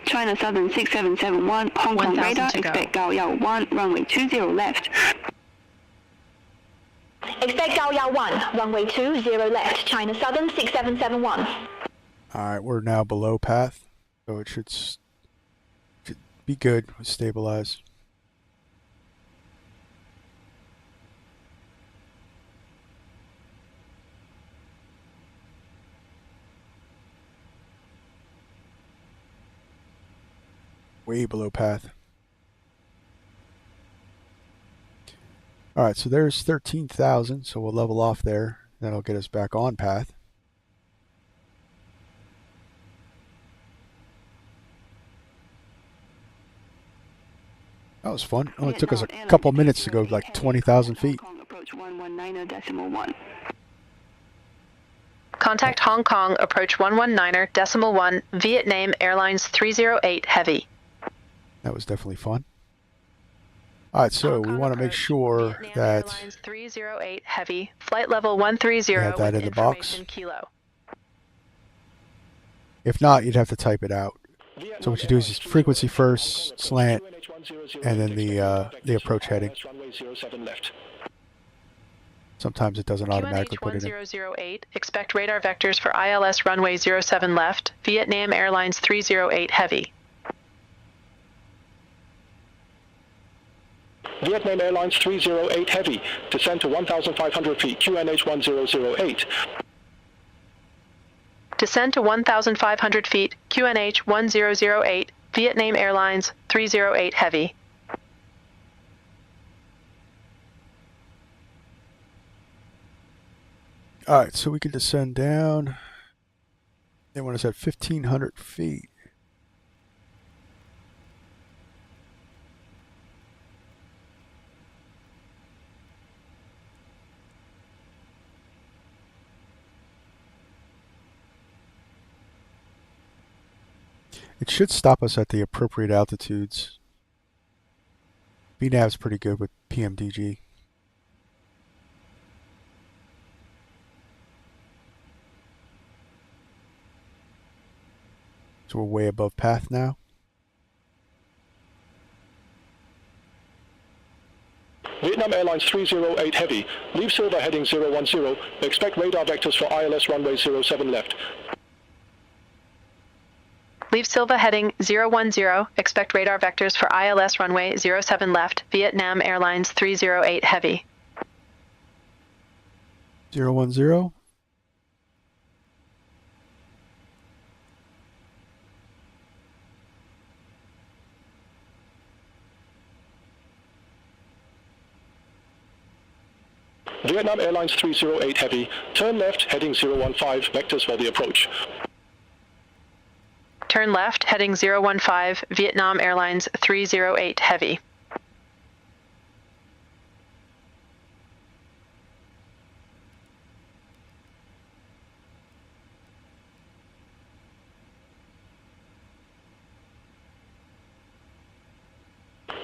China Southern 6771, Hong Kong 1,000 radar, to go. expect Gao Yao 1, runway 20 left. Expect Gao Yao 1, runway 20 left, China Southern 6771. Alright, we're now below path, so it should be good. Stabilize. Way below path. Alright, so there's 13,000, so we'll level off there. That'll get us back on path. That was fun. It only took us a couple minutes to go like 20,000 feet. Approach 119.1. Contact Hong Kong, approach 119.1, Vietnam Airlines 308 Heavy. That was definitely fun. Alright, so we want to make sure that Airlines 308 Heavy, flight level 130 you have that with in the box. information kilo. If not, you'd have to type it out. So what you do is frequency first, slant, and then the approach heading. Sometimes it doesn't automatically put it in. 1008, expect radar vectors for ILS runway 07 left, Vietnam Airlines 308 Heavy. Vietnam Airlines 308 Heavy, descend to 1,500 feet, QNH 1008. Descend to 1,500 feet, QNH 1008, Vietnam Airlines 308 Heavy. Alright, so we can descend down. They want us at 1,500 feet. It should stop us at the appropriate altitudes. VNAV's pretty good with PMDG. So we're way above path now. Vietnam Airlines 308 Heavy, leave Silver heading 010, expect radar vectors for ILS runway 07 left. Leave Silva heading 010, expect radar vectors for ILS runway 07 left, Vietnam Airlines 308 Heavy. 010. Vietnam Airlines 308 Heavy, turn left heading 015, vectors for the approach. Turn left heading 015, Vietnam Airlines 308 Heavy.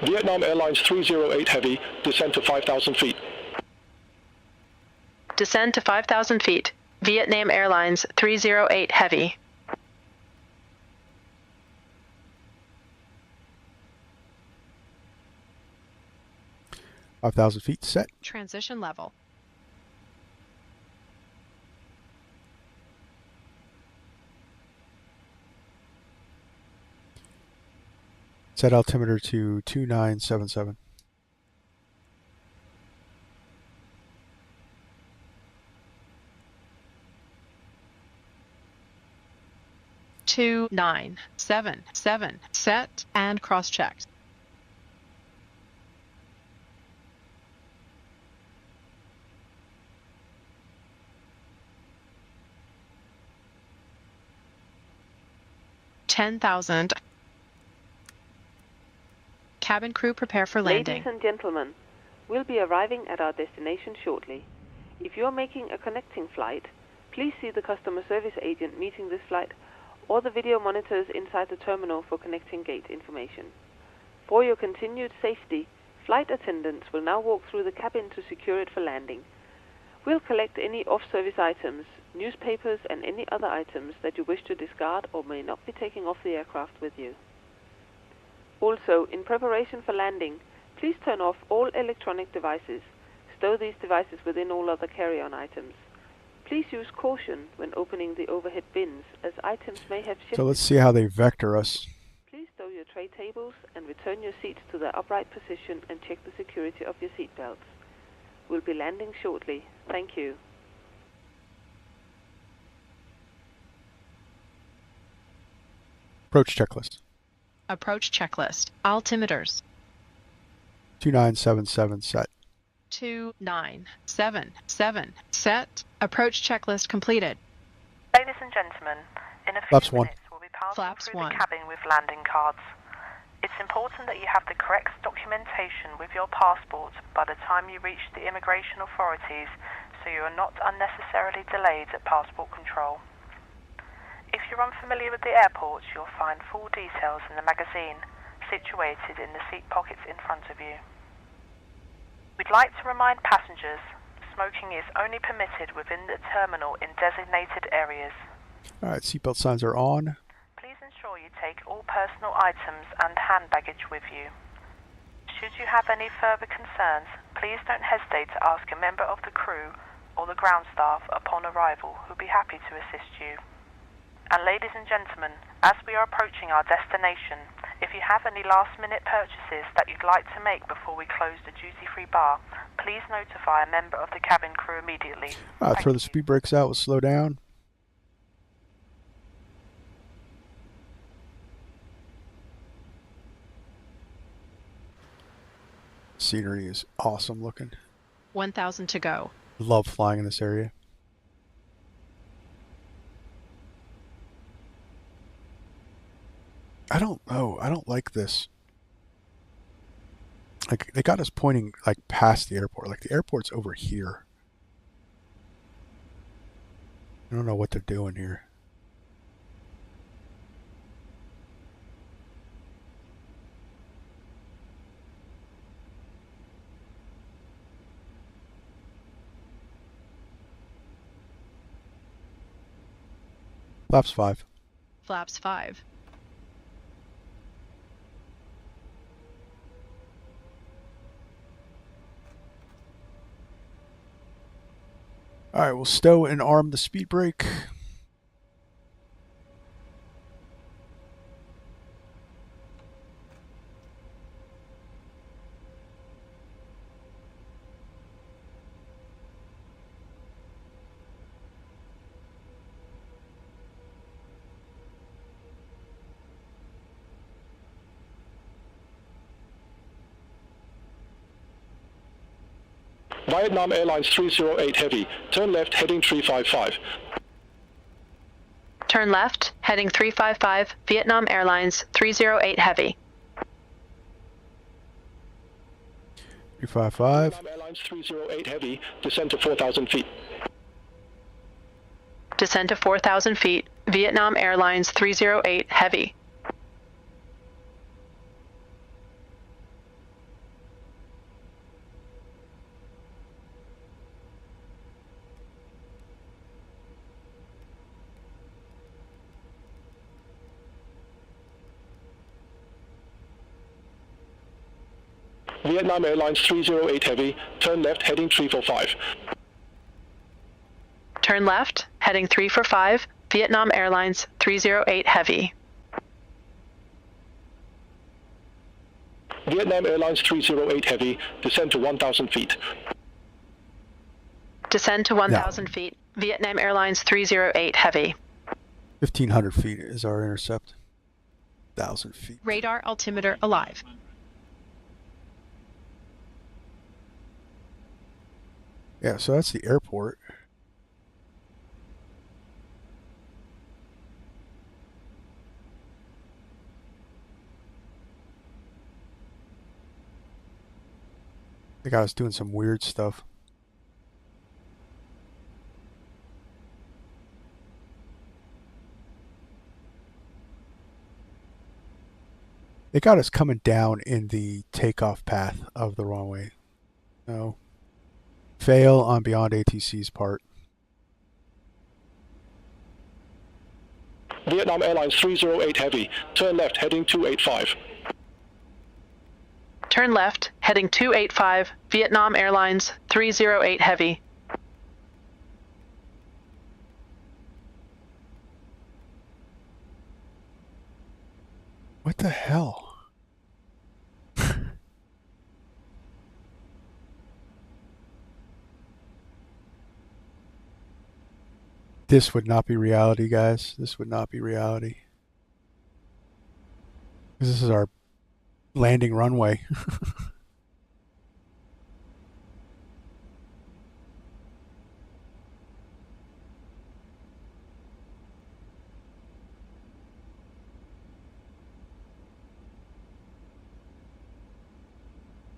Vietnam Airlines 308 Heavy, descend to 5,000 feet. Descend to 5,000 feet, Vietnam Airlines 308 Heavy. feet set. Transition level. Set altimeter to 2977. Two 977 set and cross-checked. $10,000. Cabin crew prepare for landing. Ladies and gentlemen, we'll be arriving at our destination shortly. If you're making a connecting flight, please see the customer service agent meeting this flight or the video monitors inside the terminal for connecting gate information. For your continued safety, flight attendants will now walk through the cabin to secure it for landing. We'll collect any off-service items, newspapers and any other items that you wish to discard or may not be taking off the aircraft with you. Also, in preparation for landing, please turn off all electronic devices. Stow these devices within all other carry-on items. Please use caution when opening the overhead bins, as items may have shifted. So let's see how they vector us. Please stow your tray tables and return your seats to their upright position and check the security of your seat belts. We'll be landing shortly. Thank you. Approach checklist. Approach checklist. Altimeters. 2977 set. 2977 set. Approach checklist completed. Ladies and gentlemen, in a few Flaps 1. minutes we'll be passing Flaps through 1. the cabin with landing cards. It's important that you have the correct documentation with your passport by the time you reach the immigration authorities, so you are not unnecessarily delayed at passport control. If you're unfamiliar with the airport, you'll find full details in the magazine, situated in the seat pockets in front of you. We'd like to remind passengers, smoking is only permitted within the terminal in designated areas. Alright, seatbelt signs are on. Please ensure you take all personal items and hand baggage with you. Should you have any further concerns, please don't hesitate to ask a member of the crew or the ground staff upon arrival, who'll be happy to assist you. And ladies and gentlemen, as we are approaching our destination, if you have any last-minute purchases that you'd like to make before we close the duty-free bar, please notify a member of the cabin crew immediately. Throw the speed brakes out, we'll slow down. Scenery is awesome looking. 1,000 to go. Love flying in this area. I don't know. I don't like this. Like, they got us pointing like past the airport. Like, the airport's over here. I don't know what they're doing here. Flaps 5. Flaps 5. All right, we'll stow and arm the speed brake. Vietnam Airlines 308 Heavy, turn left heading 355. Turn left, heading 355, Vietnam Airlines 308 Heavy. 355. Vietnam Airlines 308 Heavy, descend to 4,000 feet. Descend to 4,000 feet, Vietnam Airlines 308 Heavy. Vietnam Airlines 308 Heavy, turn left heading 345. Turn left, heading 345, Vietnam Airlines 308 Heavy. Vietnam Airlines 308 Heavy, descend to 1,000 feet. Descend to 1,000 feet, Vietnam Airlines 308 Heavy. 1,500 feet is our intercept. 1,000 feet. Radar altimeter alive. Yeah, so that's the airport. The guy was doing some weird stuff. They got us coming down in the takeoff path of the runway. No. Fail on BeyondATC's part. Vietnam Airlines 308 Heavy, turn left heading 285. Turn left, heading 285, Vietnam Airlines 308 Heavy. What the hell? This would not be reality, guys. This would not be reality. This is our landing runway.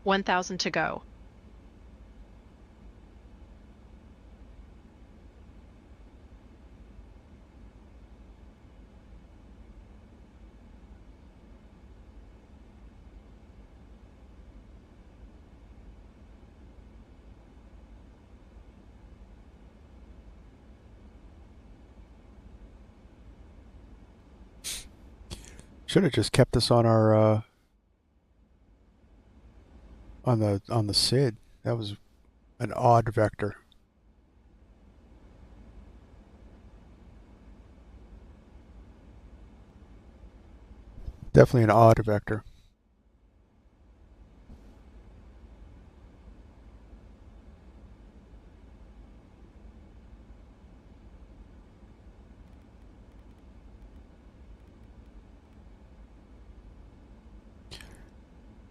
$1,000 to go. Should have just kept this on our on the SID. That was an odd vector. Definitely an odd vector.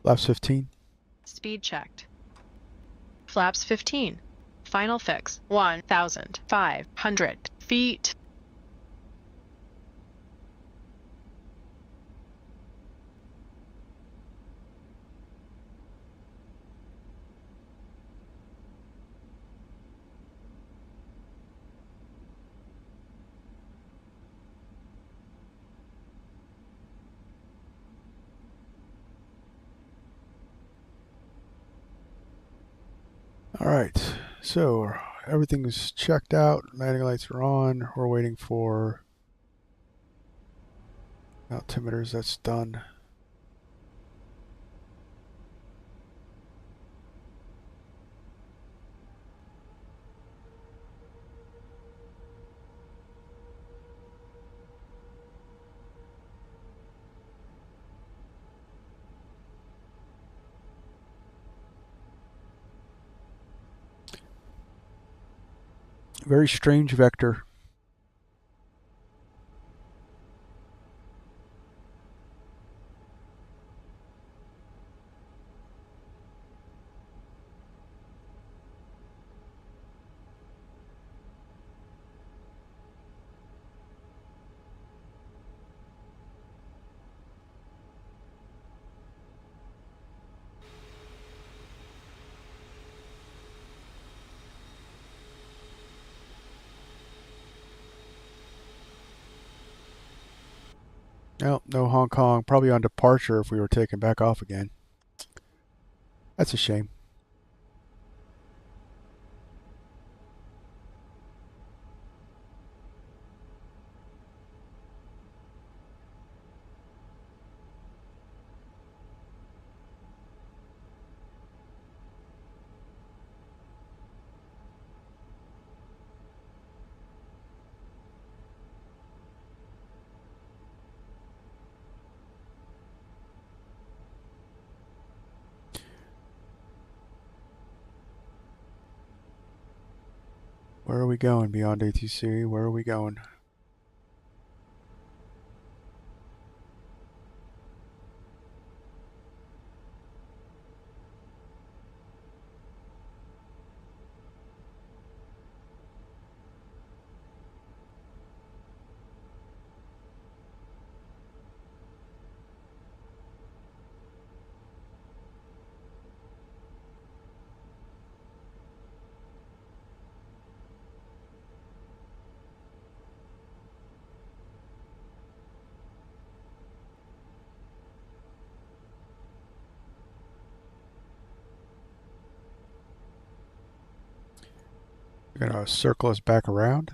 Flaps 15. Speed checked. Flaps 15. Final fix 1,500 feet. All right, so everything's checked out. Landing lights are on. We're waiting for altimeters. That's done. Very strange vector. No, no Hong Kong. Probably on departure if we were taken back off again. That's a shame. Where are we going, BeyondATC? Where are we going? You're going to circle us back around.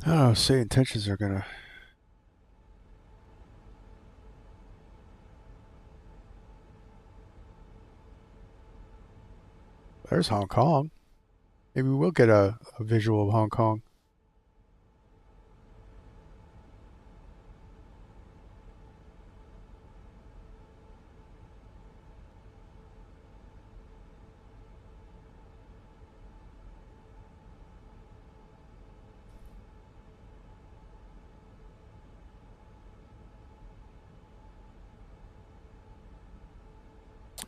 Oh, say intentions are gonna. There's Hong Kong. Maybe we'll get a visual of Hong Kong.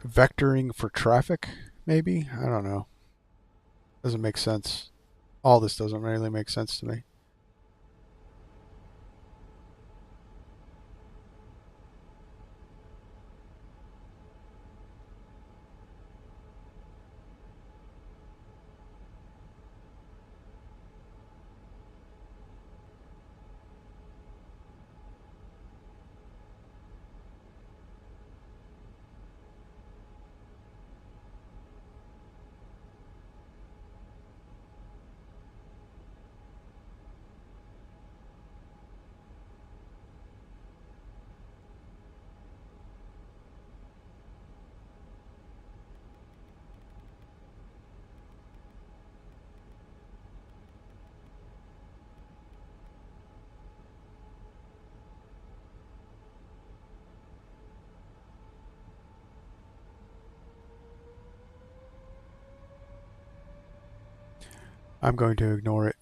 Vectoring for traffic, maybe? I don't know. Doesn't make sense. All this doesn't really make sense to me. I'm going to ignore it.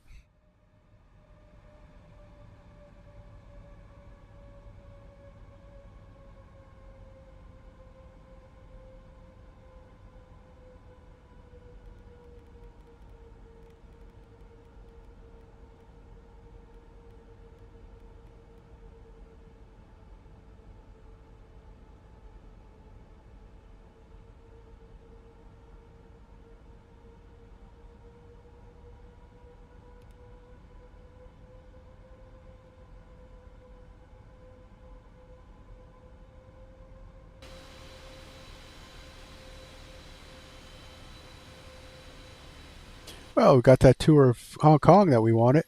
Well, we got that tour of Hong Kong that we wanted.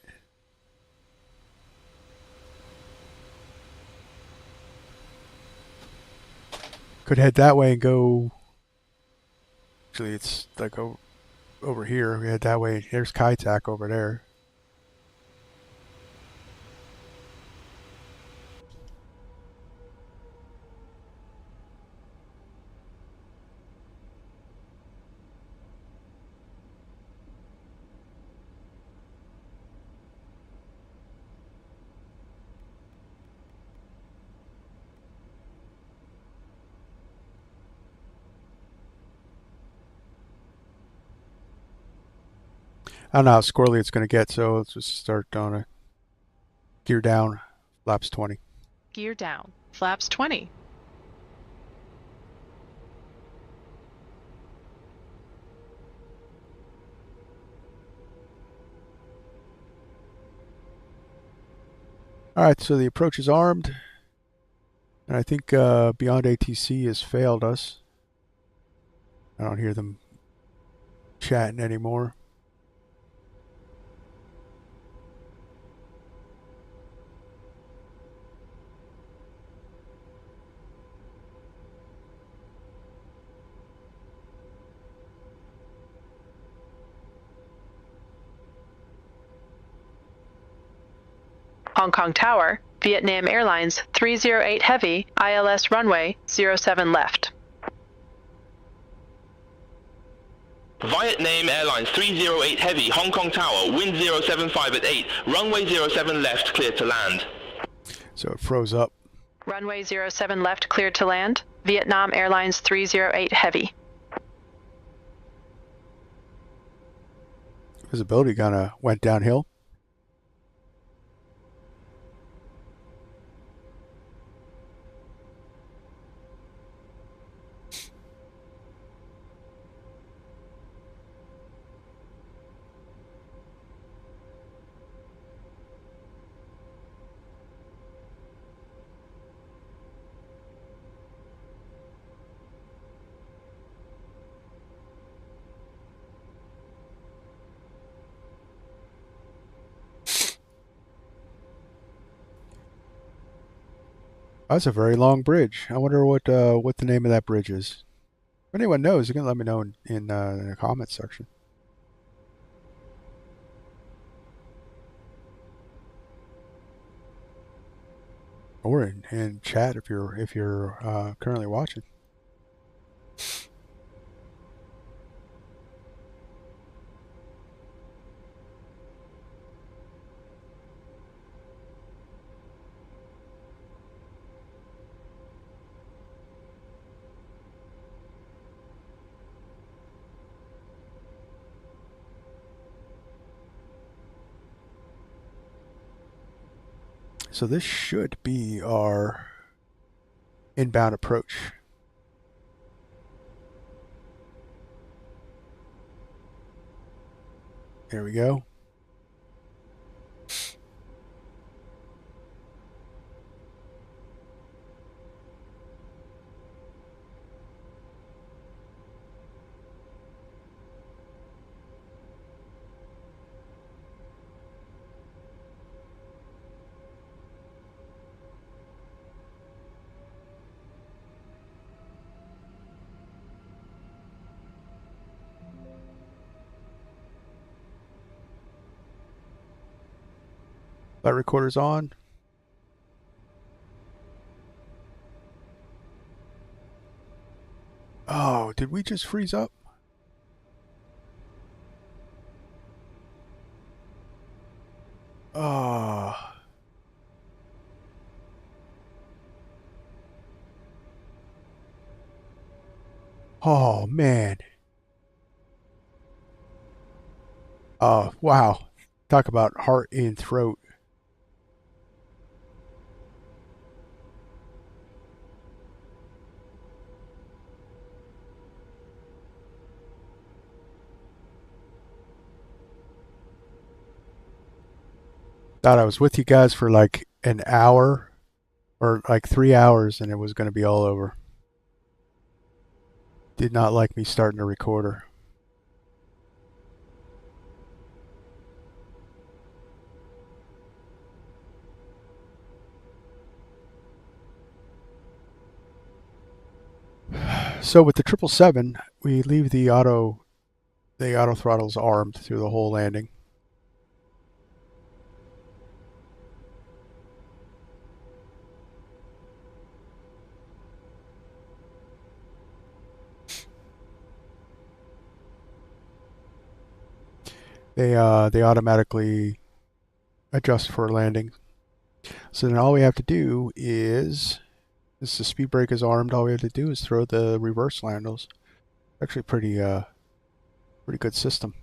Could head that way and go. Actually, it's like over here. We head that way. There's Kai Tak over there. I don't know how squirrely it's going to get, so let's just start on a gear down, flaps 20. Gear down. Flaps 20. All right, so the approach is armed, and I think BeyondATC has failed us. I don't hear them chatting anymore. Hong Kong Tower, Vietnam Airlines 308 Heavy, ILS runway 07 left. Vietnam Airlines 308 Heavy, Hong Kong Tower, wind 075 at 8, runway 07 left, clear to land. So it froze up. Runway 07 left, cleared to land. Vietnam Airlines 308 Heavy. Visibility kind of went downhill. That's a very long bridge. I wonder what the name of that bridge is. If anyone knows, you can let me know in the comments section. Or in chat if you're currently watching. So this should be our inbound approach. There we go. Flight recorder's on. Oh, did we just freeze up? Oh. Oh, man. Oh, wow. Talk about heart in throat. Thought I was with you guys for like an hour or like 3 hours and it was going to be all over. Did not like me starting a recorder. So with the 777, we leave the auto throttles armed through the whole landing. They automatically adjust for landing. So then all we have to do is, since the speed brake is armed, all we have to do is throw the reverse landers. Actually pretty good system.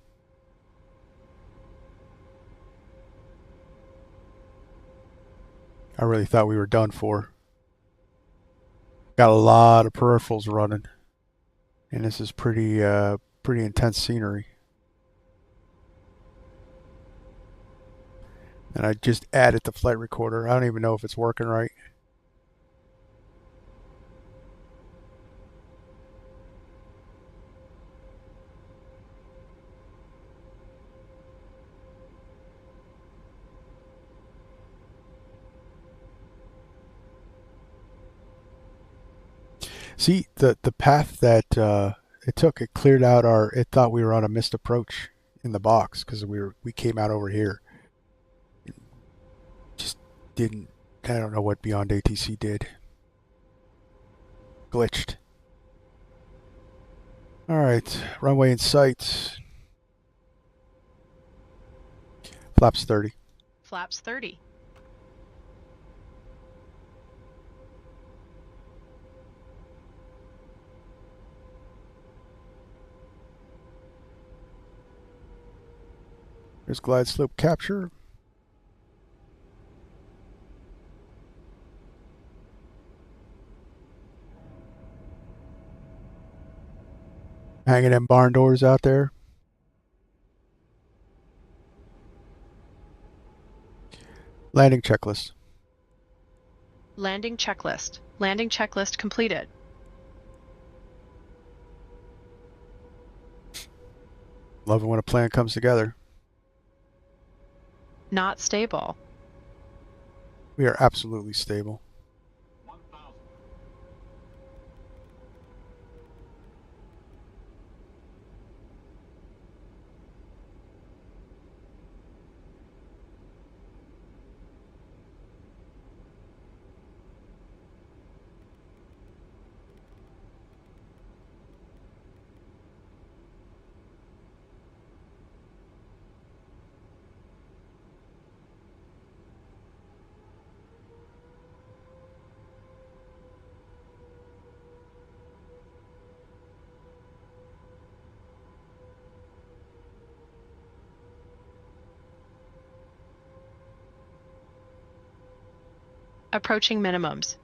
I really thought we were done for. Got a lot of peripherals running, and this is pretty intense scenery. And I just added the flight recorder. I don't even know if it's working right. See, the path that it took, it cleared out it thought we were on a missed approach in the box because we came out over here. Just didn't, I don't know what BeyondATC did. Glitched. Alright, runway in sight. Flaps 30. Flaps 30. There's glide slope capture. Hanging them barn doors out there. Landing checklist. Landing checklist. Landing checklist completed. Love it when a plan comes together. Not stable. We are absolutely stable. Approaching minimums.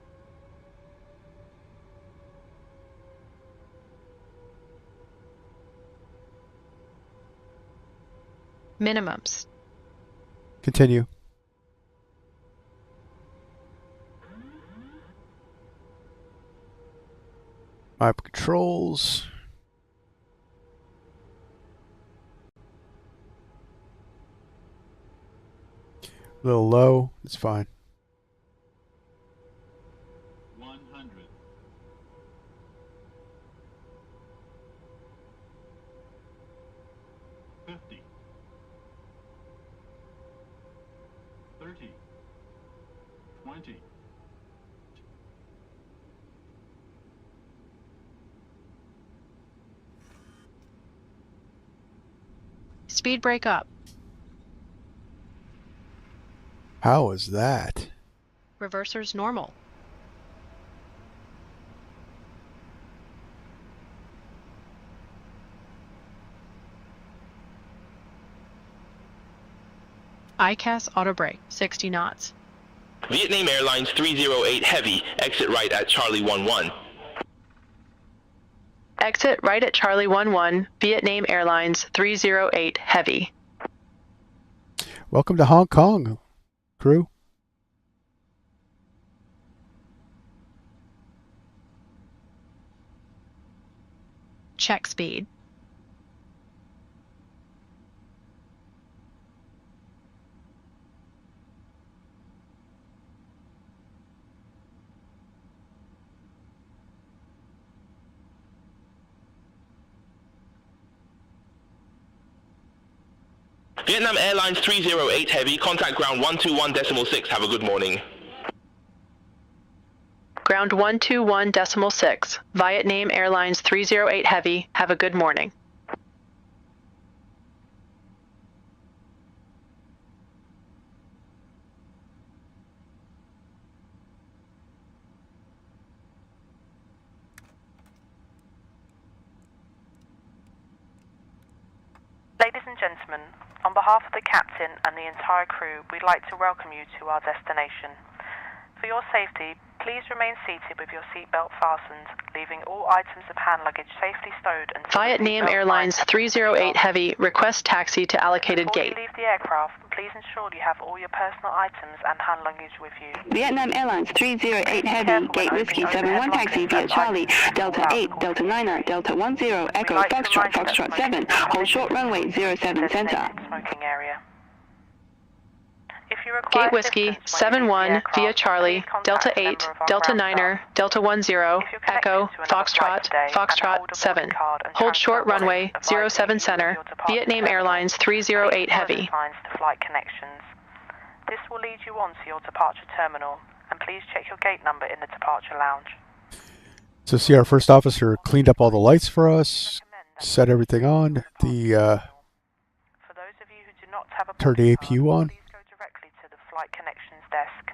Minimums. Continue. Map controls. A little low. It's fine. 100. 50. 30. 20. Speed brake up. How was that? Reversers normal. ICAS auto brake, 60 knots. Vietnam Airlines 308 Heavy, exit right at Charlie 11. Exit right at Charlie 11, Vietnam Airlines 308 Heavy. Welcome to Hong Kong, crew. Check speed. Vietnam Airlines 308 Heavy, contact ground 121.6. Have a good morning. Ground 121.6. Vietnam Airlines 308 Heavy. Have a good morning. Ladies and gentlemen, on behalf of the captain and the entire crew, we'd like to welcome you to our destination. For your safety, please remain seated with your seatbelt fastened, leaving all items of hand luggage safely stowed until Vietnam Airlines 308 Heavy. Request taxi to allocated Before gate. you leave the aircraft, please ensure you have all your personal items and hand luggage with you. Vietnam Airlines 308 Heavy, Gate Whiskey 71 Taxi via Charlie, Delta 8, Delta 9, Delta 10, Echo Foxtrot, Foxtrot 7, hold short runway 07 center. Smoking area. If you require Gate Whiskey 71 via Charlie, Delta 8, Delta 9, Delta 10, Echo, Foxtrot, Foxtrot 7. Hold short runway 07 center, Vietnam Airlines 308 Heavy. To flight connections. This will lead you on to your departure terminal, and please check your gate number in the departure lounge. So see, our first officer cleaned up all the lights for us, set everything on, the turned the APU on, Flight connections desk.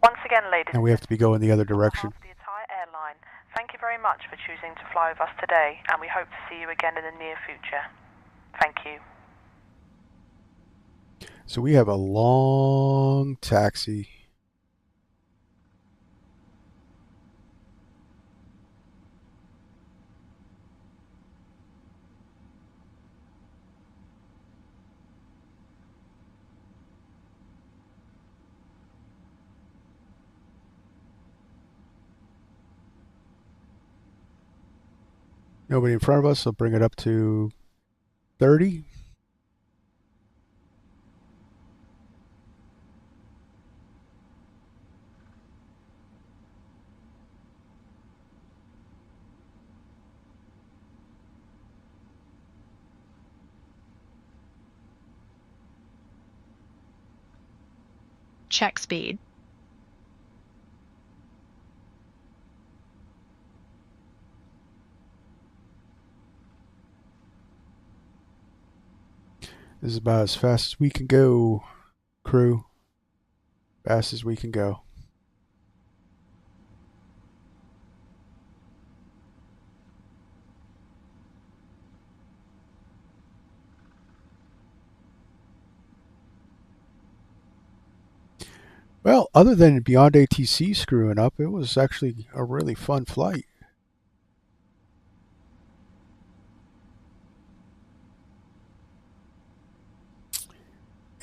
Once again, ladies and we have to be going the other direction. the entire airline, thank you very much for choosing to fly with us today, and we hope to see you again in the near future. Thank you. So we have a long taxi. Nobody in front of us, so bring it up to 30. Check speed. This is about as fast as we can go, crew. Fast as we can go. Well, other than BeyondATC screwing up, it was actually a really fun flight.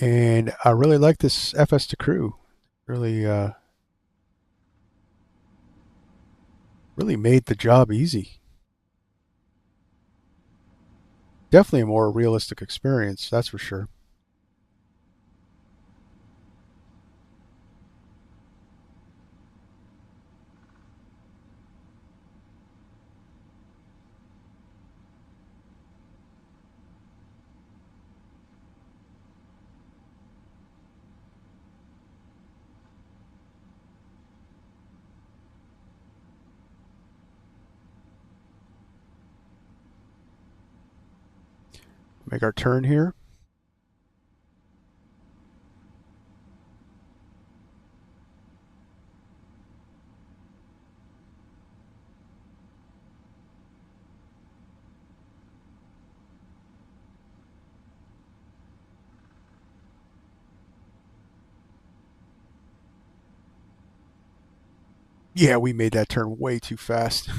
And I really like this FS2CREW. Really, really made the job easy. Definitely a more realistic experience, that's for sure. Make our turn here. Yeah, we made that turn way too fast.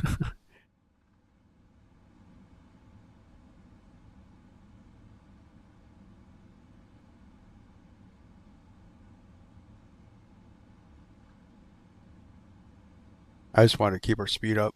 I just wanted to keep our speed up.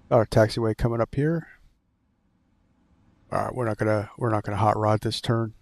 Our taxiway coming up here. All right, we're not gonna hot rod this turn.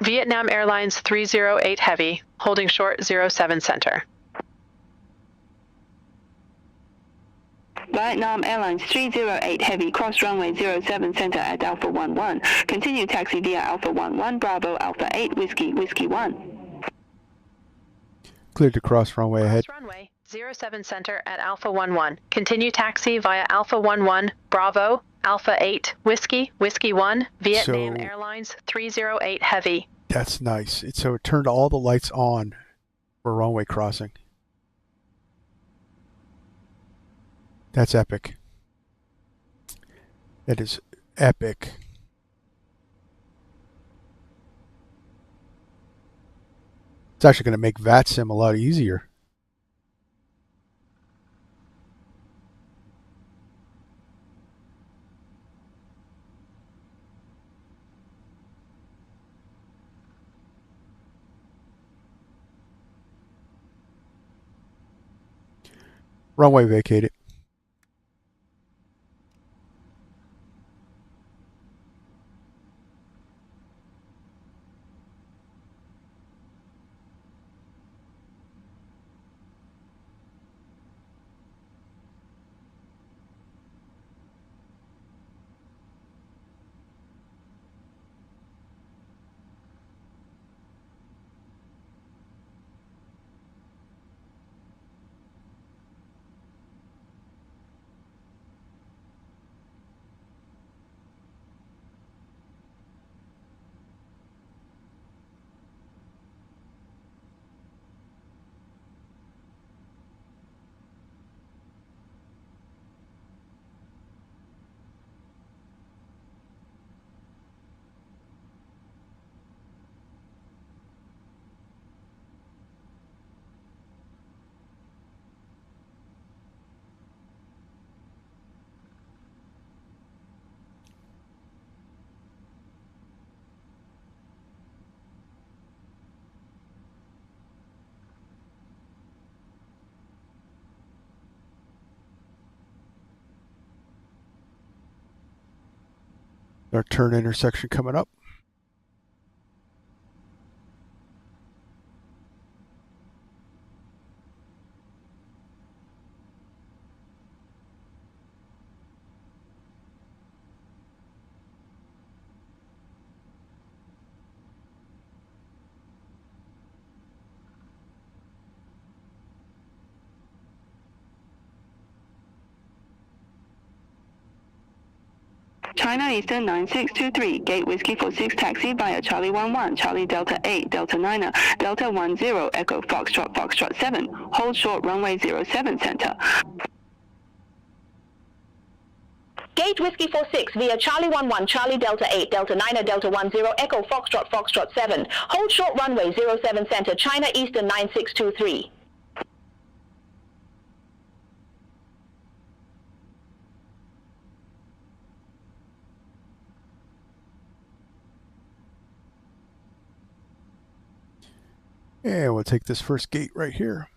Vietnam Airlines 308 Heavy, holding short 07 center. Vietnam Airlines 308 Heavy, cross runway 07 center at Alpha 11. Continue taxi via Alpha 11, Bravo Alpha 8, Whiskey 1. Cleared to cross runway ahead. Cross runway 07 center at Alpha 11. Continue taxi via Alpha 11, Bravo, Alpha 8, Whiskey 1, Vietnam Airlines 308 Heavy. That's nice. So it turned all the lights on for runway crossing. That's epic. That is epic. It's actually going to make VATSIM a lot easier. Runway vacated. Our turn intersection coming up. China Eastern 9623, Gate Whiskey 46 taxi via Charlie 11, Charlie Delta 8, Delta 9, Delta 10, Echo Foxtrot 7, hold short runway 07 center. Gate Whiskey 46 via Charlie 11, Charlie Delta 8, Delta 9, Delta 10, Echo Foxtrot 7, hold short runway 07 center, China Eastern 9623. And we'll take this first gate right here.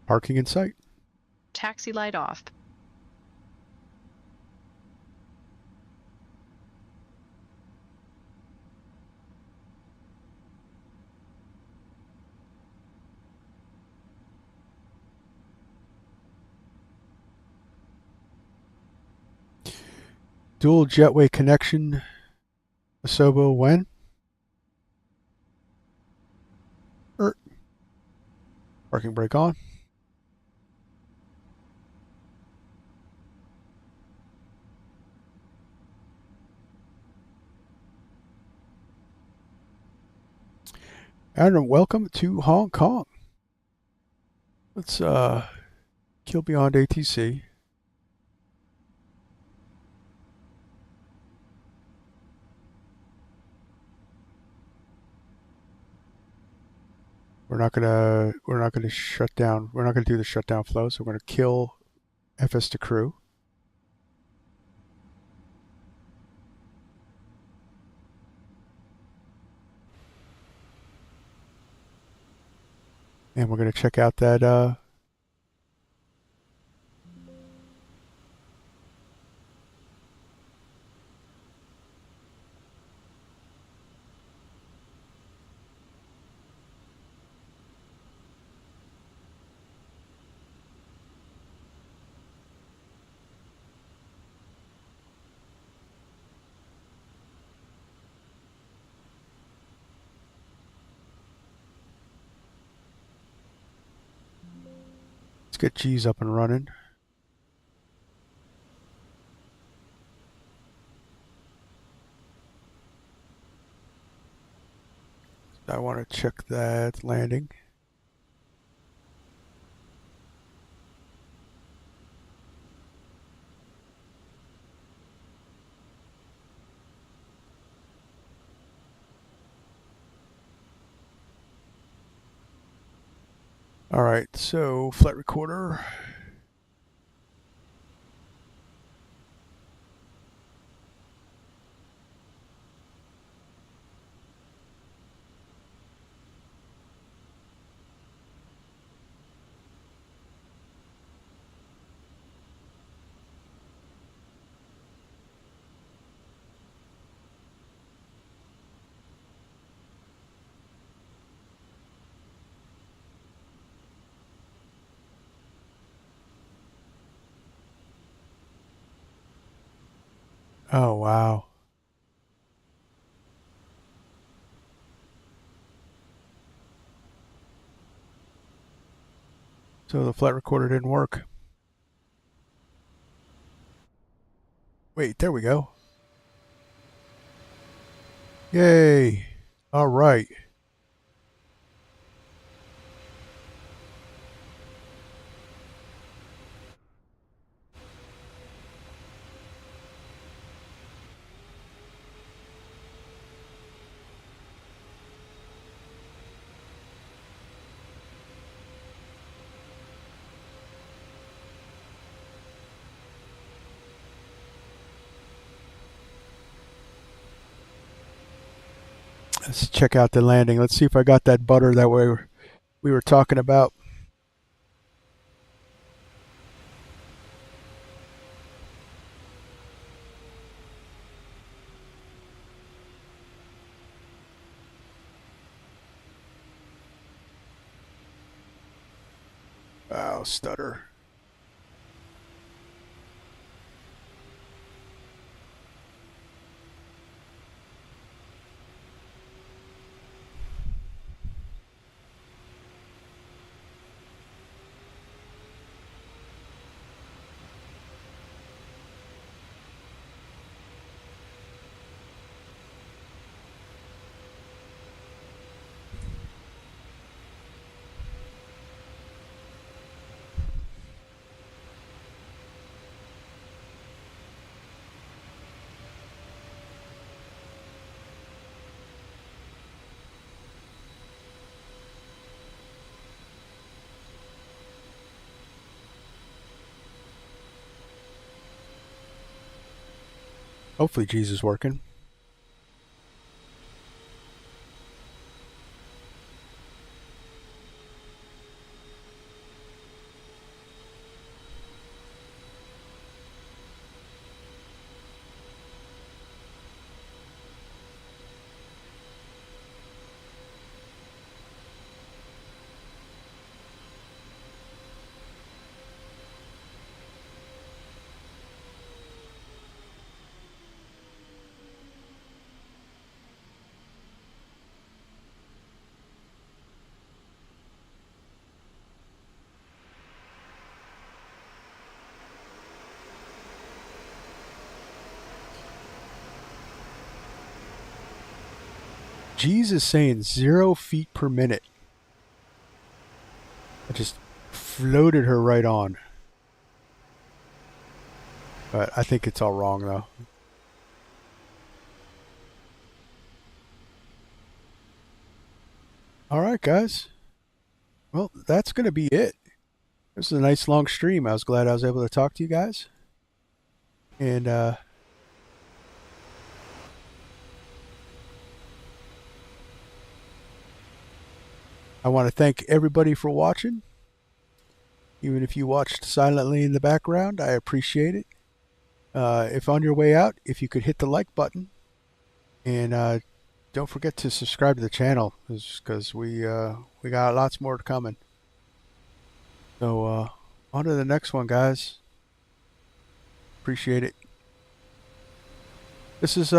Parking in sight. Taxi light off. Dual jetway connection. Asobo when? Parking brake on. And welcome to Hong Kong. Let's kill BeyondATC. We're not gonna shut down. We're not gonna do the shutdown flow. So we're gonna kill FS2CREW. And we're gonna check out that. Let's get G's up and running. I want to check that landing. All right, so flight recorder. Oh, wow. So the flight recorder didn't work. Wait, there we go. Yay. All right. Let's check out the landing. Let's see if I got that butter that we were talking about. Oh, stutter. Hopefully G's is working. G's is saying 0 feet per minute. I just floated her right on. But I think it's all wrong though. Alright guys. Well, that's going to be it. This is a nice long stream. I was glad I was able to talk to you guys. And I want to thank everybody for watching. Even if you watched silently in the background, I appreciate it. If on your way out, if you could hit the like button. And don't forget to subscribe to the channel, because we got lots more coming. So on to the next one, guys. Appreciate it. This is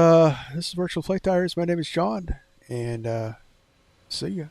Virtual Flight Diaries. My name is John, and see ya.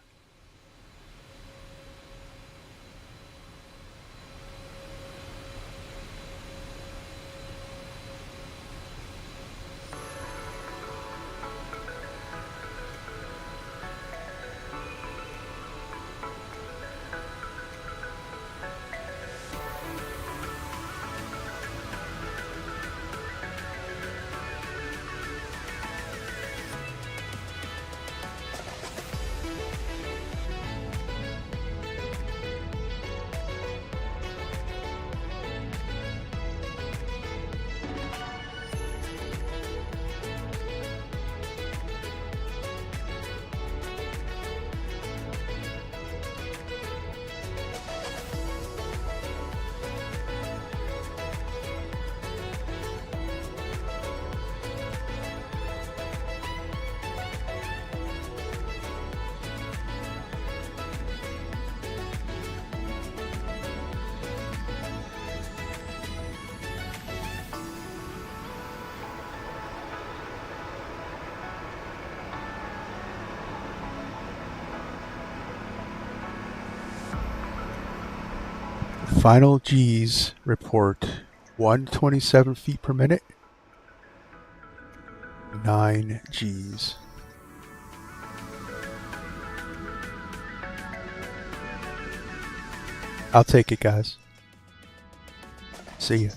Final G's report 127 feet per minute, 9 G's. I'll take it, guys. See ya.